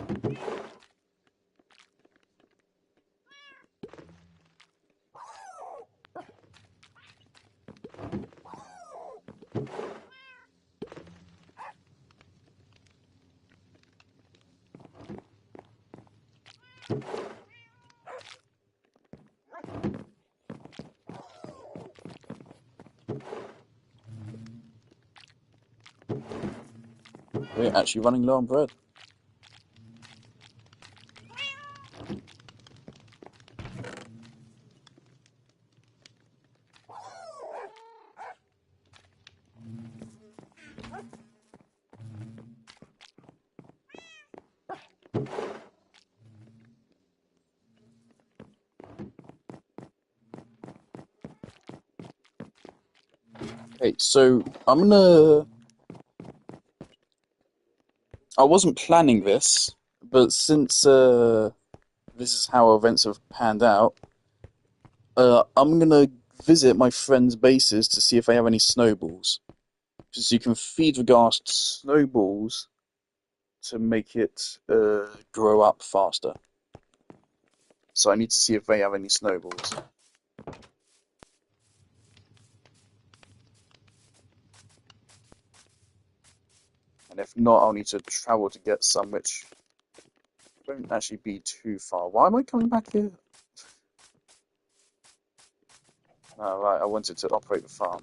S1: We're actually running low on bread. Okay, so I'm gonna. I wasn't planning this, but since this is how events have panned out, I'm gonna visit my friends' bases to see if they have any snowballs. Because you can feed the ghast snowballs to make it grow up faster. So I need to see if they have any snowballs. And if not, I'll need to travel to get some, which won't actually be too far. Why am I coming back here? Oh, right, I wanted to operate the farm.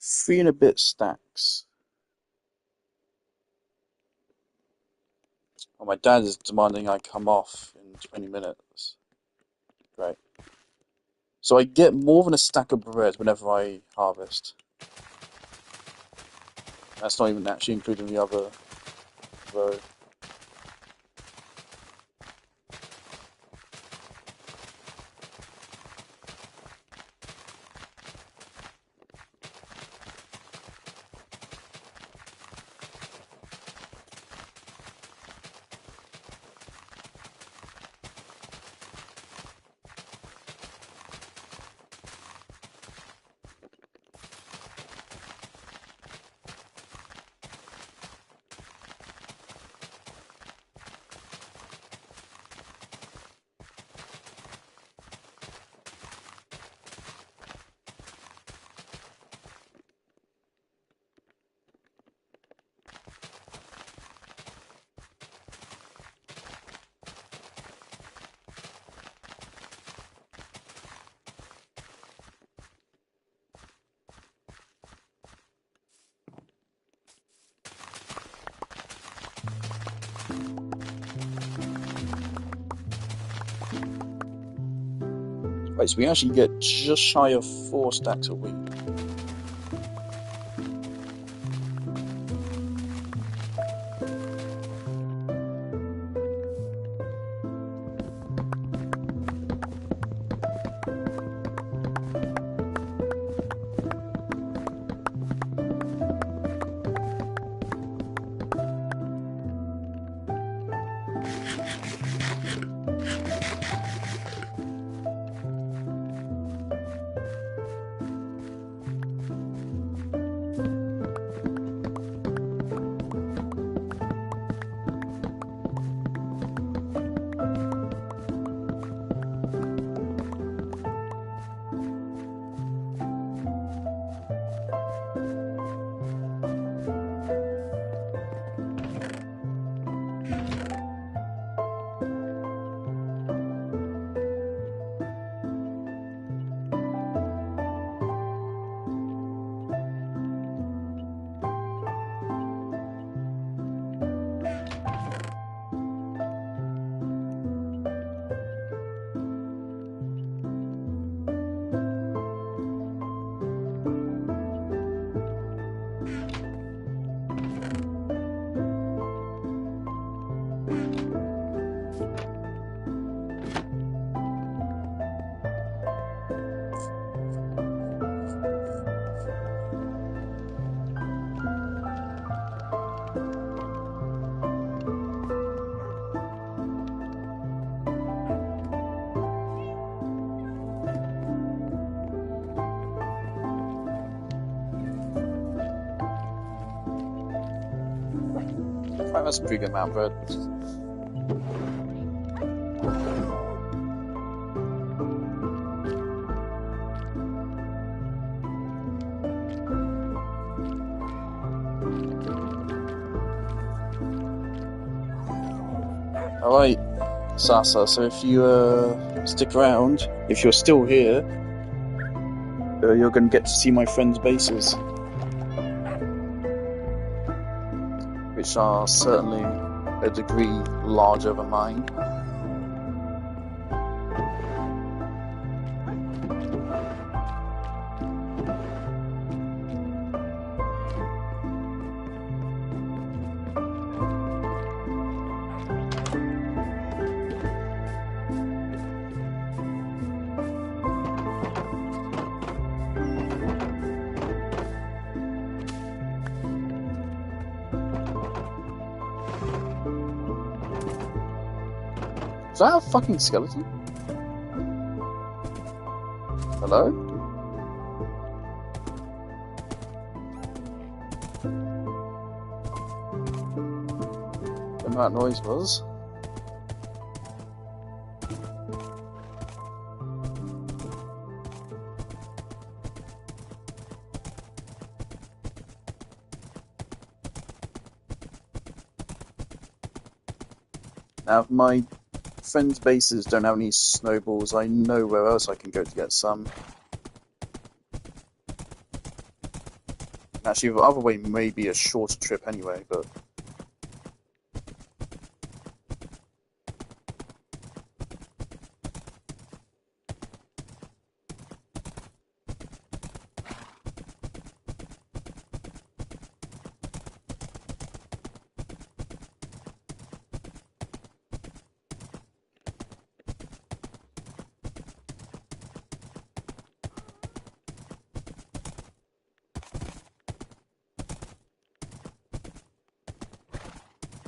S1: Three and a bit stacks. Well, my dad is demanding I come off in 20 minutes. Great. So I get more than a stack of bread whenever I harvest. That's not even actually including the other row. Right, so we actually get just shy of 4 stacks a week. Alright, that's a pretty good amount of bread. Alright, Sasa, so if you stick around, if you're still here, you're going to get to see my friends' bases, which are certainly a degree larger than mine. Is that a fucking skeleton? Hello? Don't know what that noise was. Now, if my friends' bases don't have any snowballs, I know where else I can go to get some. Actually, the other way may be a shorter trip anyway, but...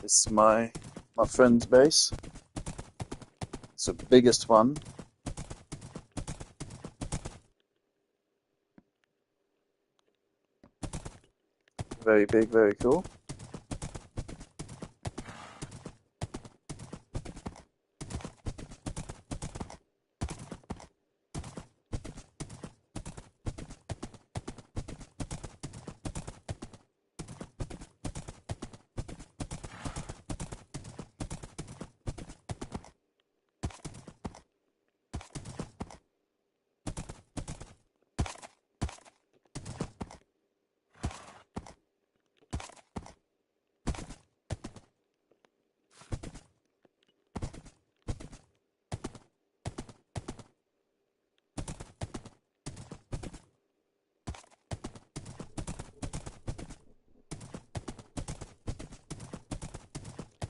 S1: This is my friend's base. It's the biggest one. Very big, very cool.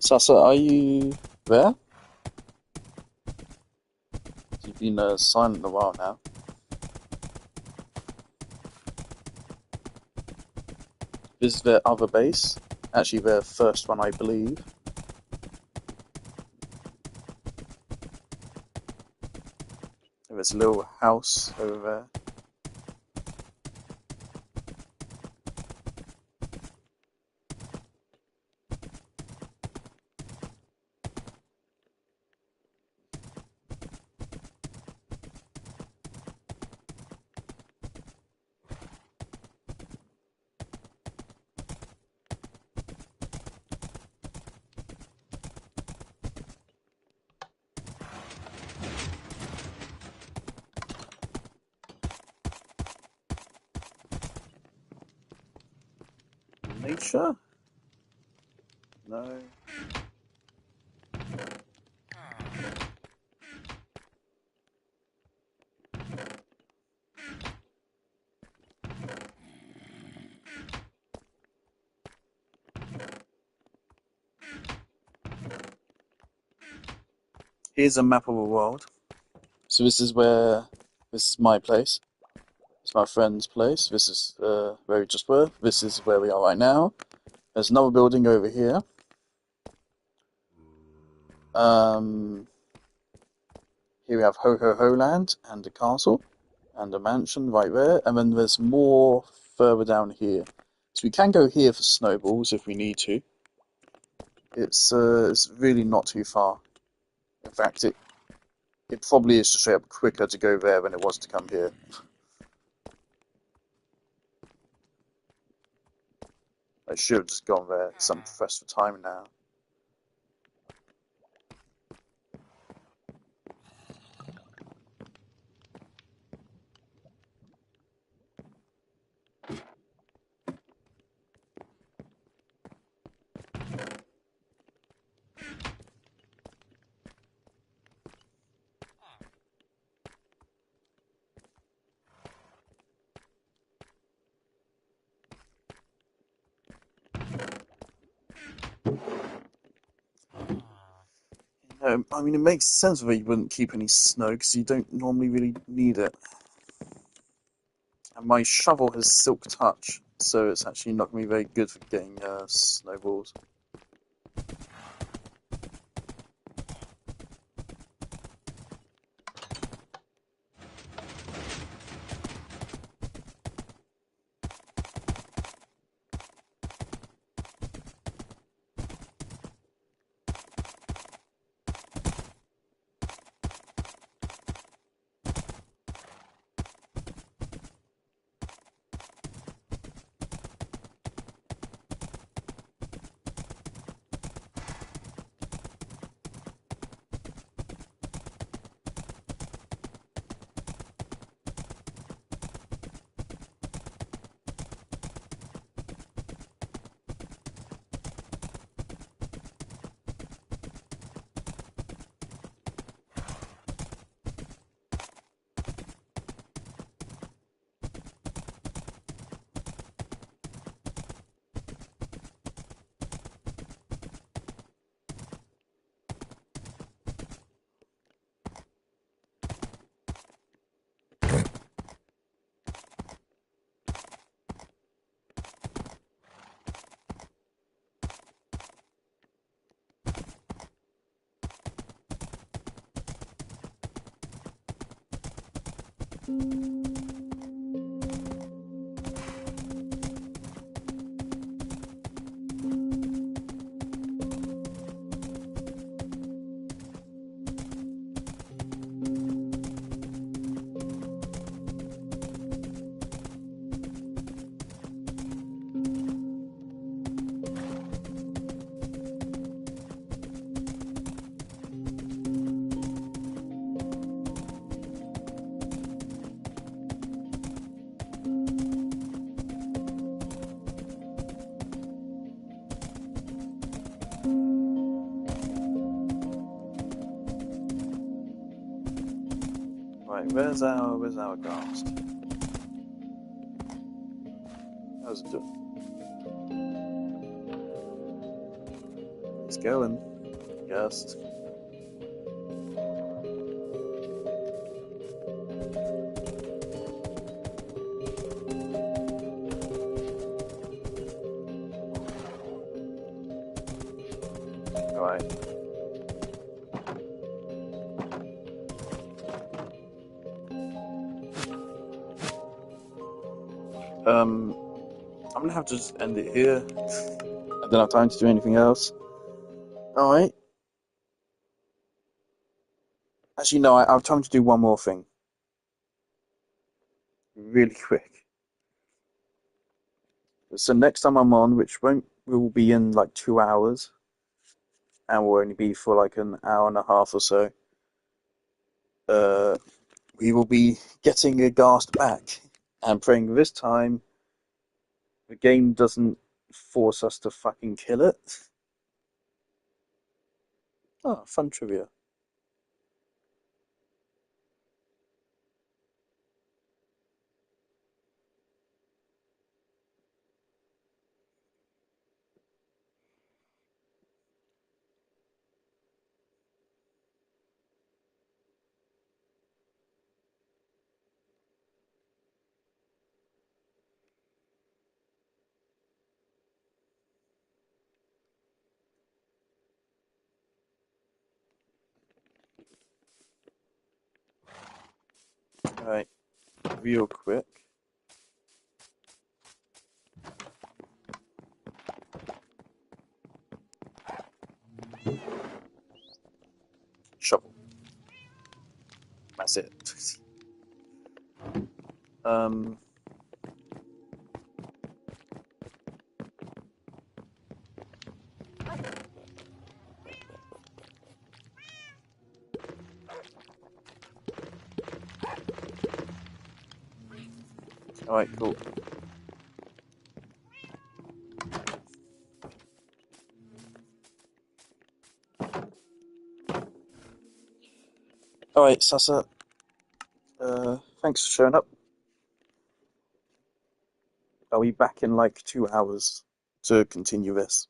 S1: Sasa, are you there? You've been silent a while now. This is their other base. Actually, their first one, I believe. There's a little house over there. Nature? No. Here's a map of the world. So this is my place. It's my friend's place. This is where we just were. This is where we are right now. There's another building over here. Here we have Ho Ho Ho Land and a castle and a mansion right there. And then there's more further down here. So we can go here for snowballs if we need to. It's really not too far. In fact, it probably is straight up quicker to go there than it was to come here. I should have just gone there. Some press for time now. I mean, it makes sense why you wouldn't keep any snow because you don't normally really need it. And my shovel has silk touch, so it's actually not going to be very good for getting snowballs. Right, where's our ghast? How's it doing? It's going. Ghast. Right. I'm gonna have to just end it here. I don't have time to do anything else. Alright. Actually, no, I have time to do one more thing. Really quick. So next time I'm on, which won't will be in like 2 hours, and will only be for like an hour and a half or so. Uh, we will be getting a ghast back and praying this time the game doesn't force us to fucking kill it. Oh, fun trivia. Alright, real quick. Shovel. That's it. um. All right. Cool. All right, Sasa. Thanks for showing up. I'll be back in like 2 hours to continue this.